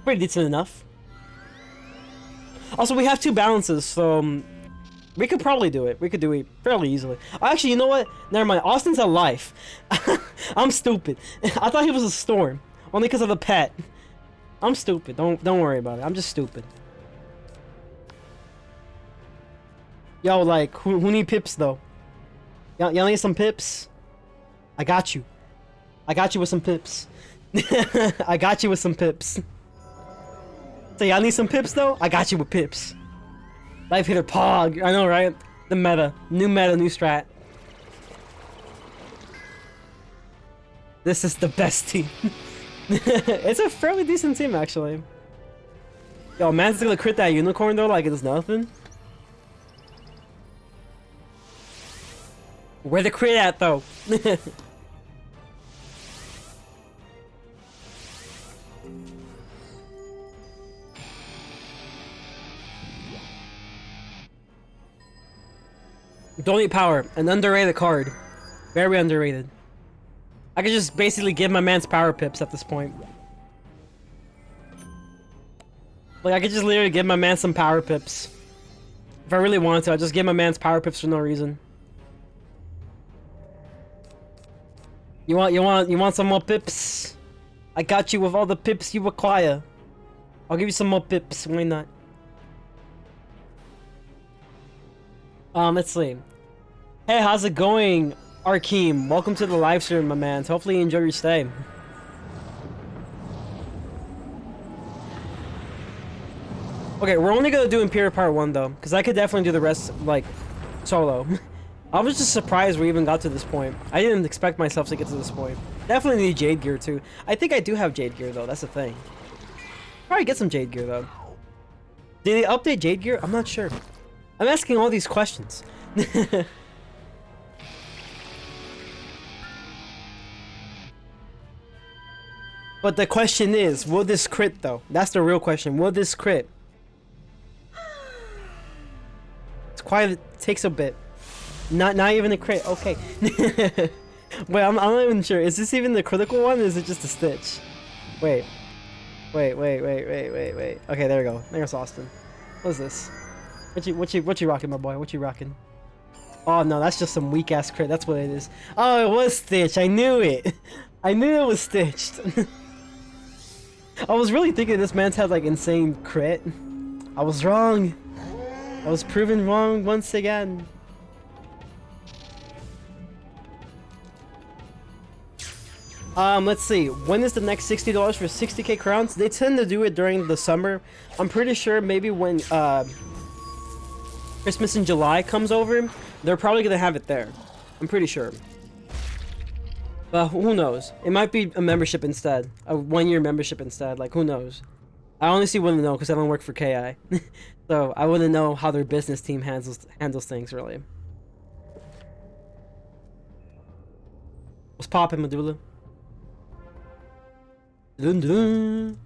pretty decent enough. Also, we have 2 balances, so we could probably do it. We could do it fairly easily. Actually, you know what? Never mind. Austin's a life. I'm stupid. I thought he was a storm, only because of the pet. I'm stupid. Don't worry about it. I'm just stupid. Yo, like, who need pips though? Y'all need some pips? I got you. I got you with some pips. I got you with some pips. So y'all need some pips though? I got you with pips. Life hitter Pog. I know, right? The meta. New meta, new strat. This is the best team. It's a fairly decent team, actually. Yo, man's gonna crit that unicorn though like it's nothing. Where the crit at though? Donate power, an underrated card. Very underrated. I could just basically give my man's power pips at this point. Like, I could just literally give my man some power pips. If I really wanted to, I'd just give my man's power pips for no reason. You want some more pips? I got you with all the pips you require. I'll give you some more pips, why not? Let's see. Hey, how's it going, Arkeem? Welcome to the live stream, my man. Hopefully you enjoy your stay. Okay, we're only gonna do Imperial Part 1 though, because I could definitely do the rest, like, solo. I was just surprised we even got to this point. I didn't expect myself to get to this point. Definitely need Jade Gear too. I think I do have Jade Gear though, that's the thing. Probably get some Jade Gear though. Did they update Jade Gear? I'm not sure. I'm asking all these questions. But the question is, will this crit though? That's the real question. Will this crit? It's quite, it takes a bit. Not even a crit. Okay. Wait, I'm not even sure. Is this even the critical one? Or is it just a stitch? Wait. Wait. Okay, there we go. There's Austin. What is this? What you rocking, my boy? What you rocking? Oh no, that's just some weak ass crit. That's what it is. Oh, it was Stitch. I knew it. I knew it was stitched. I was really thinking this man's had like insane crit. I was wrong. I was proven wrong once again. Let's see. When is the next $60 for 60k crowns? They tend to do it during the summer. I'm pretty sure maybe when Christmas in July comes over, they're probably gonna have it there. I'm pretty sure. But who knows? It might be a membership instead. A 1-year membership instead. Like, who knows? I honestly wouldn't know because I don't work for KI. So I wouldn't know how their business team handles things, really. What's poppin', Medulla? Dun dun.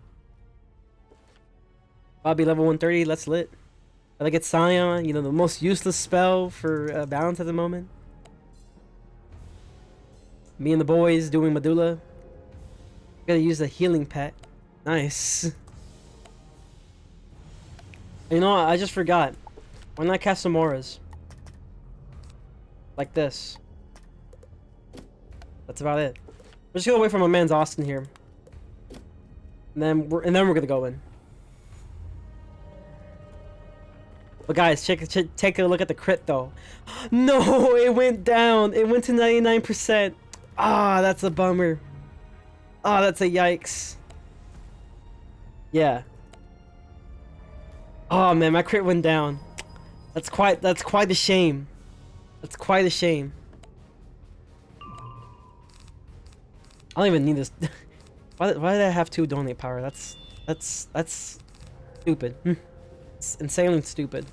Bobby level 130, let's lit. I get Scion, you know, the most useless spell for balance at the moment. Me and the boys doing Medulla. Gotta use the healing pet. Nice. You know what? I just forgot. Why not cast some auras? Like this. That's about it. We're just gonna wait for my man's Austin here. And then we're gonna go in. But guys, take a look at the crit though. No, it went down. It went to 99%. Ah, that's a bummer. Ah, that's a yikes. Yeah. Oh man, my crit went down. That's quite a shame. That's quite a shame. I don't even need this. Why did I have 2 donate power? That's stupid. It's insanely stupid.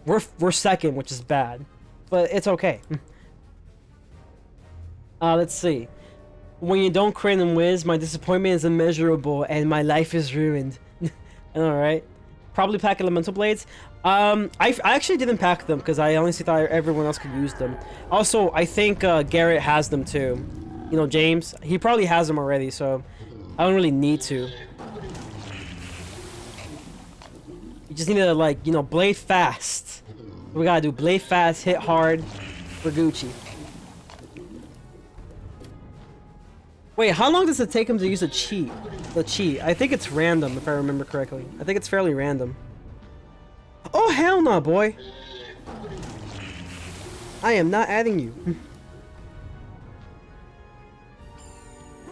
We're second, which is bad, but it's okay. Let's see. When you don't crit and whiz, my disappointment is immeasurable and my life is ruined. Alright. Probably pack elemental blades. I actually didn't pack them because I honestly thought everyone else could use them. Also, I think Garrett has them too. You know, James, he probably has them already, so I don't really need to. You just need to, like, you know, blade fast. We gotta do blade fast, hit hard for Gucci. Wait, how long does it take him to use a cheat? The cheat. I think it's random, if I remember correctly. I think it's fairly random. Oh, hell no, boy. I am not adding you.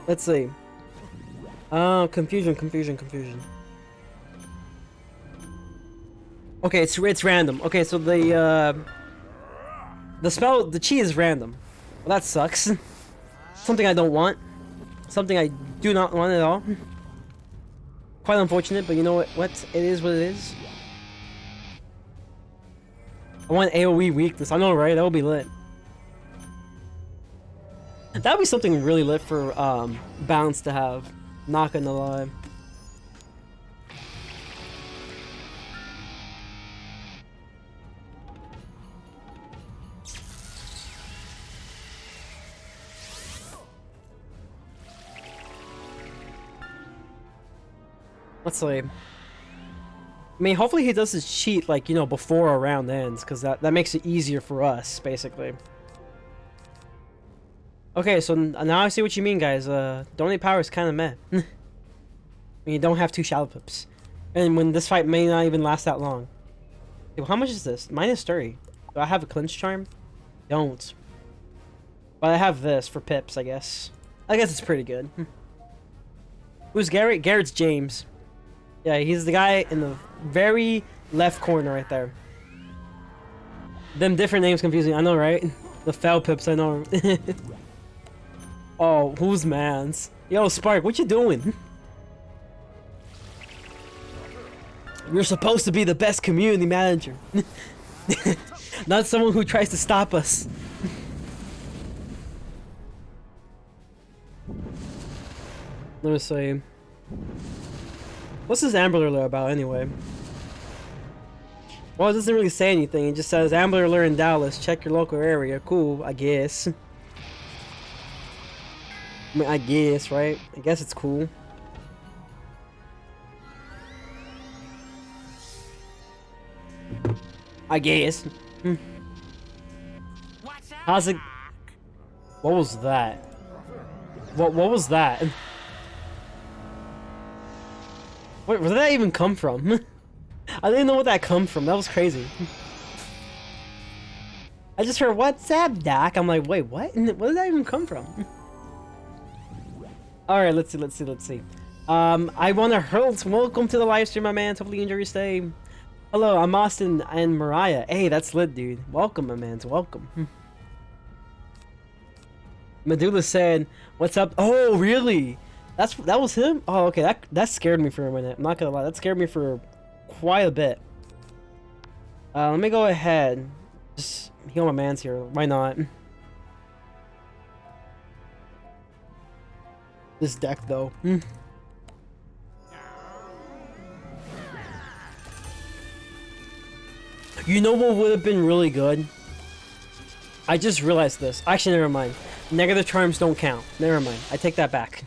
Let's see. Confusion. Okay, it's random. Okay, so the spell, the cheat is random. Well, that sucks. Something I don't want. Something I do not want at all. Quite unfortunate, but you know what? It is what it is. I want AoE weakness. I know, right? That would be lit. That would be something really lit for balance to have. Not gonna lie. Let's see. I mean, hopefully he does his cheat, like, you know, before a round ends, because that makes it easier for us, basically. Okay, so now I see what you mean, guys. Donate power is kind of meh. When you don't have 2 Shadow Pips. And when this fight may not even last that long. Well, how much is this? -30. Do I have a clinch charm? Don't. But I have this for pips, I guess. I guess it's pretty good. Who's Garrett? Garrett's James. Yeah, he's the guy in the very left corner right there. Them different names confuse me. I know, right? The foul pips, I know. Oh, who's mans? Yo, Spark, what you doing? You're supposed to be the best community manager. Not someone who tries to stop us. Let me see. What's this Amber Alert about anyway? Well, it doesn't really say anything. It just says Amber Alert in Dallas. Check your local area. Cool, I guess. I mean, I guess, right? I guess it's cool. I guess. How's it? What was that? What was that? Where did that even come from? I didn't know what that come from. That was crazy. I just heard, "What's up, Doc?" I'm like, wait, what? Where did that even come from? Alright, let's see. I wanna welcome to the live stream, my man. Hopefully you enjoy your stay. Hello, I'm Austin and Mariah. Hey, that's lit, dude. Welcome, my man. Welcome. Medulla said, "What's up?" Oh, really? That was him? Oh, okay. That scared me for a minute. I'm not gonna lie. That scared me for quite a bit. Let me go ahead. Just heal my mans here. Why not? This deck, though. You know what would have been really good? I just realized this. Actually, never mind. Negative charms don't count. Never mind. I take that back.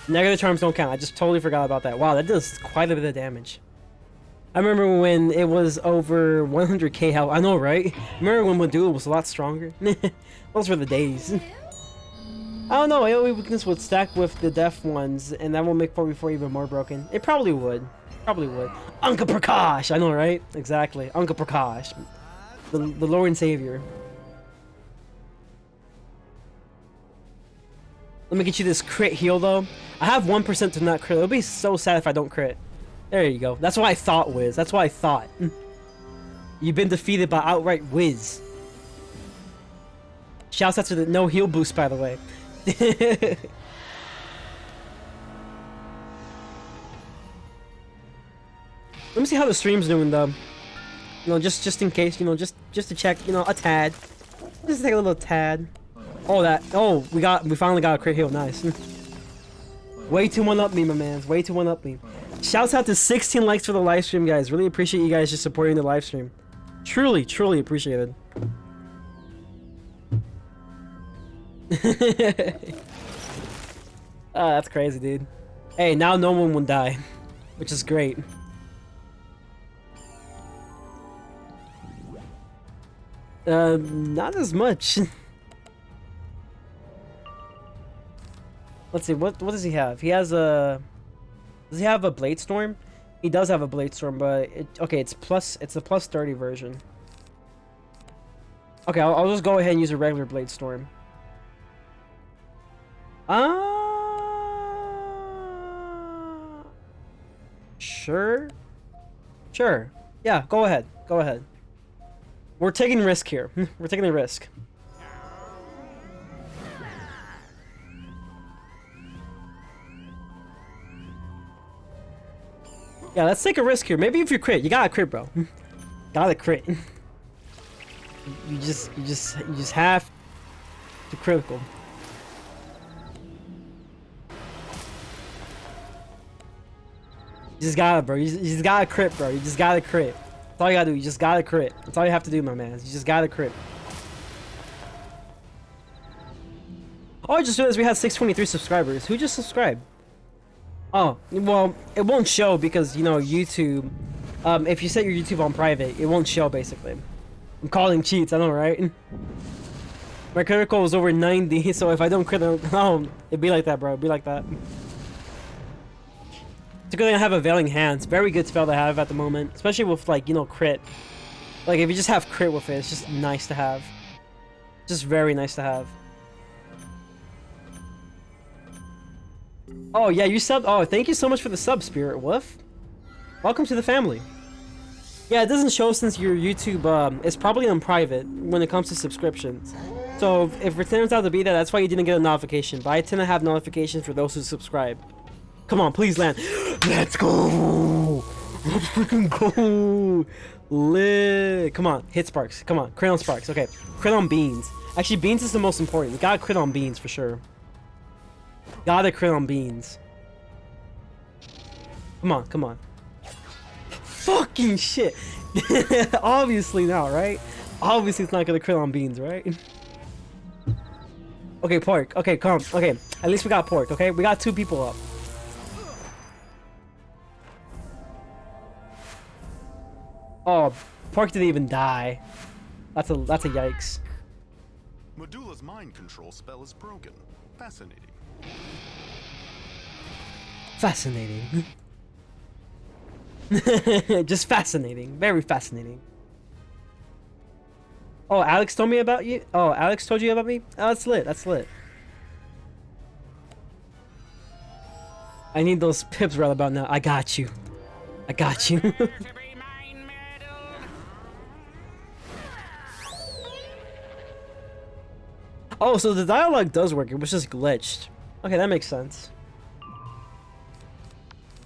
Negative charms don't count. I just totally forgot about that. Wow, that does quite a bit of damage. I remember when it was over 100k health. I know, right? Remember when Medulla was a lot stronger? Those were the days. I don't know. AoE weakness would stack with the def ones, and that will make 4v4 even more broken. It probably would. Probably would. Anka Prakash! I know, right? Exactly. Anka Prakash. The Lord and Savior. Let me get you this crit heal, though. I have 1% to not crit. It'll be so sad if I don't crit. There you go. That's what I thought, Wiz. That's what I thought. You've been defeated by outright Wiz. Shouts out to the no heal boost, by the way. Let me see how the stream's doing, though. You know, just in case, you know, just to check, you know, a tad. Just take a little tad. Oh, we finally got a crit heal. Nice. Way too one up me, my man. Way too one up me. Shouts out to 16 likes for the live stream, guys. Really appreciate you guys just supporting the live stream. Truly, truly appreciated. Oh, that's crazy, dude. Hey, now no one will die, which is great. Not as much. Let's see, what does he have? He has a... Does he have a Blade Storm? He does have a Blade Storm, but... Okay, it's a plus 30 version. Okay, I'll just go ahead and use a regular Blade Storm. Sure? Sure. Yeah, go ahead. Go ahead. We're taking risk here. We're taking a risk. Yeah, let's take a risk here. Maybe if you crit, you gotta crit, bro. Gotta crit. You just have to critical. You just gotta, bro. You just gotta crit, bro. You just gotta crit. That's all you gotta do. You just gotta crit. That's all you have to do, my man. You just gotta crit. Oh, I just realized we had 623 subscribers. Who just subscribed? Oh, well, it won't show because, you know, YouTube... if you set your YouTube on private, it won't show, basically. I'm calling cheats, I know, right? My critical was over 90, so if I don't crit, it'd be like that, bro. It'd be like that. It's a good thing I have Availing Hands. Very good spell to have at the moment. Especially with, like, you know, crit. Like, if you just have crit with it, it's just nice to have. Just very nice to have. Oh, yeah, you subbed. Oh, thank you so much for the sub, Spirit Wolf. Welcome to the family. Yeah, it doesn't show since your YouTube is probably on private when it comes to subscriptions. So if it turns out to be that, that's why you didn't get a notification. But I tend to have notifications for those who subscribe. Come on, please land. Let's go. Let's freaking go. Lit. Come on, hit sparks. Come on, crit on sparks. Okay, crit on beans. Actually, beans is the most important. You gotta crit on beans for sure. Gotta crit on beans. Come on, come on. Fucking shit. Obviously not, right? Obviously it's not gonna crit on beans, right? Okay, pork. Okay, come. Okay, at least we got pork, okay? We got 2 people up. Oh, pork didn't even die. That's a yikes. Medulla's mind control spell is broken. Fascinating. Fascinating. Just fascinating. Very fascinating. Oh, Alex told me about you? Oh, Alex told you about me? Oh, that's lit. That's lit. I need those pips right about now. I got you. I got you. Oh, so the dialogue does work. It was just glitched. Okay, that makes sense.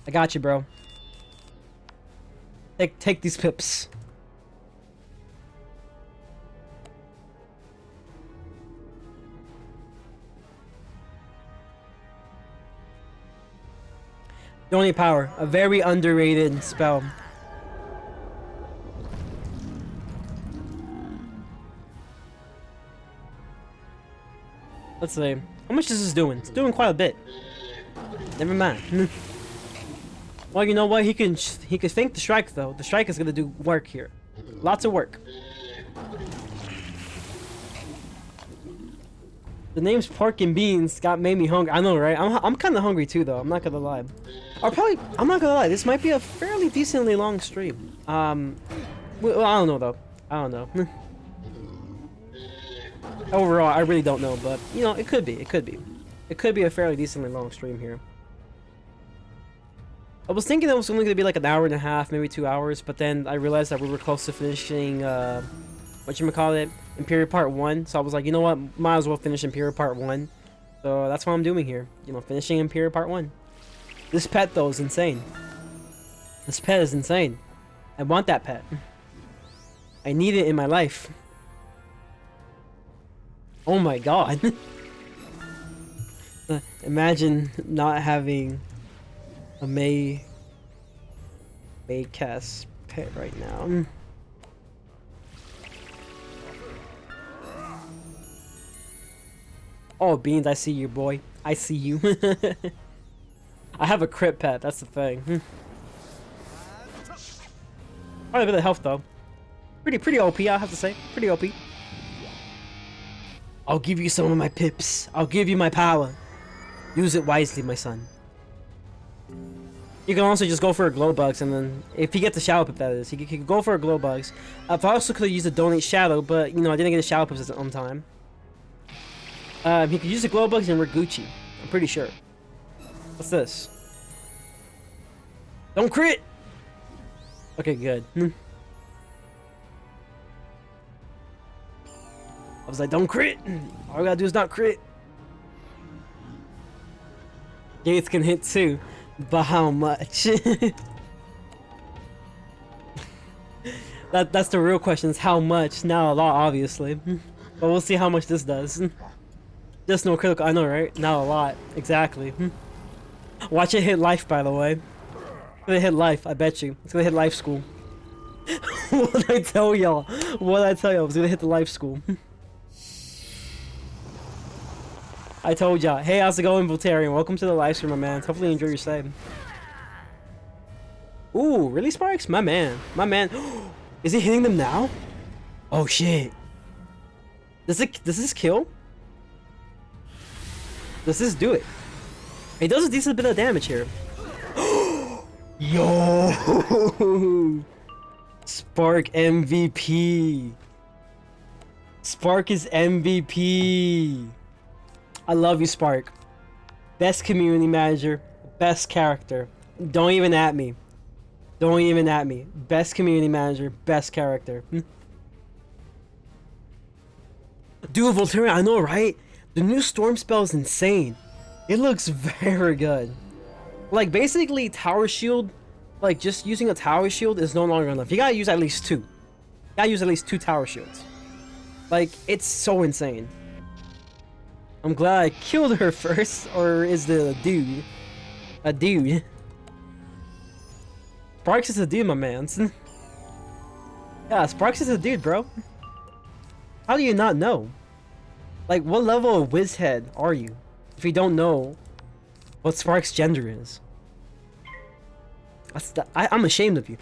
I got you, bro. Take these pips. Only power, a very underrated spell. Let's see. How much is this doing? It's doing quite a bit. Never mind. Well, you know what? He can think the strike though. The strike is gonna do work here. Lots of work. The name's Pork and Beans made me hungry. I know, right? I'm kind of hungry too, though. I'm not gonna lie. I'm not gonna lie. This might be a fairly decently long stream. Well, I don't know though. I don't know. Overall, I really don't know, but you know, it could be. It could be. It could be a fairly decently long stream here. I was thinking it was only gonna be like an hour and a half, maybe 2 hours, but then I realized that we were close to finishing whatchamacallit, Imperial Part 1, so I was like, you know what, might as well finish Imperial Part 1. So that's what I'm doing here, you know, finishing Imperial Part 1. This pet though is insane. This pet is insane. I want that pet. I need it in my life. Oh my god. Imagine not having a May cast pet right now. Oh, Beans, I see you, boy. I see you. I have a crit pet, that's the thing. Quite a bit of health, though. Pretty OP, I have to say. Pretty OP. I'll give you some of my pips. I'll give you my power. Use it wisely, my son. You can also just go for a glow bugs, and then if you get the shadow pip, that is, you can go for a glow bugs. I also could have used a donate shadow, but you know I didn't get a shadow pips on time. He could use the glow bugs and Raguchi. I'm pretty sure. What's this? Don't crit. Okay, good. I was like, don't crit. All we gotta do is not crit. Gates can hit too, but how much? That's the real question, is how much? Not a lot, obviously. But we'll see how much this does. Just no critical, I know, right? Not a lot, exactly. Watch it hit life, by the way. It's gonna hit life, I bet you. It's gonna hit life school. What'd I tell y'all? What'd I tell y'all? It's gonna hit the life school. I told y'all. Hey, how's it going, Voltarian? Welcome to the live stream, my man. Hopefully you enjoy your stay. Ooh, really, Sparks? My man. My man. Is he hitting them now? Oh, shit. Does this kill? Does this do it? It does a decent bit of damage here. Yo! Spark MVP. Spark is MVP. I love you, Spark. Best community manager, best character. Don't even at me. Don't even at me. Best community manager, best character. Dude, Voltarian, I know, right? The new storm spell is insane. It looks very good. Like, basically, tower shield, like, just using a tower shield is no longer enough. You gotta use at least 2. You gotta use at least 2 tower shields. Like, it's so insane. I'm glad I killed her first, or is it a dude? A dude. Sparks is a dude, my man. Yeah, Sparks is a dude, bro. How do you not know? Like, what level of Wizhead are you if you don't know what Sparks' gender is? I'm ashamed of you.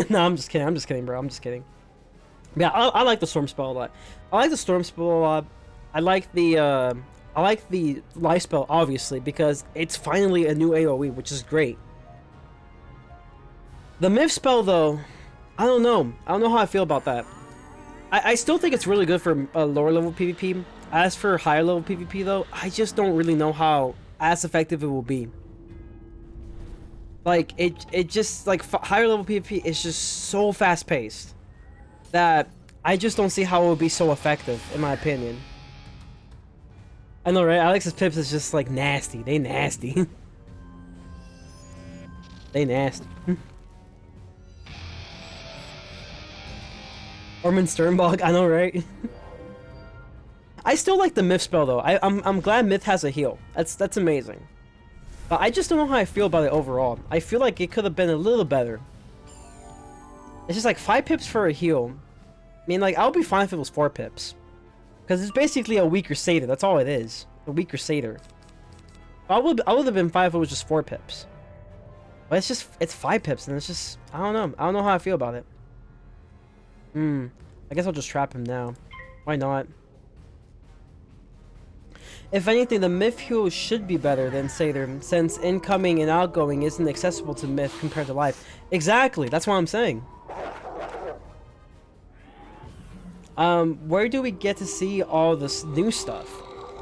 No, I'm just kidding. I'm just kidding, bro. I'm just kidding. Yeah, I like the storm spell a lot. I like the storm spell a lot. I like the life spell, obviously, because it's finally a new AoE, which is great. The myth spell, though, I don't know. I don't know how I feel about that. I still think it's really good for lower level PvP. As for higher level PvP, though, I just don't really know how as effective it will be. Like, it just, like, higher level PvP is just so fast paced that I just don't see how it would be so effective, in my opinion. I know, right? Alex's pips is just like nasty. They nasty. They nasty. Ormond Sternbog, I know, right? I still like the Myth spell though. I'm glad Myth has a heal. That's amazing. But I just don't know how I feel about it overall. I feel like it could have been a little better. It's just like 5 pips for a heal. I mean, like, I'll be fine if it was 4 pips. Because it's basically a weaker satyr. That's all it is. A weaker satyr. I would have been fine if it was just 4 pips. But it's 5 pips, and it's just, I don't know. I don't know how I feel about it. I guess I'll just trap him now. Why not? If anything, the Myth heal should be better than Satyr, since incoming and outgoing isn't accessible to Myth compared to life. Exactly, that's what I'm saying. Where do we get to see all this new stuff?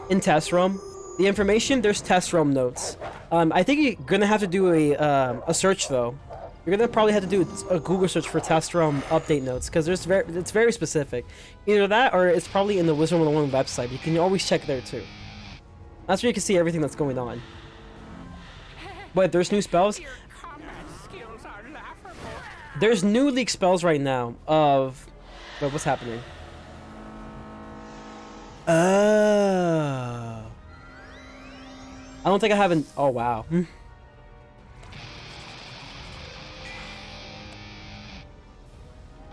In test room. The information, there's test room notes. I think you're gonna have to do a search though. You're gonna probably have to do a Google search for test room update notes, because it's very specific. Either that, or it's probably in the Wizard101 website. You can always check there too. That's where you can see everything that's going on. But there's new spells. There's new leak spells right now of Wait, what's happening? Oh. I don't think I haven't. Oh, wow.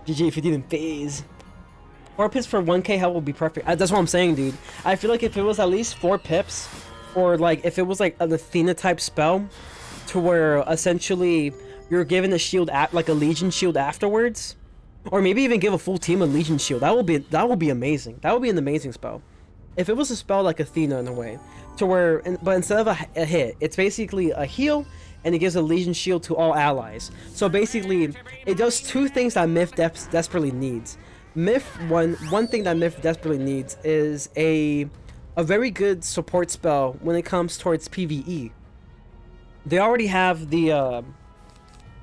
GG if you didn't phase. 4 pips for 1k health will be perfect. That's what I'm saying, dude. I feel like if it was at least 4 pips, or like if it was like an Athena type spell, to where essentially you're given a shield at like a Legion shield afterwards, or maybe even give a full team a Legion shield. That would be amazing. That would be an amazing spell. If it was a spell like Athena in a way, to where, but instead of a hit, it's basically a heal, and it gives a Legion shield to all allies. So basically, it does 2 things that Myth desperately needs. One thing that Myth desperately needs is a very good support spell when it comes towards PvE. They already have the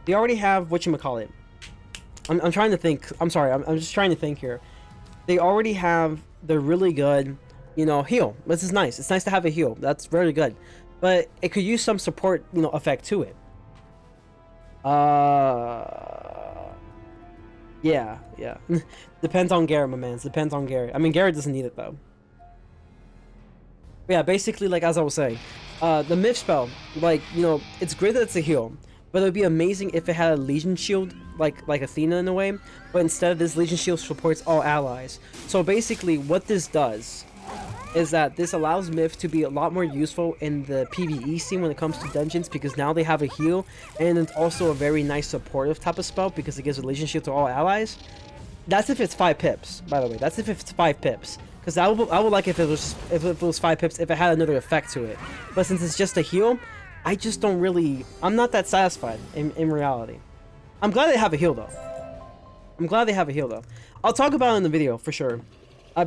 whatchamacallit. I'm trying to think. I'm sorry. I'm just trying to think here. They already have the really good, you know, heal. This is nice. It's nice to have a heal. That's very good. But it could use some support, you know, effect to it. Yeah. Depends on Garrett, my man. Depends on Garrett. I mean, Garrett doesn't need it though. But yeah, basically, like as I was saying, the Myth spell, like, you know, it's great that it's a heal, but it would be amazing if it had a Legion shield, like Athena in a way. But instead, this Legion shield supports all allies. So basically, what this does is that this allows Myth to be a lot more useful in the PvE scene when it comes to dungeons, because now they have a heal, and it's also a very nice supportive type of spell because it gives a Legion shield to all allies. That's if it's 5 pips, by the way. That's if it's 5 pips. Because I would like if it was 5 pips, if it had another effect to it. But since it's just a heal, I just don't really... I'm not that satisfied in reality. I'm glad they have a heal, though. I'll talk about it in the video, for sure.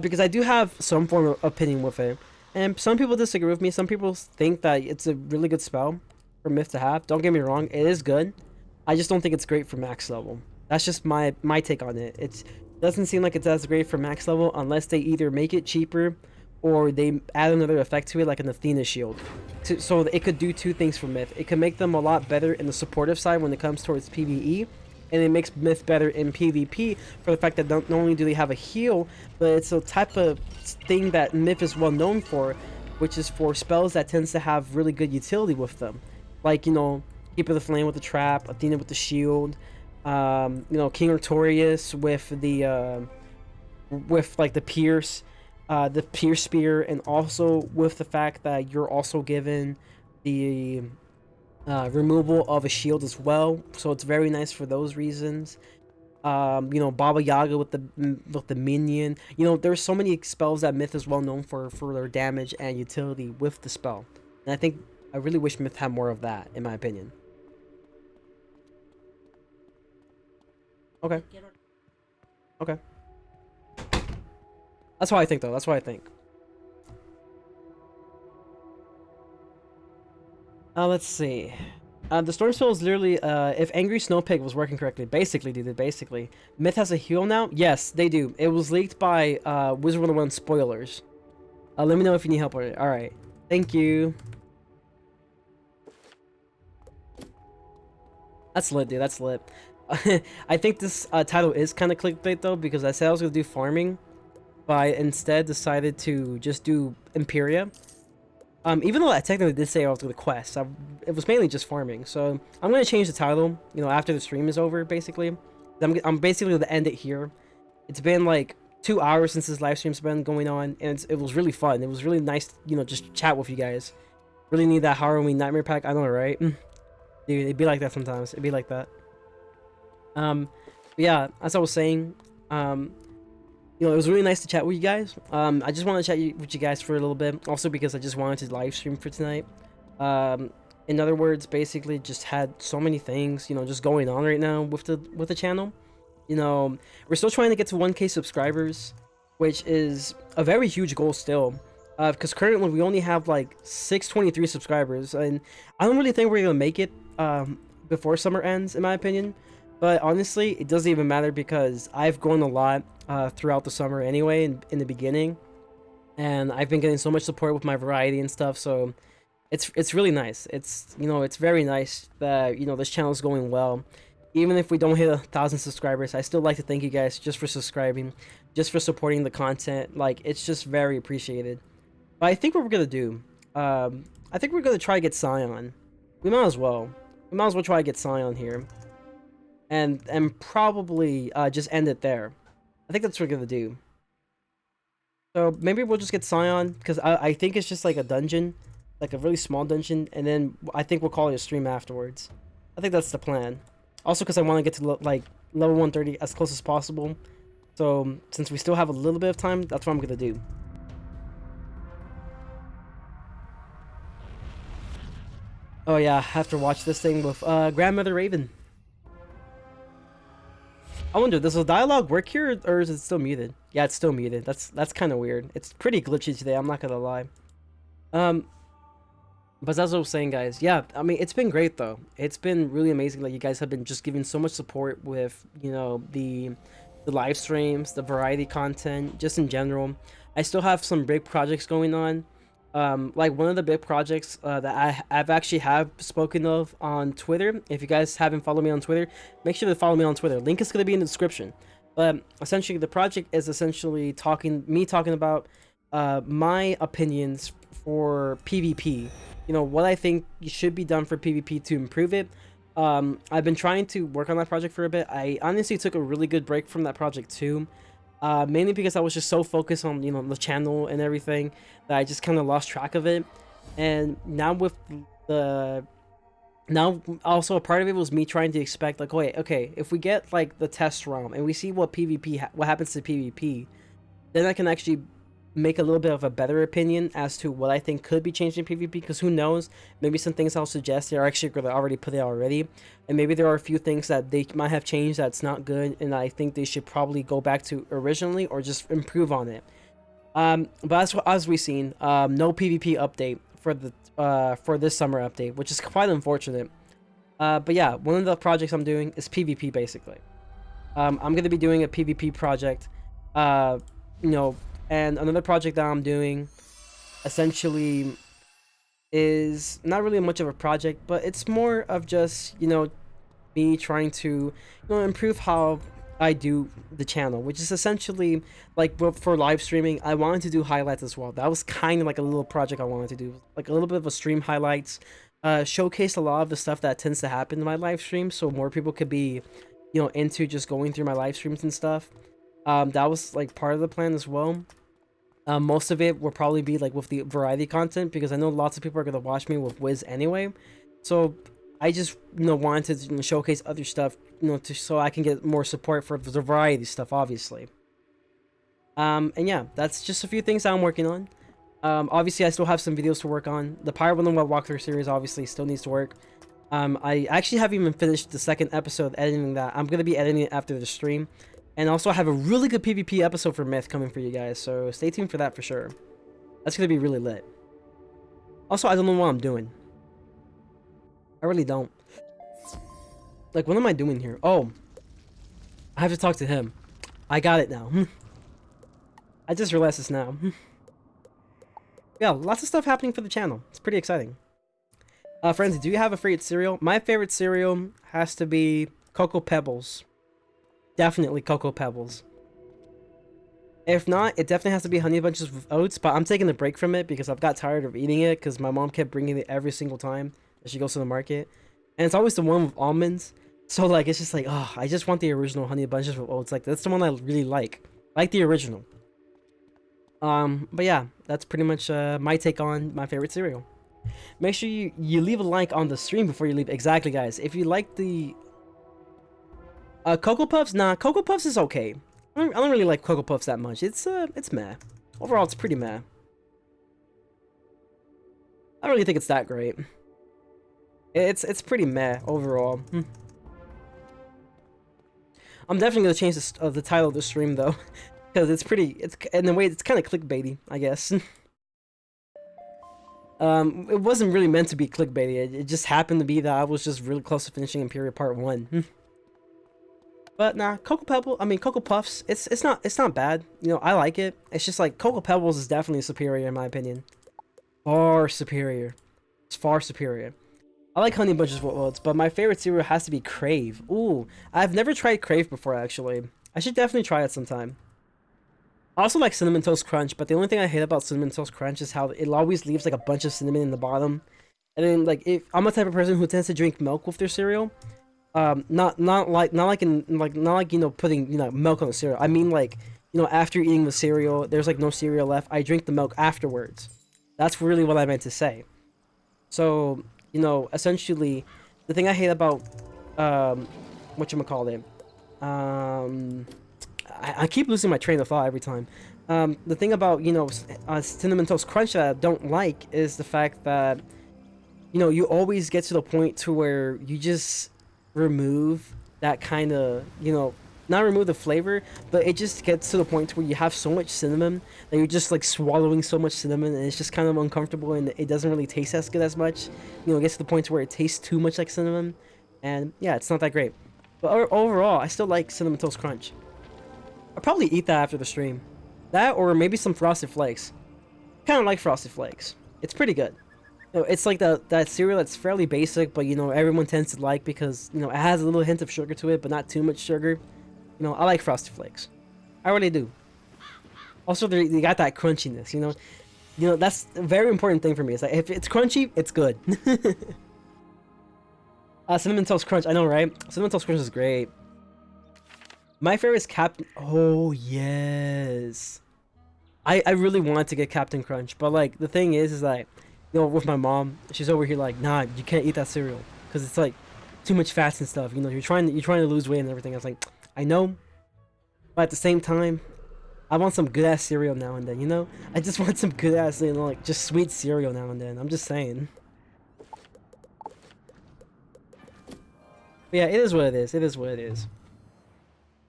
Because I do have some form of opinion with it. And some people disagree with me. Some people think that it's a really good spell for Myth to have. Don't get me wrong, it is good. I just don't think it's great for max level. That's just my take on it. It doesn't seem like it's as great for max level unless they either make it cheaper or they add another effect to it, like an Athena shield. So it could do 2 things for Myth. It could make them a lot better in the supportive side when it comes towards PvE, and it makes Myth better in PvP for the fact that not only do they have a heal, but it's a type of thing that Myth is well known for, which is for spells that tends to have really good utility with them. Like, you know, Keeper of the Flame with the trap, Athena with the shield, you know, King Artorias with the like the pierce spear, and also with the fact that you're also given the removal of a shield as well, so it's very nice for those reasons. You know, Baba Yaga with the minion. You know, there's so many spells that Myth is well known for their damage and utility with the spell, and I really wish Myth had more of that, in my opinion. Okay. That's what I think, though. That's what I think. Let's see. The storm spell is literally, if Angry Snow Pig was working correctly. Basically, dude, basically. Myth has a heal now? Yes, they do. It was leaked by, Wizard101 spoilers. Let me know if you need help with it. Alright. Thank you. That's lit, dude. That's lit. I think this title is kind of clickbait, though, because I said I was going to do farming, but I instead decided to just do Imperia. Even though I technically did say I was going to quest, it was mainly just farming. So I'm going to change the title, you know, after the stream is over, basically. I'm basically going to end it here. It's been like 2 hours since this live stream's been going on, and it was really fun. It was really nice, you know, just chat with you guys. Really need that Halloween Nightmare Pack. I know, right? Dude, it'd be like that sometimes. It'd be like that. Yeah, as I was saying, you know, it was really nice to chat with you guys. I just want to chat with you guys for a little bit, also because I just wanted to live stream for tonight. In other words, basically just had so many things, you know, just going on right now with the channel. You know, we're still trying to get to 1K subscribers, which is a very huge goal still. Because currently we only have like 623 subscribers, and I don't really think we're gonna make it before summer ends, in my opinion. But honestly, it doesn't even matter because I've grown a lot throughout the summer anyway, in the beginning, and I've been getting so much support with my variety and stuff. So it's really nice. It's, you know, it's very nice that, you know, this channel is going well, Even if we don't hit 1,000 subscribers, I still like to thank you guys just for subscribing, just for supporting the content. Like, it's just very appreciated. But I think what we're gonna do, I think we're gonna try to get Scion. We might as well. We might as well try to get Scion here, and probably just end it there. I think that's what we're gonna do. So maybe we'll just get Scion, because I think it's just like a dungeon, like a really small dungeon, and then I think we'll call it a stream afterwards. I think that's the plan. Also, because I want to get to like level 130 as close as possible. So since we still have a little bit of time, that's what I'm gonna do. Oh yeah, I have to watch this thing with Grandmother Raven. I wonder, does the dialogue work here, or is it still muted? Yeah, it's still muted. That's kind of weird. It's pretty glitchy today, I'm not gonna lie. But as I was saying, guys, yeah, I mean, it's been great though. It's been really amazing. Like, you guys have been just giving so much support with, you know, the live streams, the variety content, just in general. I still have some big projects going on. Like one of the big projects that I've actually have spoken of on Twitter. If you guys haven't followed me on Twitter, make sure to follow me on Twitter. Link is going to be in the description. But essentially, the project is essentially talking about my opinions for PvP. You know, what I think should be done for PvP to improve it. I've been trying to work on that project for a bit. I honestly took a really good break from that project too. Mainly because I was just so focused on, you know, the channel and everything that I just kind of lost track of it. And now with now also a part of it was me trying to expect, like, wait, okay, if we get like the test realm and we see what what happens to PvP, then I can actually make a little bit of a better opinion as to what I think could be changed in PvP, because who knows, maybe some things I'll suggest they're actually going to already put it already, and maybe there are a few things that they might have changed that's not good, and I think they should probably go back to originally or just improve on it. But as we've seen, no PvP update for this summer update, which is quite unfortunate. But yeah, one of the projects I'm doing is PvP basically. I'm going to be doing a PvP project, you know. And another project that I'm doing essentially is not really much of a project, but it's more of just, you know, me trying to, you know, improve how I do the channel, which is essentially like for live streaming. I wanted to do highlights as well. That was kind of like a little project I wanted to do, like a little bit of a stream highlights, showcase a lot of the stuff that tends to happen in my live stream, so more people could be, you know, into just going through my live streams and stuff. That was like part of the plan as well. Most of it will probably be like with the variety content, because I know lots of people are going to watch me with Wiz anyway. So I just, you know, wanted to, you know, showcase other stuff, you know, so I can get more support for the variety stuff, obviously. And yeah, that's just a few things that I'm working on. Obviously, I still have some videos to work on. The Pirate 101 walkthrough series obviously still needs to work. I actually haven't even finished the second episode editing that. I'm going to be editing it after the stream. And also, I have a really good PvP episode for Myth coming for you guys, so stay tuned for that for sure. That's going to be really lit. Also, I don't know what I'm doing. I really don't. Like, what am I doing here? Oh, I have to talk to him. I got it now. I just realized this now. Yeah, lots of stuff happening for the channel. It's pretty exciting. Friends, do you have a favorite cereal? My favorite cereal has to be Cocoa Pebbles. Definitely Cocoa Pebbles. If not, it definitely has to be Honey Bunches with Oats, but I'm taking a break from it because I've got tired of eating it, because my mom kept bringing it every single time that she goes to the market. And it's always the one with almonds. So, like, it's just like, oh, I just want the original Honey Bunches with Oats. Like, that's the one I really like. I like the original. But yeah, that's pretty much my take on my favorite cereal. Make sure you leave a like on the stream before you leave. Exactly, guys. If you like the Cocoa Puffs, nah, Cocoa Puffs is okay. I don't really like Cocoa Puffs that much. It's meh. Overall, it's pretty meh. I don't really think it's that great. It's pretty meh overall. I'm definitely gonna change the title of the stream though, because it's in a way it's kind of clickbaity, I guess. It wasn't really meant to be clickbaity. It just happened to be that I was just really close to finishing Imperial Part 1. But nah, Cocoa Puffs, it's not bad. You know, I like it. It's just like Cocoa Pebbles is definitely superior in my opinion. Far superior. It's far superior. I like Honey Bunches of Oats, but my favorite cereal has to be Crave. Ooh, I've never tried Crave before, actually. I should definitely try it sometime. I also like Cinnamon Toast Crunch, but the only thing I hate about Cinnamon Toast Crunch is how it always leaves like a bunch of cinnamon in the bottom. And then like if I'm a type of person who tends to drink milk with their cereal, not like you know putting milk on the cereal. I mean like after eating the cereal, there's like no cereal left. I drink the milk afterwards. That's really what I meant to say. So essentially, the thing I hate about whatchamacallit, I keep losing my train of thought every time. The thing about Cinnamon Toast Crunch that I don't like is the fact that you always get to the point to where you just remove that kind of not remove the flavor, but it just gets to the point where you have so much cinnamon that you're just like swallowing so much cinnamon, and it's just kind of uncomfortable, and it doesn't really taste as good as much. It gets to the point where it tastes too much like cinnamon, and yeah, it's not that great. But overall, I still like Cinnamon Toast Crunch. I'll probably eat that after the stream. That or maybe some Frosted Flakes. Kind of like Frosted Flakes. It's pretty good. It's like that cereal that's fairly basic, but everyone tends to like because it has a little hint of sugar to it, but not too much sugar. I like Frosted Flakes. I really do. Also, they got that crunchiness. That's a very important thing for me. It's like if it's crunchy, it's good. Cinnamon Toast Crunch. I know, right? Cinnamon Toast Crunch is great. My favorite is Captain... Oh, yes. I really wanted to get Captain Crunch. But, like, the thing is like, with my mom, she's over here like, nah, you can't eat that cereal. Because it's, like, too much fats and stuff. You're trying to lose weight and everything. I was like, I know. But at the same time, I want some good-ass cereal now and then, I just want some good-ass, like, just sweet cereal now and then. I'm just saying. But yeah, it is what it is. It is what it is.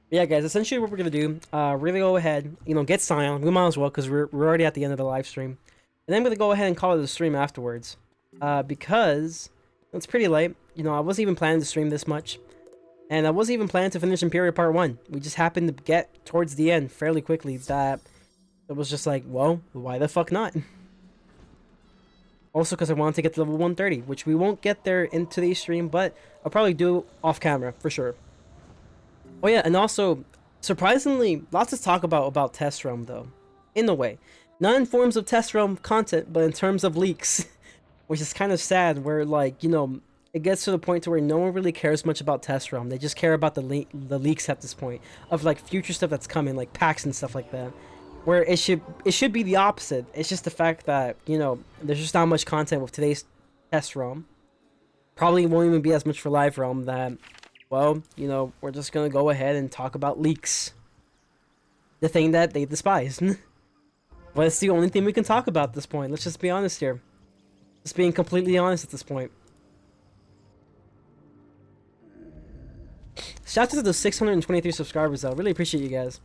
Yeah, guys, essentially what we're gonna do, really go ahead, get Scion. We might as well, because we're already at the end of the live stream. And then I'm gonna go ahead and call it a stream afterwards. Because it's pretty late. I wasn't even planning to stream this much. And I wasn't even planning to finish Imperial Part 1. We just happened to get towards the end fairly quickly that it was just like, well, why the fuck not? Also because I wanted to get to level 130, which we won't get there in today's stream, but I'll probably do off camera, for sure. Oh yeah, and also, surprisingly, lots to talk about Test Realm, though. In a way. Not in forms of Test Realm content, but in terms of leaks. Which is kind of sad, where, like, it gets to the point to where no one really cares much about Test Realm. They just care about the leaks at this point. Of, like, future stuff that's coming, like packs and stuff like that. Where it should be the opposite. It's just the fact that, there's just not much content with today's Test Realm. Probably won't even be as much for Live Realm that... Well, we're just gonna go ahead and talk about leaks. The thing that they despise. But it's the only thing we can talk about at this point. Let's just be honest here. Just being completely honest at this point. Shout out to the 623 subscribers, though. Really appreciate you guys.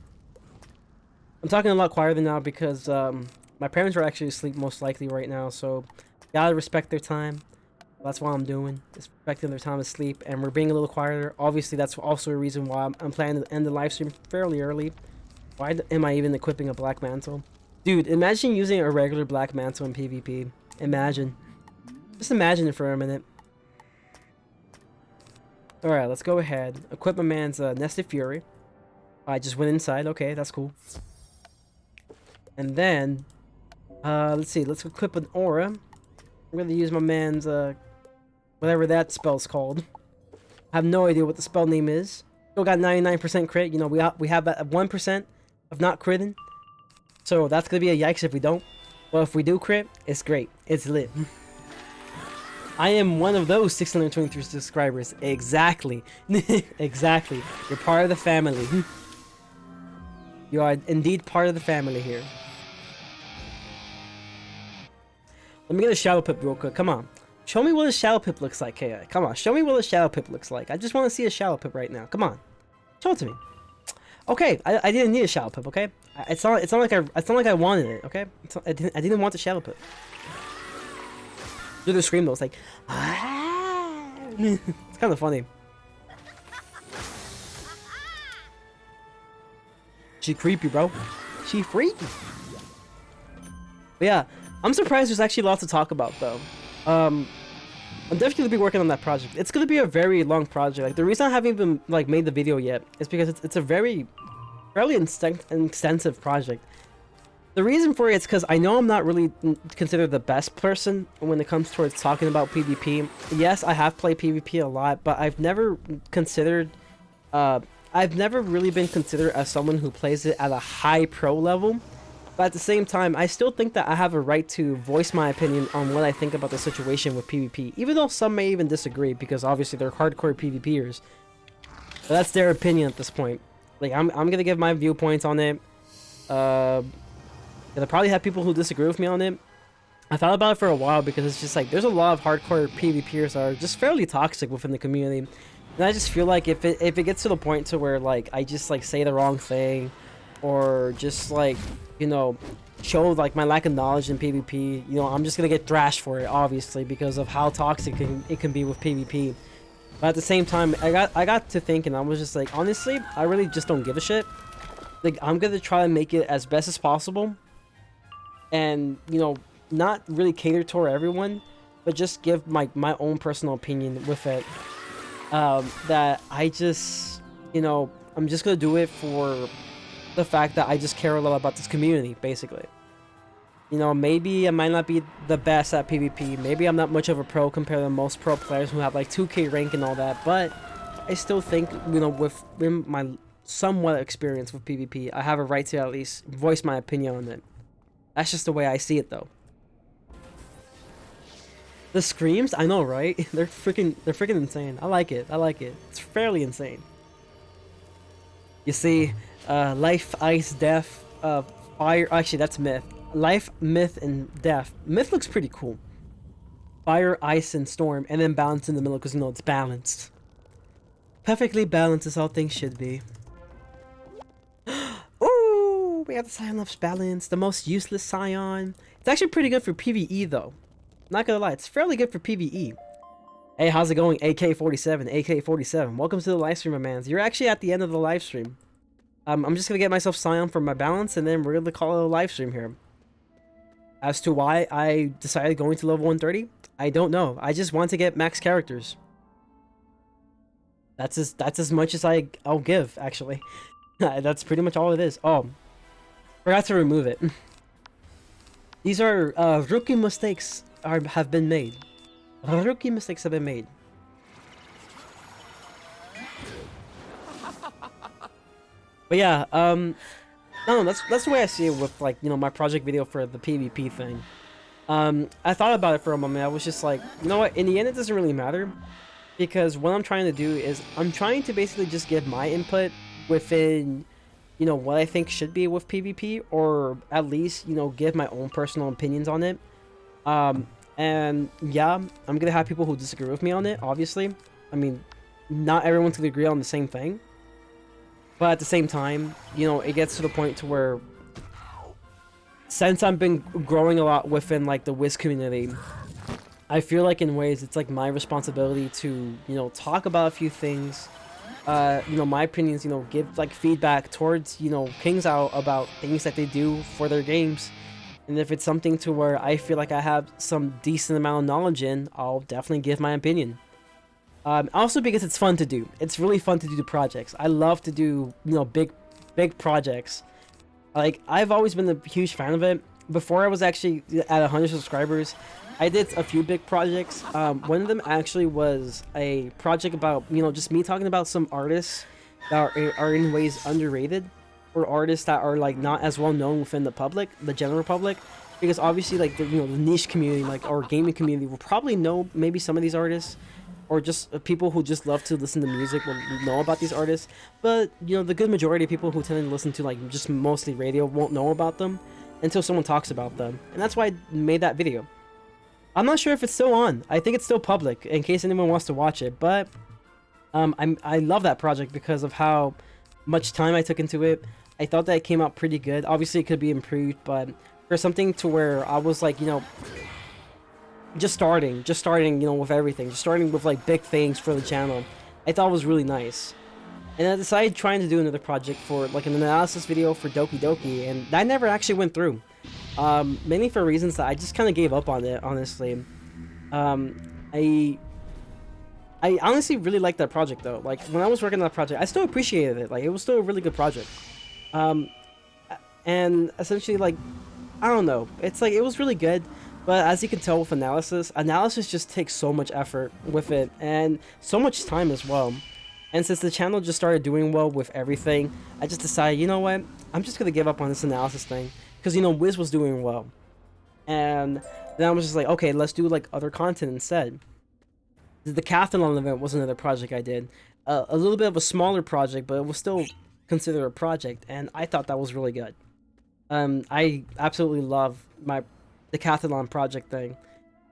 I'm talking a lot quieter now because my parents are actually asleep most likely right now, so gotta respect their time. That's what I'm doing, is respecting their time to sleep, and we're being a little quieter. Obviously, that's also a reason why I'm planning to end the live stream fairly early. Why am I even equipping a black mantle? Dude, imagine using a regular black mantle in PvP. Imagine. Just imagine it for a minute. Alright, let's go ahead. Equip my man's Nested Fury. I just went inside. Okay, that's cool. And then, let's see. Let's equip an aura. I'm going to use my man's, whatever that spell's called. I have no idea what the spell name is. Still got 99% crit. We have that 1% of not critting. So that's going to be a yikes if we don't. Well, if we do crit, it's great. It's lit. I am one of those 623 subscribers. Exactly. Exactly. You're part of the family. You are indeed part of the family here. Let me get a Shadow Pip real quick. Come on. Show me what a Shadow Pip looks like, KI. Come on. Show me what a Shadow Pip looks like. I just want to see a Shadow Pip right now. Come on. Show it to me. Okay. I didn't need a Shadow Pip, okay? It's not like I wanted it, okay? I didn't want the Shadow Pip. Do the scream though. It's like, ah! It's kind of funny. She creepy, bro. She freaky. But yeah, I'm surprised there's actually lots to talk about though. I'm definitely gonna be working on that project. It's gonna be a very long project. Like the reason I haven't even like made the video yet is because it's a very fairly extensive project. The reason for it is because I know I'm not really considered the best person when it comes towards talking about PvP. Yes, I have played PvP a lot, but I've never considered, I've never really been considered as someone who plays it at a high pro level. But at the same time, I still think that I have a right to voice my opinion on what I think about the situation with PvP, even though some may even disagree because obviously they're hardcore PvPers. But that's their opinion at this point. Like I'm gonna give my viewpoints on it. I'll probably have people who disagree with me on it. I thought about it for a while because it's just like there's a lot of hardcore PvPers that are just fairly toxic within the community, and I just feel like if it gets to the point to where like I just like say the wrong thing, or just like show like my lack of knowledge in PvP, I'm just gonna get thrashed for it, obviously, because of how toxic it can be with PvP. But at the same time, I got to thinking, I was just like, honestly, I really just don't give a shit. Like I'm gonna try to make it as best as possible. And, not really cater to everyone, but just give my own personal opinion with it. That I just, I'm just gonna do it for the fact that I just care a lot about this community, basically. Maybe I might not be the best at PvP. Maybe I'm not much of a pro compared to most pro players who have like 2K rank and all that, but I still think, with my somewhat experience with PvP, I have a right to at least voice my opinion on it. That's just the way I see it, though. The screams, I know, right? They're freaking insane. I like it. It's fairly insane. You see, life, ice, death, fire. Actually, that's myth. Life, myth, and death. Myth looks pretty cool. Fire, ice, and storm, and then balance in the middle because it's balanced. Perfectly balanced is how things should be. We have the Scion Loves Balance, the most useless Scion. It's actually pretty good for PvE though. Not gonna lie, it's fairly good for PvE. Hey, how's it going? AK47, AK47. Welcome to the live stream, my mans. You're actually at the end of the live stream. I'm just gonna get myself Scion for my balance, and then we're gonna call it a live stream here. As to why I decided going to level 130, I don't know. I just want to get max characters. That's as much as I'll give, actually. That's pretty much all it is. Oh. Forgot to remove it. These are rookie mistakes have been made. Rookie mistakes have been made. But yeah, no, that's the way I see it with like my project video for the PvP thing. I thought about it for a moment. I was just like, you know what? In the end, it doesn't really matter because what I'm trying to do is I'm trying to basically just give my input within what I think should be with PvP, or at least, give my own personal opinions on it. And yeah, I'm gonna have people who disagree with me on it, obviously. I mean, not everyone's gonna agree on the same thing. But at the same time, it gets to the point to where, since I've been growing a lot within, like, the Wiz community, I feel like in ways it's, like, my responsibility to, talk about a few things. My opinions, give like feedback towards, Kings Out about things that they do for their games. And if it's something to where I feel like I have some decent amount of knowledge in, I'll definitely give my opinion. Also because it's fun to do. It's really fun to do the projects. I love to do, big projects. Like, I've always been a huge fan of it. Before I was actually at 100 subscribers, I did a few big projects. One of them actually was a project about, just me talking about some artists that are in ways underrated, or artists that are like not as well known within the public, the general public, because obviously like the the niche community, like our gaming community, will probably know maybe some of these artists, or just people who just love to listen to music will know about these artists. But the good majority of people who tend to listen to like just mostly radio won't know about them until someone talks about them, and that's why I made that video. I'm not sure if it's still on. I think it's still public in case anyone wants to watch it, but I love that project because of how much time I took into it. I thought that it came out pretty good. Obviously it could be improved, but for something to where I was like, just starting, with everything, just starting with like big things for the channel, I thought it was really nice. And I decided trying to do another project for like an analysis video for Doki Doki, and that never actually went through. Mainly for reasons that I just kind of gave up on it, honestly. I honestly really liked that project though. Like when I was working on that project, I still appreciated it. Like it was still a really good project. Um, and essentially like, I don't know. It's like, it was really good. But as you can tell with analysis just takes so much effort with it and so much time as well. And since the channel just started doing well with everything, I just decided, you know what? I'm just gonna give up on this analysis thing. Because, you know, Wiz was doing well. And then I was just like, okay, let's do like other content instead. The Decathlon event was another project I did. A little bit of a smaller project, but it was still considered a project. And I thought that was really good. I absolutely love my Decathlon project thing.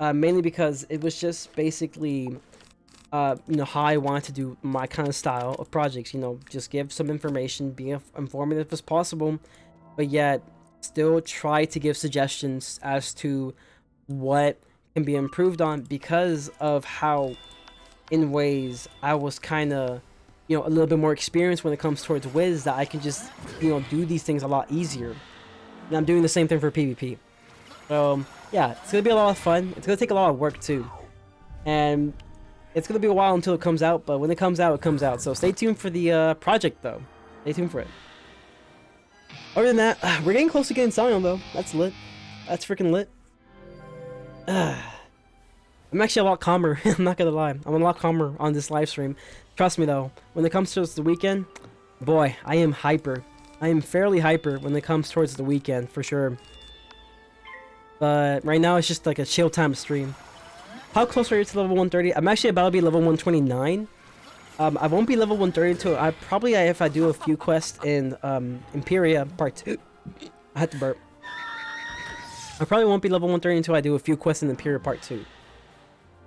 Mainly because it was just basically... you know, how I want to do my kind of style of projects, you know, just give some information, be informative as possible, but yet still try to give suggestions as to what can be improved on because of how, in ways, I was kind of, you know, a little bit more experienced when it comes towards Wiz, that I can just, you know, do these things a lot easier. And I'm doing the same thing for PvP. So, yeah, it's going to be a lot of fun. It's going to take a lot of work, too. And... it's going to be a while until it comes out, but when it comes out, it comes out. So stay tuned for the project, though. Stay tuned for it. Other than that, we're getting close to getting Zion, though. That's lit. That's freaking lit. I'm actually a lot calmer. I'm not going to lie. I'm a lot calmer on this live stream. Trust me, though. When it comes towards the weekend, boy, I am hyper. I am fairly hyper when it comes towards the weekend, for sure. But right now, it's just like a chill time stream. How close are you to level 130? I'm actually about to be level 129. I won't be level 130 until if I do a few quests in Imperia Part 2. I had to burp. I probably won't be level 130 until I do a few quests in Imperia Part 2.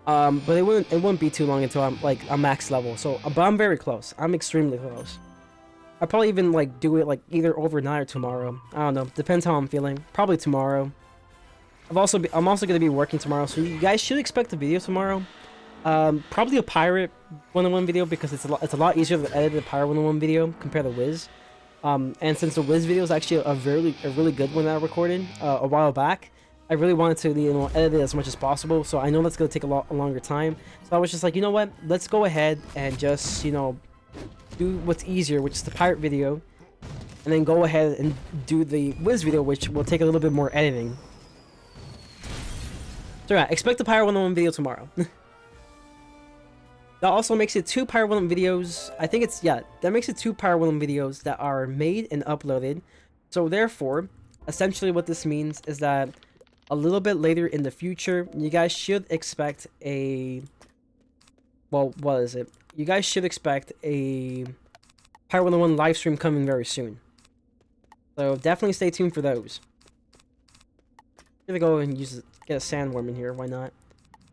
But it wouldn't be too long until I'm like a max level. So, but I'm very close. I'm extremely close. I'll probably even like do it like either overnight or tomorrow. I don't know. Depends how I'm feeling. Probably tomorrow. I'm also going to be working tomorrow, so you guys should expect a video tomorrow. Probably a Pirate 101 video because it's a lot easier to edit a Pirate 101 video compared to Wiz. And since the Wiz video is actually a really good one that I recorded a while back, I really wanted to, you know, edit it as much as possible. So I know that's going to take a longer time. So I was just like, you know what? Let's go ahead and just, you know, do what's easier, which is the Pirate video, and then go ahead and do the Wiz video, which will take a little bit more editing. So yeah, expect the Pyro 101 video tomorrow. That also makes it 2 Pyro 101 videos. I think it's, yeah, that makes it 2 Pyro 101 videos that are made and uploaded. So therefore, essentially what this means is that a little bit later in the future, you guys should expect a... well, what is it? You guys should expect a Pyro 101 live stream coming very soon. So definitely stay tuned for those. I'm gonna go and get a sandworm in here, why not?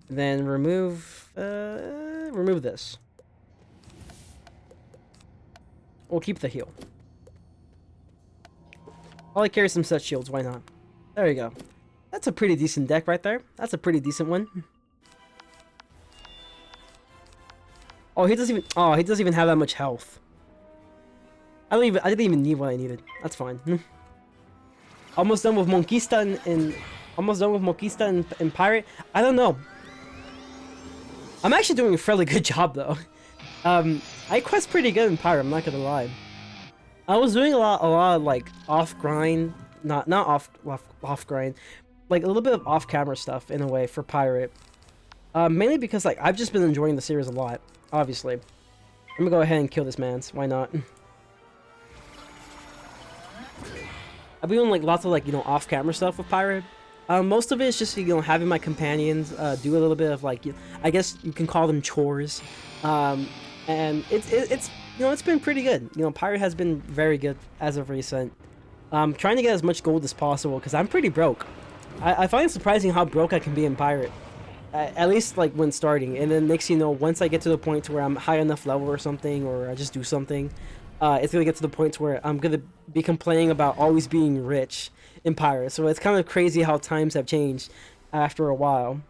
Then remove this. We'll keep the heal. I'll carry some set shields, why not? There you go. That's a pretty decent deck right there. That's a pretty decent one. Oh, he doesn't even have that much health. I didn't even need what I needed. That's fine. Almost done with Monquista and Pirate. I don't know. I'm actually doing a fairly good job though. I quest pretty good in Pirate, I'm not gonna lie. I was doing a lot of like off grind, not off grind, like a little bit of off camera stuff in a way for Pirate. Mainly because like I've just been enjoying the series a lot, obviously. I'm gonna go ahead and kill this man's, why not? I've been doing like lots of like, you know, off camera stuff with Pirate. Most of it is just, you know, having my companions do a little bit of like, I guess you can call them chores. And it's you know, it's been pretty good. You know, Pirate has been very good as of recent. Trying to get as much gold as possible because I'm pretty broke. I find it surprising how broke I can be in Pirate. At least like when starting, and then next, you know, once I get to the point to where I'm high enough level or something, or I just do something, it's gonna get to the point where I'm gonna be complaining about always being rich in Pirate. So it's kind of crazy how times have changed after a while.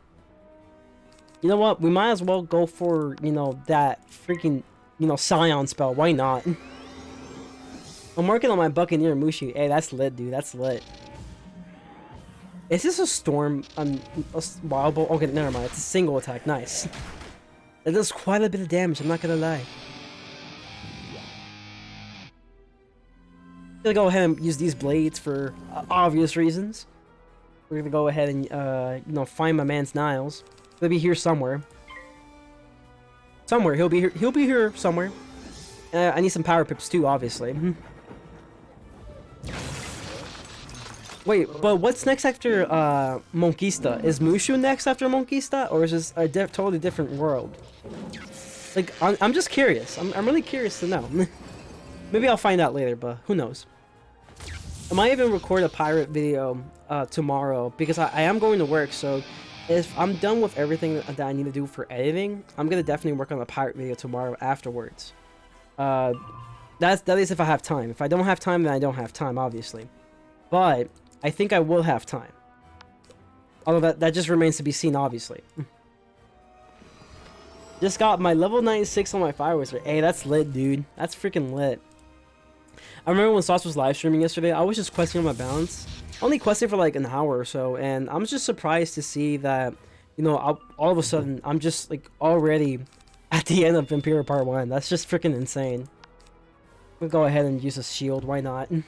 You know what? We might as well go for, you know, that freaking, you know, Scion spell. Why not? I'm working on my Buccaneer Mushi. Hey, that's lit, dude. That's lit. Is this a storm? A wild bolt? Okay, never mind. It's a single attack. Nice. It does quite a bit of damage, I'm not gonna lie. I'm gonna go ahead and use these blades for obvious reasons. We're gonna go ahead and, you know, find my man's Niles. He'll be here somewhere. Somewhere, he'll be here. He'll be here somewhere. I need some power pips too, obviously. Wait, but what's next after Monquista? Is Mushu next after Monquista, or is this a totally different world? Like, I'm just curious. I'm really curious to know. Maybe I'll find out later, but who knows? I might even record a pirate video tomorrow, because I am going to work, so if I'm done with everything that I need to do for editing, I'm gonna definitely work on a pirate video tomorrow afterwards. That is if I have time. If I don't have time, then I don't have time, obviously. But I think I will have time. Although that just remains to be seen, obviously. Just got my level 96 on my Fire Wizard. Hey, that's lit, dude. That's freaking lit. I remember when Sauce was live streaming yesterday, I was just questing my balance. Only questing for like an hour or so, and I'm just surprised to see that, you know, all of a sudden, I'm just like already at the end of Imperial Part 1. That's just freaking insane. We'll go ahead and use a shield, why not? I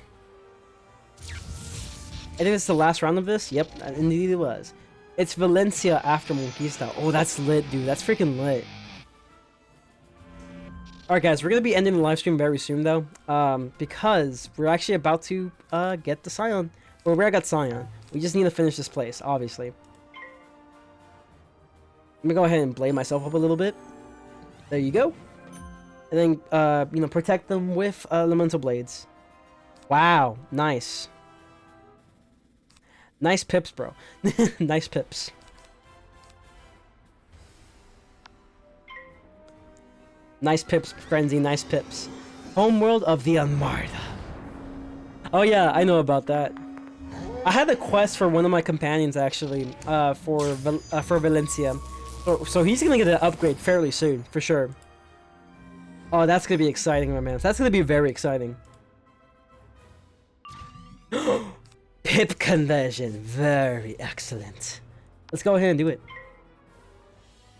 think it's the last round of this. Yep, indeed it was. It's Valencia after Monquista. Oh, that's lit, dude. That's freaking lit. Alright guys, we're going to be ending the live stream very soon though, because we're actually about to get the Scion. Well, we got Scion. We just need to finish this place, obviously. Let me go ahead and blade myself up a little bit. There you go. And then, you know, protect them with elemental blades. Wow, nice. Nice pips, bro. Nice pips. Nice pips, Frenzy, nice pips. Homeworld of the Armada. Oh yeah, I know about that. I had a quest for one of my companions, actually, for Valencia. So he's gonna get an upgrade fairly soon, for sure. Oh, that's gonna be exciting, my man. That's gonna be very exciting. Pip conversion, very excellent. Let's go ahead and do it.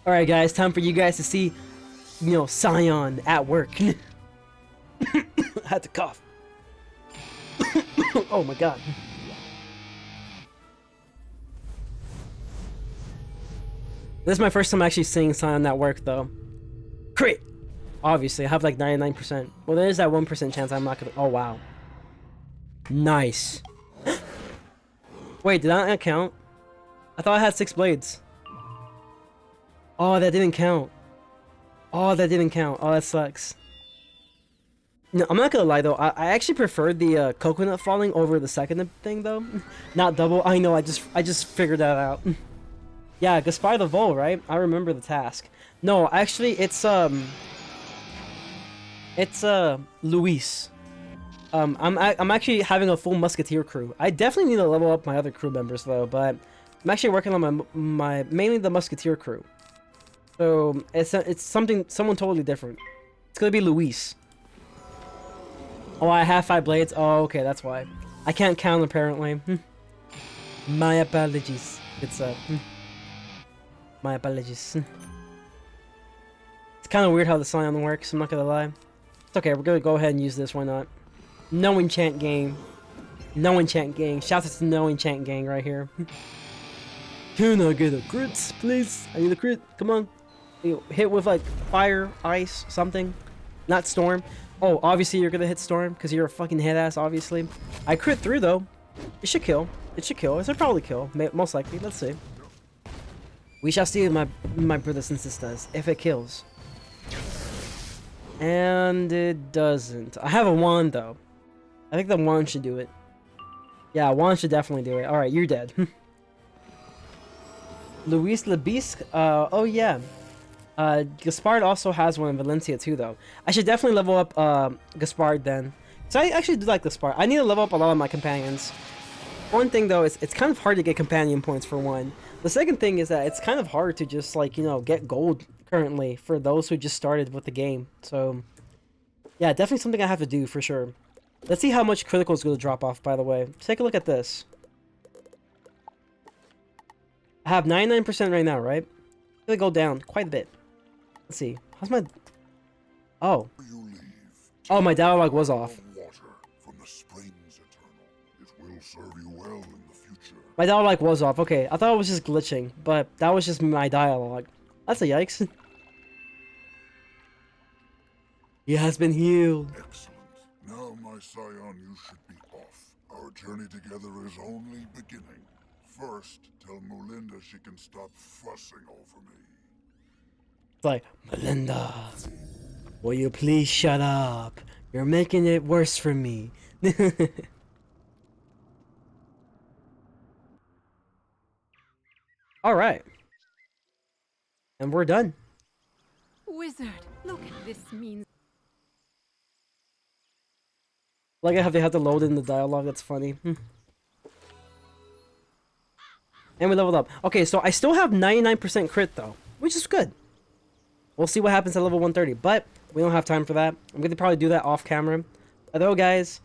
Alright guys, time for you guys to see, you know, Scion at work. I had to cough. Oh my god. This is my first time actually seeing Scion at work though. Crit! Obviously, I have like 99%. Well, there is that 1% chance I'm not gonna... Oh wow. Nice. Wait, did that not count? I thought I had 6 blades. Oh, that didn't count. Oh, that didn't count. Oh, that sucks. No, I'm not gonna lie though. I actually preferred the coconut falling over the second thing though. Not double. I know. I just figured that out. Yeah, Gaspar the Vole, right? I remember the task. No, actually, it's Luis. I'm actually having a full musketeer crew. I definitely need to level up my other crew members though, but I'm actually working on my mainly the musketeer crew. So it's someone totally different. It's gonna be Luis. Oh, I have 5 blades. Oh, okay, that's why. I can't count apparently. My apologies. It's my apologies. It's kind of weird how the Scion works. I'm not gonna lie. It's okay. We're gonna go ahead and use this. Why not? No enchant gang. No enchant gang. Shout out to no enchant gang right here. Can I get a crit, please? I need a crit. Come on. Hit with like fire, ice, something. Not storm. Oh, obviously you're gonna hit storm because you're a fucking head ass. Obviously, I crit through though. It should kill. It should kill. It should probably kill. Most likely. Let's see. We shall see, my brothers and sisters, if it kills. And it doesn't. I have a wand though. I think the wand should do it. Yeah, wand should definitely do it. All right, you're dead. Luis Lebisque. Oh yeah. Gaspard also has one in Valencia too, though. I should definitely level up Gaspard then. So I actually do like Gaspard. I need to level up a lot of my companions. One thing though is it's kind of hard to get companion points for one. The second thing is that it's kind of hard to just like, you know, get gold currently for those who just started with the game. So yeah, definitely something I have to do for sure. Let's see how much critical is going to drop off, by the way. Take a look at this. I have 99% right now, right? It's gonna go down quite a bit. Let's see. How's my... Oh. Oh, my dialogue was off. My dialogue was off. Okay, I thought it was just glitching, but that was just my dialogue. That's a yikes. He has been healed. Excellent. Now, my scion, you should be off. Our journey together is only beginning. First, tell Melinda she can stop fussing over me. It's like, Melinda, will you please shut up? You're making it worse for me. Alright. And we're done. Wizard, look at this means. Like I have they have to load in the dialogue, that's funny. And we leveled up. Okay, so I still have 99% crit though, which is good. We'll see what happens at level 130, but we don't have time for that. I'm gonna probably do that off camera. Although guys,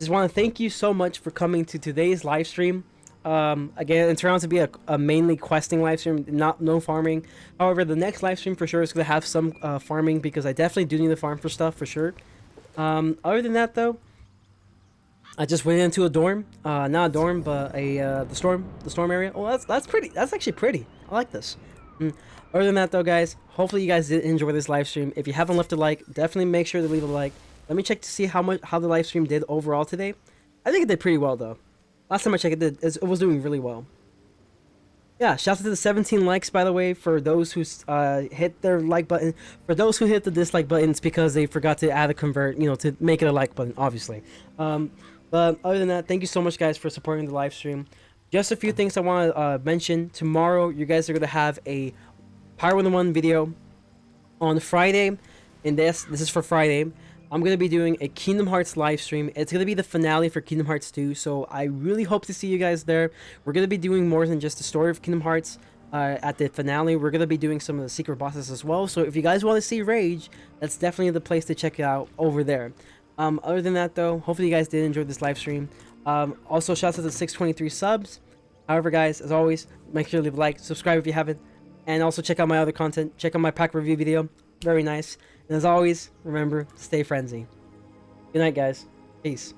just want to thank you so much for coming to today's live stream. Again, it turned out to be a mainly questing live stream, no farming. However, the next live stream for sure is gonna have some farming because I definitely do need to farm for stuff for sure. Other than that though, I just went into a dorm, not a dorm, but the storm area. Oh, that's pretty. That's actually pretty. I like this. Other than that though, guys, hopefully you guys did enjoy this live stream. If you haven't left a like, definitely make sure to leave a like. Let me check to see how the live stream did overall today. I think it did pretty well though. Last time I checked, it was doing really well. Yeah, shout out to the 17 likes, by the way, for those who hit their like button. For those who hit the dislike button, it's because they forgot to add a convert, you know, to make it a like button, obviously. But other than that, thank you so much, guys, for supporting the live stream. Just a few things I want to mention. Tomorrow, you guys are going to have a Wizard101 video. On Friday, and this is for Friday, I'm going to be doing a Kingdom Hearts live stream. It's going to be the finale for Kingdom Hearts 2, so I really hope to see you guys there. We're going to be doing more than just the story of Kingdom Hearts at the finale. We're going to be doing some of the secret bosses as well, so if you guys want to see Rage, that's definitely the place to check it out over there. Other than that, though, hopefully you guys did enjoy this live stream. Also, shouts out to 623 subs. However, guys, as always, make sure to leave a like, subscribe if you haven't, and also check out my other content. Check out my pack review video. Very nice. And as always, remember, stay frenzy. Good night, guys. Peace.